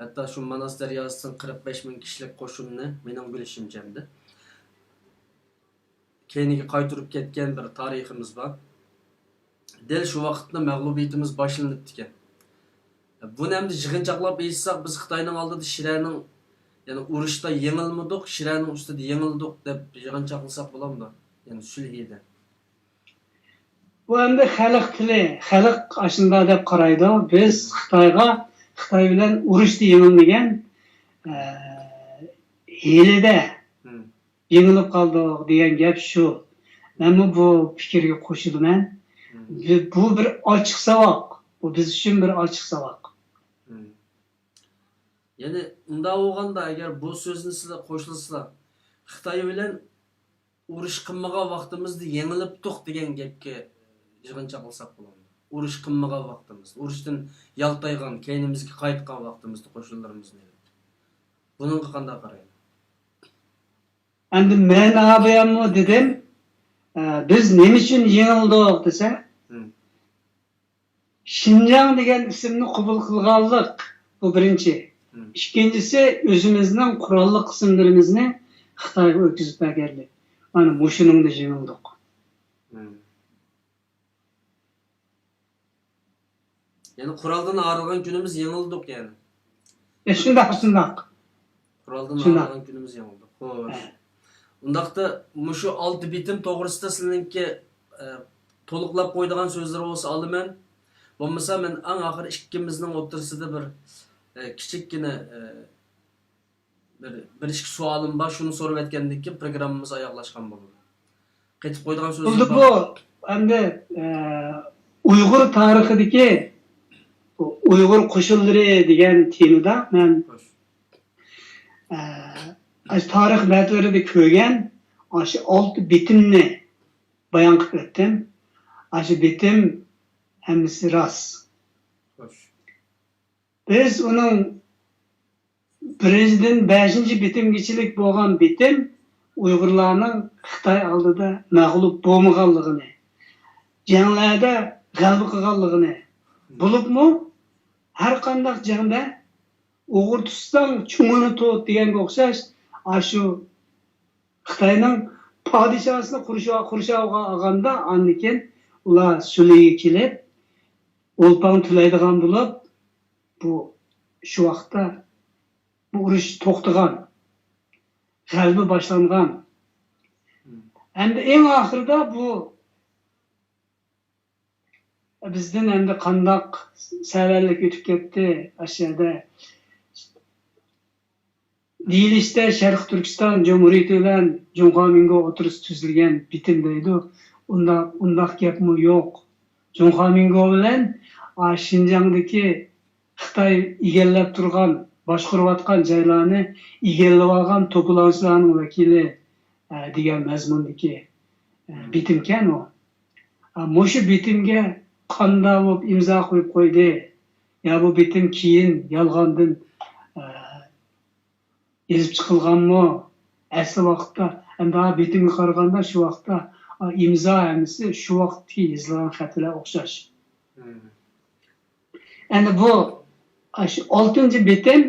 Speaker 1: hatto shu Manas daryosidan 45 ming kishilik qo'shinni mening bilishimchamda keyniga qaytirib ketgan bir tariximiz bor. Del shu vaqtda mag'lubiyatimiz boshlanib ekan. Buni hamda yig'inchoqlab aytsak, biz Xitoyning oldida Shiraning, yani urushda yengilmadik, Shiraning ustida yengildik deb yig'inchoqlasak bo'ladimi? Yani sulhida.
Speaker 2: Bu endi xalq tili, xalq ashunda deb qaraydi. Biz Xitoy bilan urushda yengilmagan, hilida yengilib qoldik degan gap shu. Men bu fikrga qo'shilaman. Bu bir ochiq saboq. Bu biz uchun bir ochiq saboq.
Speaker 1: Yani unda bo'lganda agar bu so'zni sizlar qo'shilsizlar, Xitoy bilan urush qilmagan vaqtimizda yengilibdik degan gapga yig'inchoqlasak bo'ladi. Urush qilmagan vaqtimizda, urushdan yaltaygan, keynimizga qaytgan vaqtimizda qo'shinlarimizni. Bunga qanday qaraysiz?
Speaker 2: Endi men abayammo dedim. Biz nima uchun yengildik desa, Xinjiang degan ismni qabul qilganlik bu birinchi. İkincisi özümüzden kurallı kısımlarımızı Xitoyga o'tkazib berganlik. Mana mushuning yengildik.
Speaker 1: Yani kuraldan ayrılgan günümüz yengildik yani.
Speaker 2: Shundaq.
Speaker 1: Kuraldan ayrılgan günümüz yengildik. Xo'sh. Undaqda mushu 6 bitim to'g'risida sizninki to'liqlab qo'ydigan so'zlar bo'lsa olaman. Bo'lmasa men eng oxir ikkimizning o'rtasida bir kichikkina bir ikki savolim bor, shuni so'rab aytgandan keyin programmamiz oyoqlashgan bo'ladi. Qaytib qo'ydigan so'zlar
Speaker 2: Bo'ldi bu endi Uyg'ur tarixidagi Uyg'ur qo'shinlari degan temada men tarix matlarida ko'rgan shu 6 bitimni bayon qilib o'tdim. Shu bitim hammasi rost.
Speaker 1: Xo'sh.
Speaker 2: Biz uning birinchidan 5 bitimgachilik bo'lgan bitim Uyg'urlarning Xitoy oldida mag'lub bo'lmaganligini, janglarda g'alaba qilganligini, bo'libmi har qanday jangda Uyg'ur tutsang chungini to't deganga o'xshash shu Xitoyning podishosini qurshovga olganda andikin ular Suliga kelib o'lpon to'laydigan bo'lib bu shu vaqtda bu urush to'xtagan, g'alaba boshlangan. Endi eng oxirida bu bizdan endi qandoq savallik o'tib ketdi aşağıda deyilishda Sharq Turkiston Jumhuriyati bilan Junxomingo o'tirisi tuzilgan bitim deydi. Undaq gapmi yo'q. Junxomingo bilan Xinjiangdagi Xitoy egallab turgan, boshqarayotgan joylarni egallab olgan to'planishlarning vakili degan mazmundagi bitimkan u. Mushu bitimga qanday bo'lib imzo qo'yib qo'ydi? Ya bu bitim keyin yolg'ondan yozib chiqilganmi? Asli vaqtda endi bitimga qaraganda shu vaqtda imzo hammasi shu vaqtda yozilgan xatlar o'xshash. Endi bu 6-bitim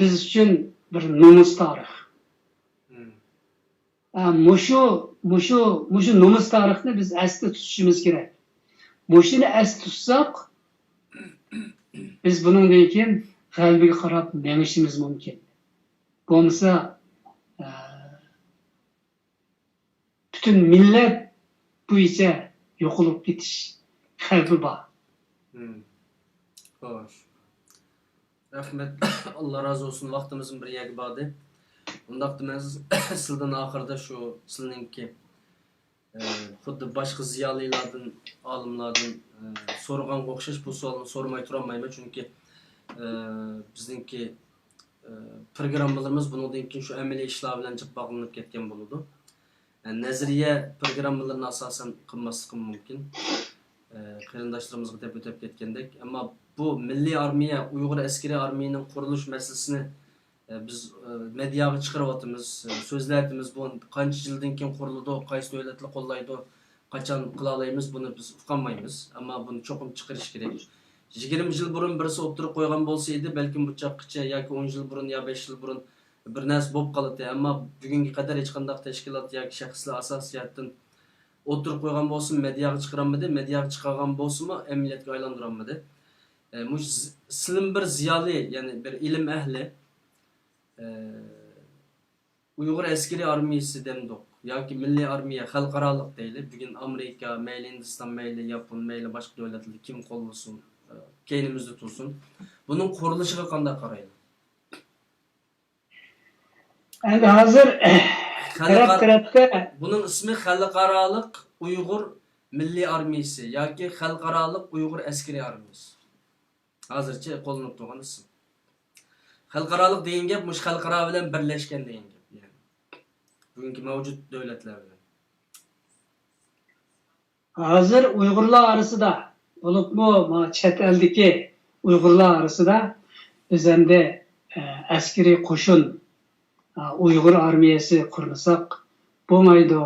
Speaker 2: biz uchun bir nomus tarix. Mushu nomus tarixni biz asli tutishimiz kerak. Mushuni asli tutsak biz bundan keyin g'albaga qarab menishimiz mumkin. Bo'lmasa bütün millet bo'yicha yo'qolib ketish xavfi bor.
Speaker 1: Xo'sh. Rahmat. Allah razı olsun. Vaqtimizin bir yagi bordi. Undaqda men sizdan oxirida shu sizningki xuddi boshqa ziyolilardan, olimlardan so'raganga o'xshash bu savolni so'ramay turolmayman, chunki bizningki programmalarimiz bundan keyin shu amaliy ishlar bilan bog'lanib ketgan bo'ladi. Nazariya programmalarni asosan qilmasligim mumkin. Qarindoshlarimiz deb o'tib ketgandek, ammo bu milliy armiya, Uyg'ur askari armiyaning qurilish masalasini biz mediaga chiqaryapmiz, so'zlayapmiz. Bu qancha yildan keyin quriladi, qaysi davlatlar qo'llaydi, qachon qila olamiz, buni biz uqolmaymiz. Ammo buni cho'qim chiqarish kerak. 20 yil burun birisi o'tirib qo'ygan bo'lsa edi, balkim bu chaqqicha yoki 10 yil burun yo 5 yil burun bir narsa bo'lib qoladi. Ammo bugunga qadar hech qanday tashkilot yoki shaxslar asosiyatdan o'tirib qo'ygan bo'lsin, mediaga chiqaramadi, mediaga chiqargan bo'lsa-mu, amaliyotga aylantiramadi. Sizlar bir ziyoli, ya'ni bir ilm ahli Uyg'ur askari armiyasi demdik yoki milliy armiya xalqaroliq deyli. Bugun Amerika, mayli Hindiston, mayli Yapon, mayli boshqa davlatlar kim qo'llasin, keynimizda tursin. Buning qurilishiga qanday qaraydi?
Speaker 2: Endi hozir tarafda
Speaker 1: buning ismi xalqaroliq Uyg'ur milliy armiyasi yoki xalqaroliq Uyg'ur askari armiyasi. Hozircha qo'llanib turgan ism. Xalqaroliq degan gap mush xalqaro bilan birlashgan degan gap, ya'ni bugungi mavjud davlatlar bilan.
Speaker 2: Hozir Uyg'urlar orasida, bo'libmi chet eldagi Uyg'urlar orasida biz endi askariy qo'shin Uyg'ur armiyasi qurmasak bo'lmaydi.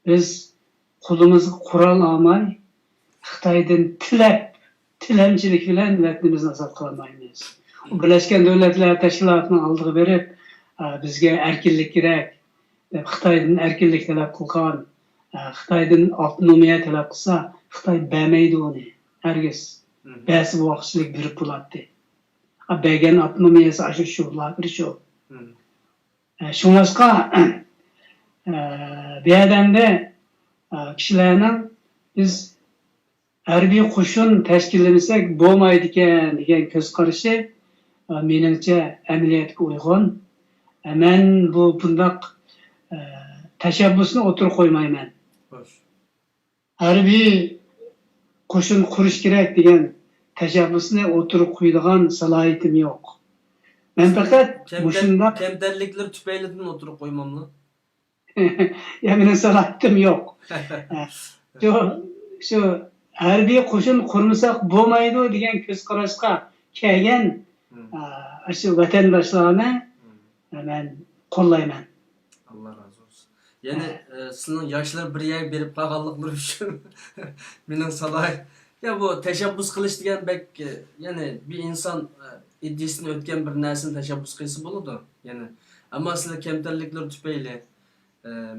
Speaker 2: Biz qo'limizga qurol olmay Xitoydan tilamchilik bilan vatanimizni ozod qilolmaymiz. Birlashgan Davlatlar Tashkilotining oldiga berib, bizga erkinlik kerak deb Xitoydan erkinlik talab qilgan, Xitoydan avtonomiya talab qilsa, Xitoy bermaydi uni. Hargiz bersa bu vaqtchilik berib bo'ladi. Bergan avtonomiyasi shular bir shu. Shunga bu yerdanda kishilarning biz harbiy qo'shin tashkillasak bo'lmaydi ekan degan ko'z qarashi meningcha amaliyotga uyg'un. Men bundaq tashabbusni o'tirib qo'ymayman.
Speaker 1: Hoş.
Speaker 2: Harbiy qo'shin qurish kerak degan tashabbusni o'tirib qo'yadigan salohiyatim yo'q. Men faqat mushundaq
Speaker 1: Kemterlikler tüpeyliden oturup koymamlı.
Speaker 2: mening salohiyatim yo'q. Shu harbiy qo'shin qurmasak bo'lmaydi degan ko'z qarashga kelgan shu vatandoshlarni men qo'llayman.
Speaker 1: Allah razı olsun. Yani sizin yaşlar bir yer berip kalkanlıklar üçün benim salay. Ya bu teşebbüs kılıç diyen bek yani bir insan iddiasını ötken bir nersini teşebbüs kıyısı buludu. Yani ama aslında kemterlikler tüpeyle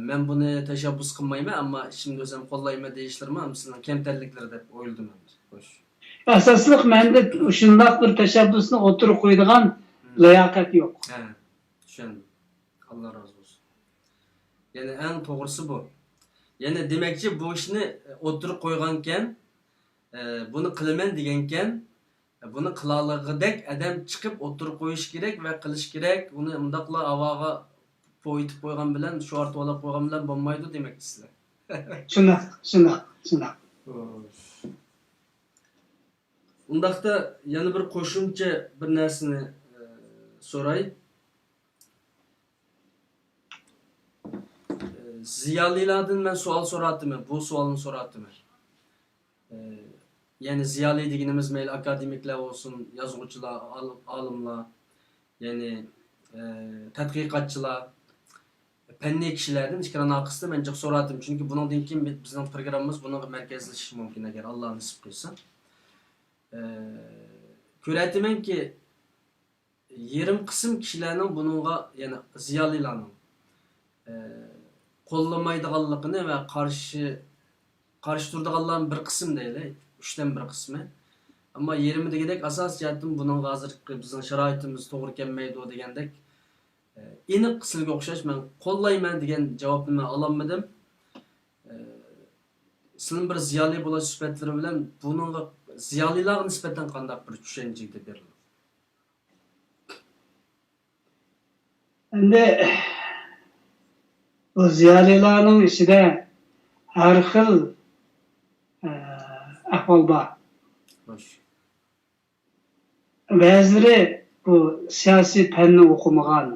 Speaker 1: ben bunu teşebbüs kılmayayım ama şimdi özüm kollayma değiştirmem ama sizin kemterlikleri de oyuldum. Hoş.
Speaker 2: Asosliq menda shundoq bir tashabbusni o'tirib qo'yadigan layoqat yo'q.
Speaker 1: He, düşündüm. Allah razı olsun. Yani en doğrusu bu. Yani demekçi bu işini oturup koyganken, bunu kılmen degenken, bunu kılalığıdek adam çıkıp oturup koyuş gerek ve kılış gerek. Bunu mındakla avağa boyutup koygan bilen, şu artı olap koygan bilen bombaydı demek sizler.
Speaker 2: Shundoq.
Speaker 1: Undakta yani bir koşumca bir nersini soray. Ziyalilardan ben sual sorattım. Bu sualını sorattım. Yani ziyali dediğimiz mail akademikler olsun, yazgıçılar, alımlar, yani tədqiqatçılar, penni kişilerden işkiran akısı ben çok sorattım. Çünkü bunun dinkin bizim programımız buna merkezleşir mümkün eğer Allah nasip kılsa. Körettimen ki yarım kısım kişilerinin bununla yani ziyalilarının kollamaydıqanlığını ve karşı durduğanların bir kısım değil, üçten bir kısmı. Ama yerimi de gidek asas jihatdan bunun hazır bizning sharoitimiz to'g'ri kelmaydi o degandek aniq sizga o'xshash men qo'llayman degan javobni men ololmadim. Sizning bir ziyoli bo'lish sifatlari bilan buningga ziyolilarga nisbatan qanday bir tushuncha beriladi?
Speaker 2: Endi bu ziyolilarning ichida har xil ahvol bor. Ba'zilari bu siyosiy fanni o'qimagan,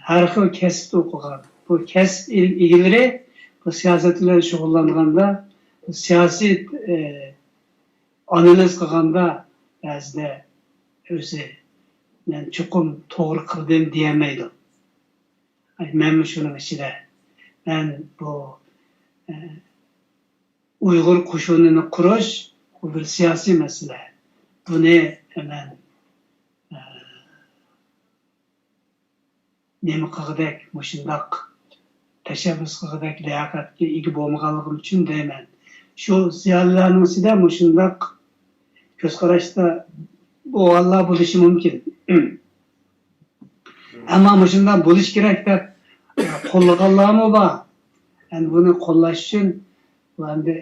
Speaker 2: har xil kasbni o'qigan. Bu kasb egalari bu siyosat bilan shug'ullanganda, siyosiy analiz qilganda ba'zida o'zi men chuqur to'g'ri qildim deyamaydi. Men shuning ichida men bu Uyg'ur qo'shinini qurish bu bir siyosiy masala. Buni hemen nima qilg'idek, mushundaq tashabbus qilg'idek liyoqatga ega bo'lmaganligim uchun deyman. Shu ziyolilarning ichida mushundaq ko'zqarashda bo'lganlar bo'lishi mumkin. Ammo mushundaq bo'lish kerak deb qo'llaganlarmi bor. Yani buni qo'llash uchun endi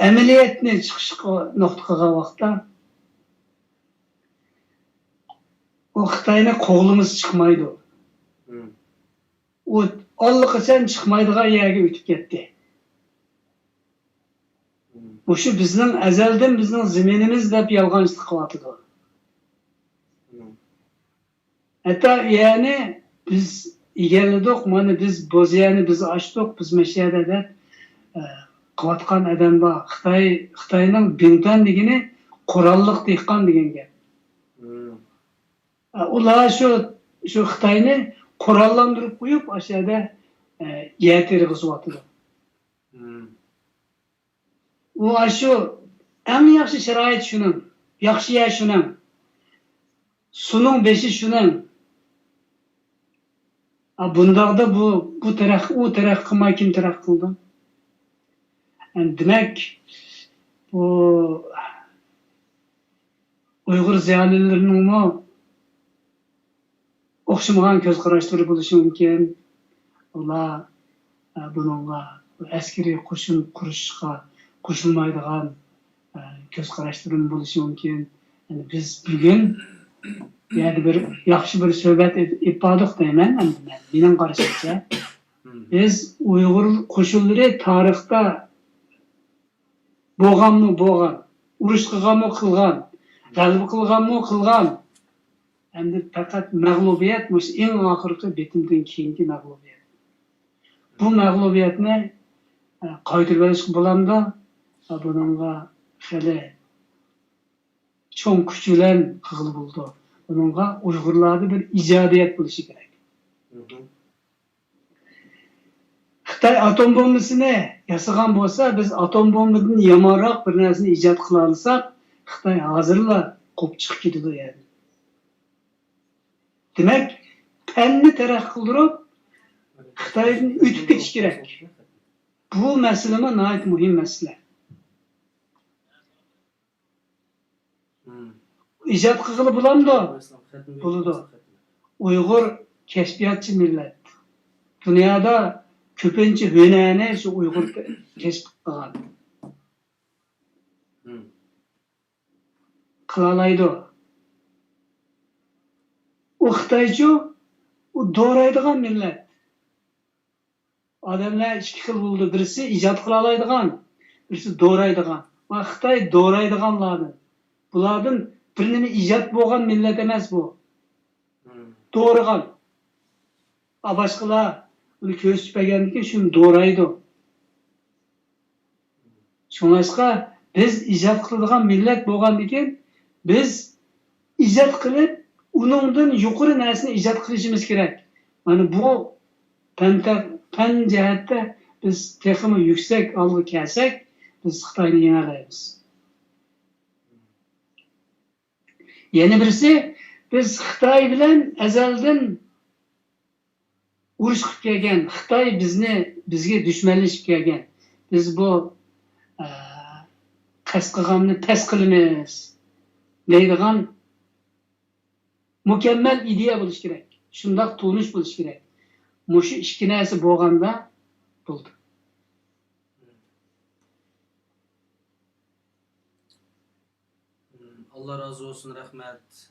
Speaker 2: amaliyotni chiqish nuqta qilgan vaqtda o Xitoyni qo'limiz chiqmaydi. O allaqachon chiqmaydigan yerga o'tib ketdi. O'sha bizning azaldan bizning zaminimiz deb yolg'onchilik qilyotdi. Hatta yani biz egalladik, mana biz bo'ziyani biz ochdik, biz mashiyada deb qilayotgan odam bor. Xitoyning Bintan degani qurolliq dehqon degan gap. Ular şu Xitoyni qurollantirib qo'yib, aşağıda yer terg'izyotir. U shu eng yaxshi sharoit shuning, yaxshi yer shuning. Suning beshi shuning. Bundaqda bu taraf u taraf qilmay kim taraf qildi? Demak bu Uyg'ur ziyolilarining o'xshamagan ko'z qarashlari bo'lishi mumkin. Ular buningga askeriy qo'shin qurishga qo'shilmaydigan ko'z qarashlarim bo'lishi mumkin. Yani biz bugun yani bir yaxshi bir suhbat etdik deyman. Mening qarashimcha biz Uyg'ur qo'shinlari tarixda bo'lgan, urush qilgan, g'alaba qilgan. Endi faqat mag'lubiyat, o'sha eng oxirgi bitimdan keyingi mag'lubiyat. Bu mag'lubiyatni qaytarib olishga bo'lamdi. Buningga hali cho'ng kuch bilan qilib bo'ldi. Buningga Uyg'urlarda bir ijodiyat bo'lishi kerak. Xitoy atom bombasini yasagan bo'lsa, biz atom bombadan yomonroq bir narsani ijod qila olsak, Xitoy hozirla qo'p chiqib ketadi yani. Demek penni taraqqiy qildirib Xitoydan o'tib ketish kerak. Bu masala nihoyat muhim masala. İcad qilib bo'lamdi. Bo'ladi. Uyg'ur kashfiyotchi millat. Dunyoda ko'pincha hunarni shu Uyg'ur kashf qilgan. Qilalaydi. O Xitoychi u doğraydigan millat. Odamlar ikki xil bo'ldi. Birisi ijod qila oladigan, birisi doğraydigan. Va Xitoy doğraydiganlardan. Bulardan birini ijod bo'lgan millat emas bu. Doğragan. Boshqalar uni ko'z tutmagandan shuni doğraydi. Shuningga biz ijod qiladigan millat bo'lgandan keyin biz ijod qilib uningdan yuqori narsani ijod qilishimiz kerak. Mana bu fan jihatda biz texmi yuksak olg'a kelsak, biz Xitoyni yengalaymiz. Yana birisi biz Xitoy bilan azaldan urush qilib kelgan. Xitoy bizga dushmanlashib kelgan. Biz bu qasqig'amni pes qilamiz deydigan mükemmel ideya bo'lish kerak. Shundoq tunish bo'lish kerak. Mushu ikki narsa bo'lganda bo'ldi.
Speaker 1: Allah razı olsun, rahmet.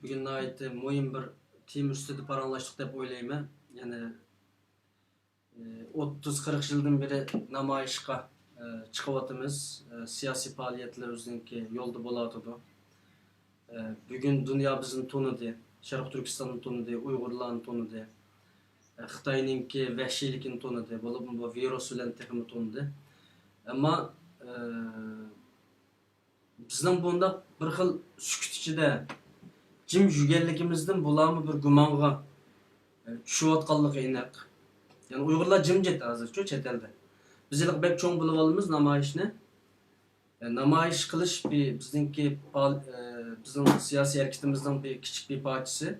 Speaker 1: Bugün ait muhim bir team üstüde paranlaştık deb o'ylayman. Yani 30-40 yıldan beri namayishga chiqyapmiz. Siyosiy faoliyatlarimizning yo'lda bo'layotidu. Bugün dünya bizim tonudu, Şarkı Türkistan'ın tonudu, Uygurların tonudu, Xitay'ninki vahşiylikin tonudu, bu virüs bilen texmi tonudu. Ama bizning bunda bir xil sukut ichida jim yurganligimizdan bularni bir gumonga tushayotganligi aniq. Yani Uygurlar jimjit hozircha chet elda. Bizlar bek cho'ng bo'lib olamiz namoyishni. Namoyish qilish bizningki bizim siyasi hareketimizden bir küçük bir parçası.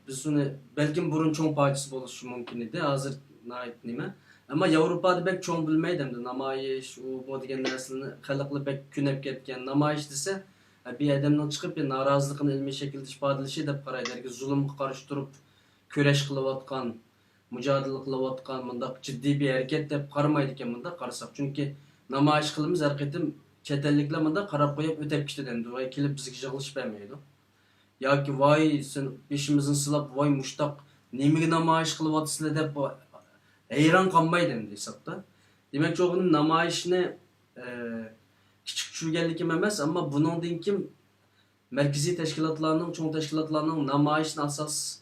Speaker 1: Biz onu belki burun çoğun parçası oluşu mümkün idi. Hazır nait nime. Ama Avrupa'da pek çoğun bilmeydim de namayış, bu diyen neslini xalqlı pek künep ketken namayış dese bir adamdan çıkıp bir narazılıkını ilmi şekilde ifadeleşi dep qaraydı. Herkes zulüm karşı durup köreş kılıvatkan, mücadele kılıvatkan, mındak ciddi bir hareket dep qaramaydı iken mındak qarasak. Çünkü namayış kılımız hareketim çetellikle mında qarab qo'yib o'tib ketadi. Voy kelib bizga yig'ilish bermaydi. Yoki voy sen beshimizin silab voy mushtaq nimaga namoyish qilyapsizlar deb hayron qolmaydi endi hisobda. Demak, o'g'lim namoyishni kichik tushirganligim emas, ammo buningdan kim markaziy tashkilotlarning, cho'ng tashkilotlarning namoyishni asos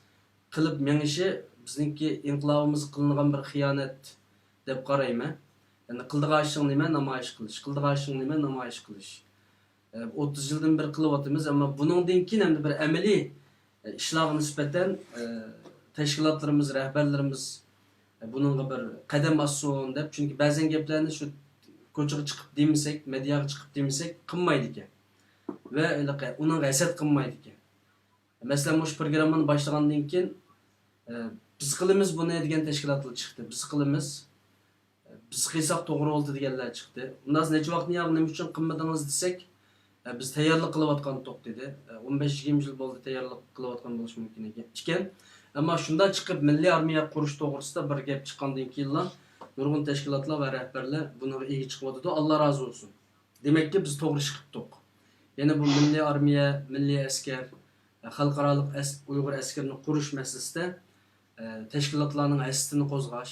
Speaker 1: qilib mengishi bizningki inqilobimiz qilingan bir xiyonat deb qarayman. Yani qildiğaşın nime namoyish qilish, qildiğaşın nime namoyish qilish. 30 yıldan bir qilyapmiz, ama buningdan keyin endi bir amaliy ishlarga nisbatan tashkilotlarimiz, rahbarlarimiz buningga bir qadam bossin deb, chunki ba'zan gaplarni shu ko'chaga chiqib demasak, mediaga chiqib demasak qilmaydi ekan. Va uning hasad qilmaydi ekan. Masalan, bu programmani boshlagandan keyin biz qilamiz buni degan tashkilotlar chiqdi. Biz qilamiz. Biz qilsak to'g'ri bo'ldi deganlar chiqdi. Undan necha vaqtni nima uchun qilmadingiz desak, biz tayyorlik qilayotgan to'q dedi. 15-20 yil bo'ldi tayyorlik qilayotgan bo'lish mumkin ekan. Ama şunda çıkıp Milli Armiya kuruş doğrusunda bir gap çıkandan keyin nurgun teşkilatlar ve rehberler bunu iyi çıkmadı da Allah razı olsun. Demek ki biz doğru çıktık. Yani bu Milli Armiya, Milli Asker, Halkaralık Uyghur Askerini kuruş meselesinde teşkilatlarının əsitini qozğaş,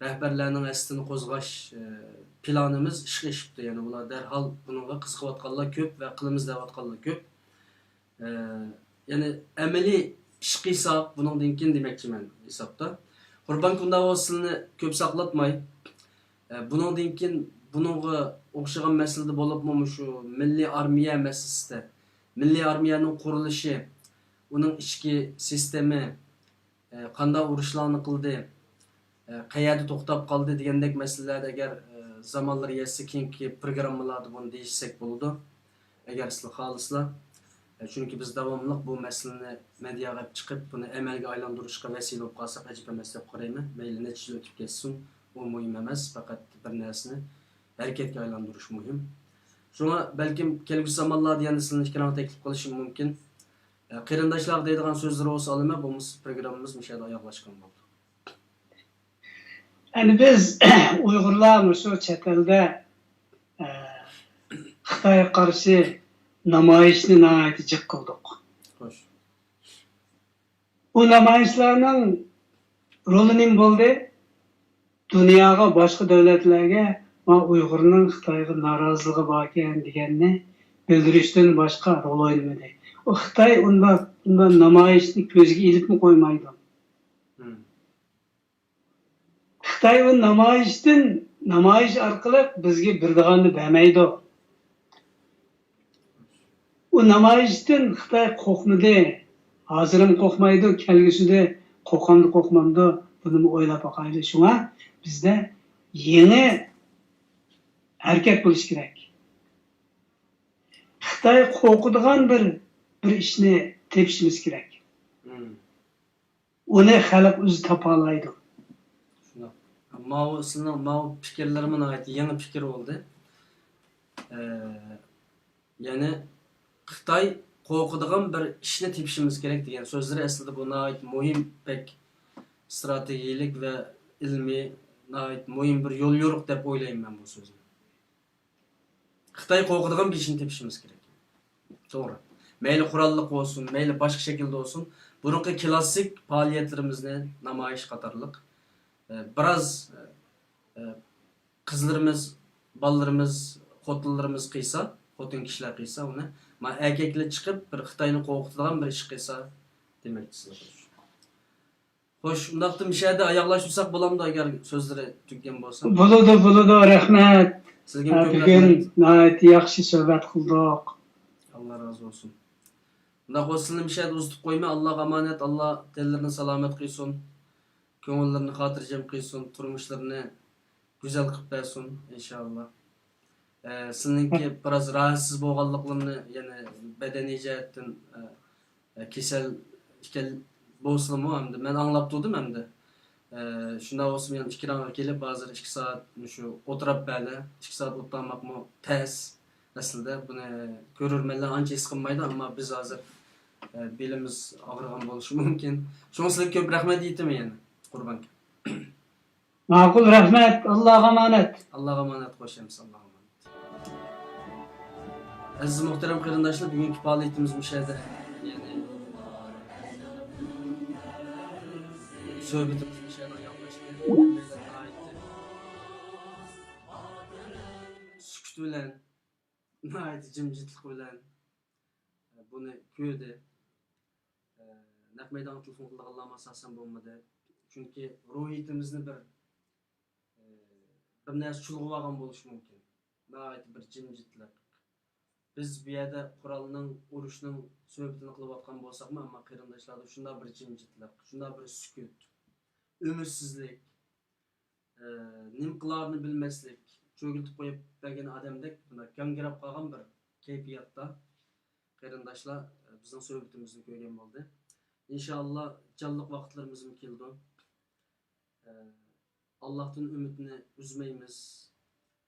Speaker 1: rəhbərlərinin əsitini qozğaş planımız işə işibdi. Yani ular dərhal bununla qızıqıvatqanlar köp və qılımız dəvatqanlar köp. Yani əməli iş qıysaq, bunundan keyin deməkçi mən hesabda. Qurban Kunda olsununu köp saqlatmay, bunundan keyin bununla oxşayan məsələdə bolubmu şu Milli Armiya məsələsində, Milli Armiyanın quruluşu, onun içki sistemi, qanda urushlarni qildi, qayerda to'xtab qoldi degandek masalalarda agar zamonlar yetsa keyingi programmalarda buni deyishsak bo'ladi. Agar sizlar xohlasizlar. Chunki biz davomli bu masalani mediaga chiqib, buni amalga aylantirishga vasila bo'lib qolsak ajib emas deb qarayman. Mayli necha yil o'tib ketsin, u muhim emas, faqat bir narsani harakatga aylantirish muhim. Shunga balkim kelgusi zamonlarda yana sizlarni fikrini taklif qilishim mumkin. Qarindoshlar deydigan so'zlar olsa olma, bu programmamiz mishada oyoqlashgan bo'ldi.
Speaker 2: Yani biz Uygurlar şu çetelde Xitay'a karşı namayişini nihayet cık kıldık.
Speaker 1: Hoş.
Speaker 2: Bu namayişlerinin rolü ne oldu? Dünyaya, başka devletlerge Uygur'un Xitay'a narazılığı varken diyenini bildirişten başka rol oynamadı. O Xitay onda namayişini gözge ilip mi koymaydı? Xitay o namayış arkalık bizge birdiğanını bəmeydi. O namayişten Xitay korkmadı. Hazırım korkmaydı, kelgüsüde korkmamdı. Bunu mu oylap bakaydı. Şuna bizde yeni hareket buluş gerek. Xitay korkuduğun bir işini tepişimiz gerek. Onu halk özü tapalaydı.
Speaker 1: Mao fikirlerimin ait yeni fikir oldu. Yani Xitay korkuduğun bir işini tepişimiz gerek diyen sözleri aslında buna ait muhim pek stratejilik ve ilmi ait muhim bir yol yoruk dep oylayım ben bu sözü. Xitay korkuduğun bir işini tepişimiz gerek. Doğru. Meyli kurallık olsun, meyli başka şekilde olsun. Bununki klasik faaliyetlerimizle namayış katarlık. Biraz kızlarımız, ballarımız, xotinlarımız qıysa, xotin kişiler qıysa onu. Ma erkekler çıkıp bir Xitayni qo'rqitadigan bir iş qıysa demekçisizlar. Xo'sh, undaqda mishada oyoqlashsak bo'lamdi agar so'zlari tugagan bo'lsa.
Speaker 2: Bo'ladi, rahmat.
Speaker 1: Sizga ko'p
Speaker 2: Bugun
Speaker 1: rahmat.
Speaker 2: yaxshi suhbat qildik.
Speaker 1: Allah razı olsun. Undaq bo'lsa mishada uzitib qo'yma. Alloh emanet, Alloh dillarini salomat qilsin. Ko'ngillarini xotirjam qilsin, turmushlarini go'zal qilib bersin inshaalloh. Sizningki biraz rahatsız bo'lganliklarini, ya'ni badaniy jihatdan kasal bo'lsinmi hamda men anglab turdim hamda. Shunda olsun yani 2 ranga kelib hozir 2 soat shu o'tirib berdi. 2 soat o'tirmakmi tez. Aslida buni ko'rurmanlar ancha his qilmaydi, ammo biz hozir belimiz og'rigan bo'lishi mumkin. Shunga sizlarga ko'p rahmat aytaman yana. Qurban.
Speaker 2: Ma'qul, rahmat. Allohga emanet.
Speaker 1: Allohga emanet qo'shamiz. Allohga emanet. Aziz muhterem qarindoshlar, bugungi faoliyatimiz mishada. Yani sohbetimiz mishada yaklaştı. Sükut bilen, nihayet jimjitlik bilen bunu ko'rdi. Naq maydon telefon qildi, Allohga asosan bo'lmadi. Chunki ruhiyatimizni bir narsa chulg'ib olgan bo'lishi mumkin. Nihayet bir jimjitlik. Biz bu yerda qurolning, urushning so'hbatini qilayotgan bo'lsakmi, ammo qarindoshlarda shunday bir jimjitlik, shunday bir sukut, ümidsizlik, nim qilarini bilmaslik, cho'giltib qo'yib bergan odamdek buni gangrab qolgan bir kayfiyatda qarindoshlar bizning so'hbatimizni ko'rgan bo'ldi. İnşallah canlıq vaqtlarımız mı keldi? Allah'tan ümidini üzmeyimiz.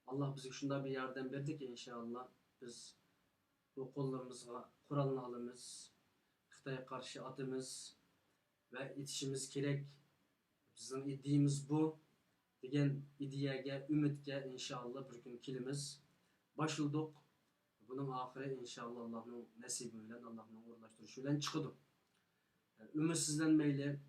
Speaker 1: Allah bize şunda bir yardım verdi ki inşallah biz bu kollarımızga Kur'an'ı alımız, Xitay'a karşı atımız, ve itişimiz gerek. Bizim iddiğimiz bu. Degan ideyaga, umidga inşallah bir gün kilimiz başladık. Bunun ahiri inşallah Allah'ın nasibi bilen, Allah'ın uğurlaştırışı bilen çıkıdı. Ümitsizlenmeyli,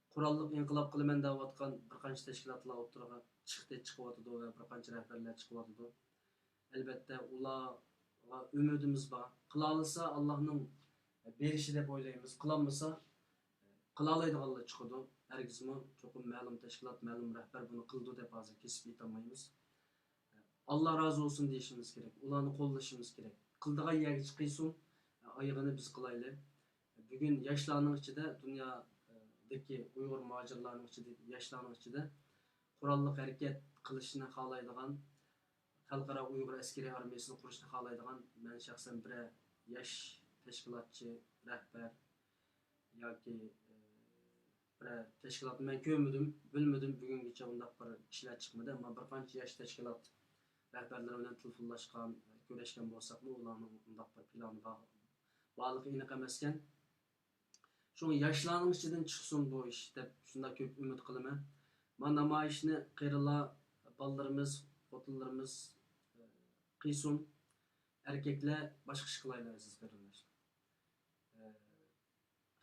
Speaker 1: kurallık inkılap kılımen davatkan bir qancha teşkilatlar o'ttirg'a chiqyapti ve bir qancha rahbarlar chiqyapti. Elbette ularga umidimiz bor. Qila olsa Allohning berishi deb o'ylaymiz. Qilolmasa qila oladiganlar chiqadi. Hargizmi cho'qim ma'lum tashkilot, ma'lum rahbar buni qildi deb hozir kesib aytolmaymiz. Allah razı olsun deyishimiz kerak. Ularni qo'llashimiz kerak. Qildigan yerga chiqsin, oyig'ini biz qilaylik. Bugun yoshlarning ichida dunyodagi Uyg'ur muhojirlarning ichida, yoshlarning ichida qurolli harakat qilishni xohlaydigan, xalqaro Uyg'ur askariy armiyasini qurishni xohlaydigan men shaxsan bir yosh tashkilotchi, rahbar yoki bir tashkilotni men ko'rmadim, bilmadim, bugungacha undaq bir ishlar chiqmadi, ammo bir qancha yosh tashkilot rahbarlari bilan telefonlashgan, ko'rishgan bo'lsakmi, ularning undaq bir plani borligi aniq emas ekan. Şu yoshlarning ichidan chiqsin bu ish deb shunday ko'p umid qilaman. Men namoyishni qirila bolalarimiz, xotinlarimiz qilsin. Erkeklar boshqa ish qilaylar aziz qarindoshlar.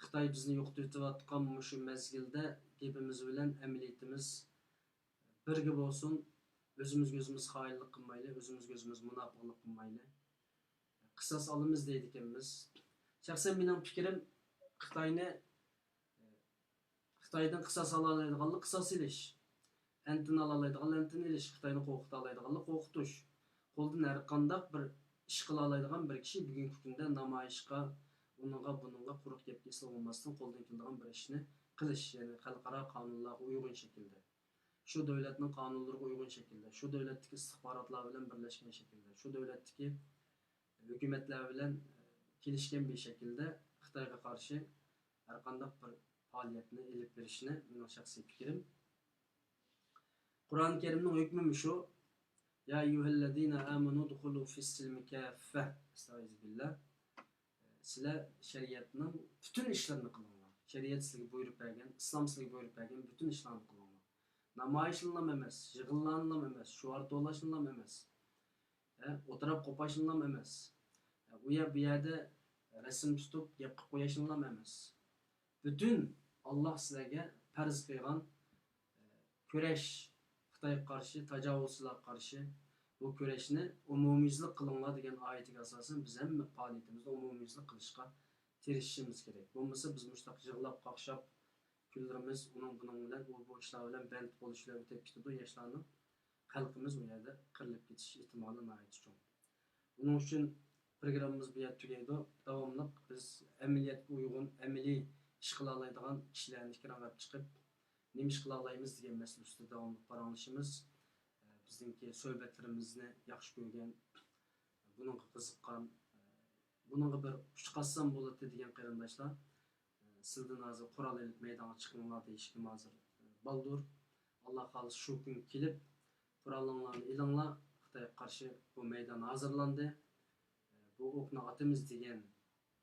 Speaker 1: Xitoy bizni yo'qotayotgan shu mezgilda gapimiz bilan amaliyotimiz birga bo'lsin. O'zimizga o'zimiz xoinlik qilmaylik, o'zimizga o'zimiz munofiqlik qilmaylik. Qisos olamiz deydi ekanmiz. Shaxsan mening fikrim Xitoydan qisos olalaydiganlik qisos ilish. Antin olalaydiganlik antin ilish. Xitoyni qo'rqita oladiganlik qo'rqitish. Qo'ldan har qanday bir ish qila oladigan bir kishi bugungi kunda namoyishga, bununla quruq gapga solmasdan qo'ldan keladigan bir ishni qilish, ya'ni xalqaro qonunlarga uygun şekilde. Şu devletin qonunlariga uygun şekilde, şu devletdagi istihborotlar bilan birlashgan şekilde, şu devletdagi hukumatlar bilan kelishgan bir şekilde Xitoyga qarshi har qanday bir faoliyatni elib berishni mening shaxsiy fikrim. Qur'oni Karimning hukmi shu: Ya eyyuhellazina amanu dukhulu fis-silmi kaffa. Estağfirullah. Sizlar shariatning bütün ishlarini qilinglar. Shariat sizlarga buyurib bergan, islom sizlarga buyurib bergan bütün ishlarni qilinglar. Namoyishlar emas, yig'inlar emas, shuar to'lashlar emas. O'tirib qo'pashlar emas. Bu yerda rasm tutib gap qilib qo'yishlar emas. Bütün Allah sizlarga farz qilgan kurash, Xitoyga qarshi, tajovuzchilarga qarshi bu kurashni umumiylik qilinglar degan oyatiga asosan biz hamma faoliyatimizda umumiylik qilishga tirishishimiz kerak. Bo'lmasa biz mushtaq yig'lab qaqshab kunlarimiz bunun bilan bu ishlar bilan band bo'lishlar o'tib ketadi, yoshlarning xalqimiz u yerda qirilib ketish ehtimoli nihoyat cho'ng. Buning uchun programmamiz bu yerda tugaydi. Davomli biz amaliyotga uyg'un, amaliy ish qila oladigan kishilarni fikrini chiqib, nima ish qila olamiz degan masala ustida davomli paranglashimiz. Bizdeki sohbetlerimizni yaxshi ko'rgan, bununla qiziqqan, bununla bir kuch qassam bo'ladi degan qarindoshlar sizdan hozir qurol olib maydonga chiqinglar deyishim hozir baldur. Alloh xohlasa shu kun kelib qurollarni ilinglar. Xitoyga qarshi bu maydon hozirlandi. Bu o'qni atamiz degan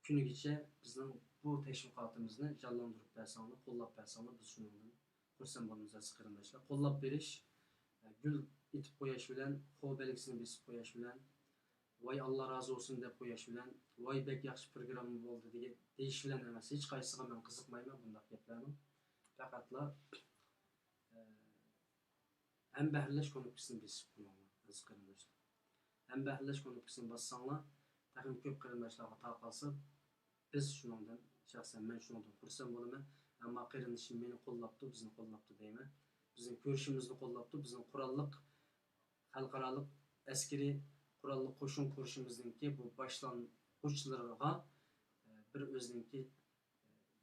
Speaker 1: kunigacha bizning bu tashviqotimizni jonlantirib bersanglar, qo'llab bersanglar biz shundan xursand bo'lamiz aziz qarindoshlar. Qo'llab berish gül itib qo'yish bilan, qo'l belgisini besib qo'yish bilan, voy Allah razı olsun deb qo'yish bilan, voy bek yaxshi programma bo'ldi deyish bilan emas, hech qaysisiga men qiziqmayman bunday gaplarni. Faqatla ham bahrilash ko'nikmasini besib qo'yinglar aziz qarindoshlar. Ham bahrilash ko'nikmasini bossanglar, taqim ko'p qarindoshlarga taqalsa, biz shundan shaxsan men shundan xursand bo'laman. Ammo qarindoshim meni qo'llabdi, bizni qo'llabdi deyman. Bizim görüşümüzü qo'llabdi, bizim qurolliq xalqaroliq askariy qurolli qo'shin qurishimizningki bu boshlang'uchlariga bir o'ziningki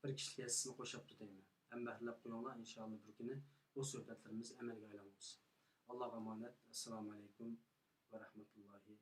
Speaker 1: bir kishilik hissini qo'shabdi deyman. Hammahlab qo'yinglar inshaalloh bir kuni bu suhbatlarimiz amalga aylanadi. Allohga emanet. Assalomu alaykum va rahmatullohi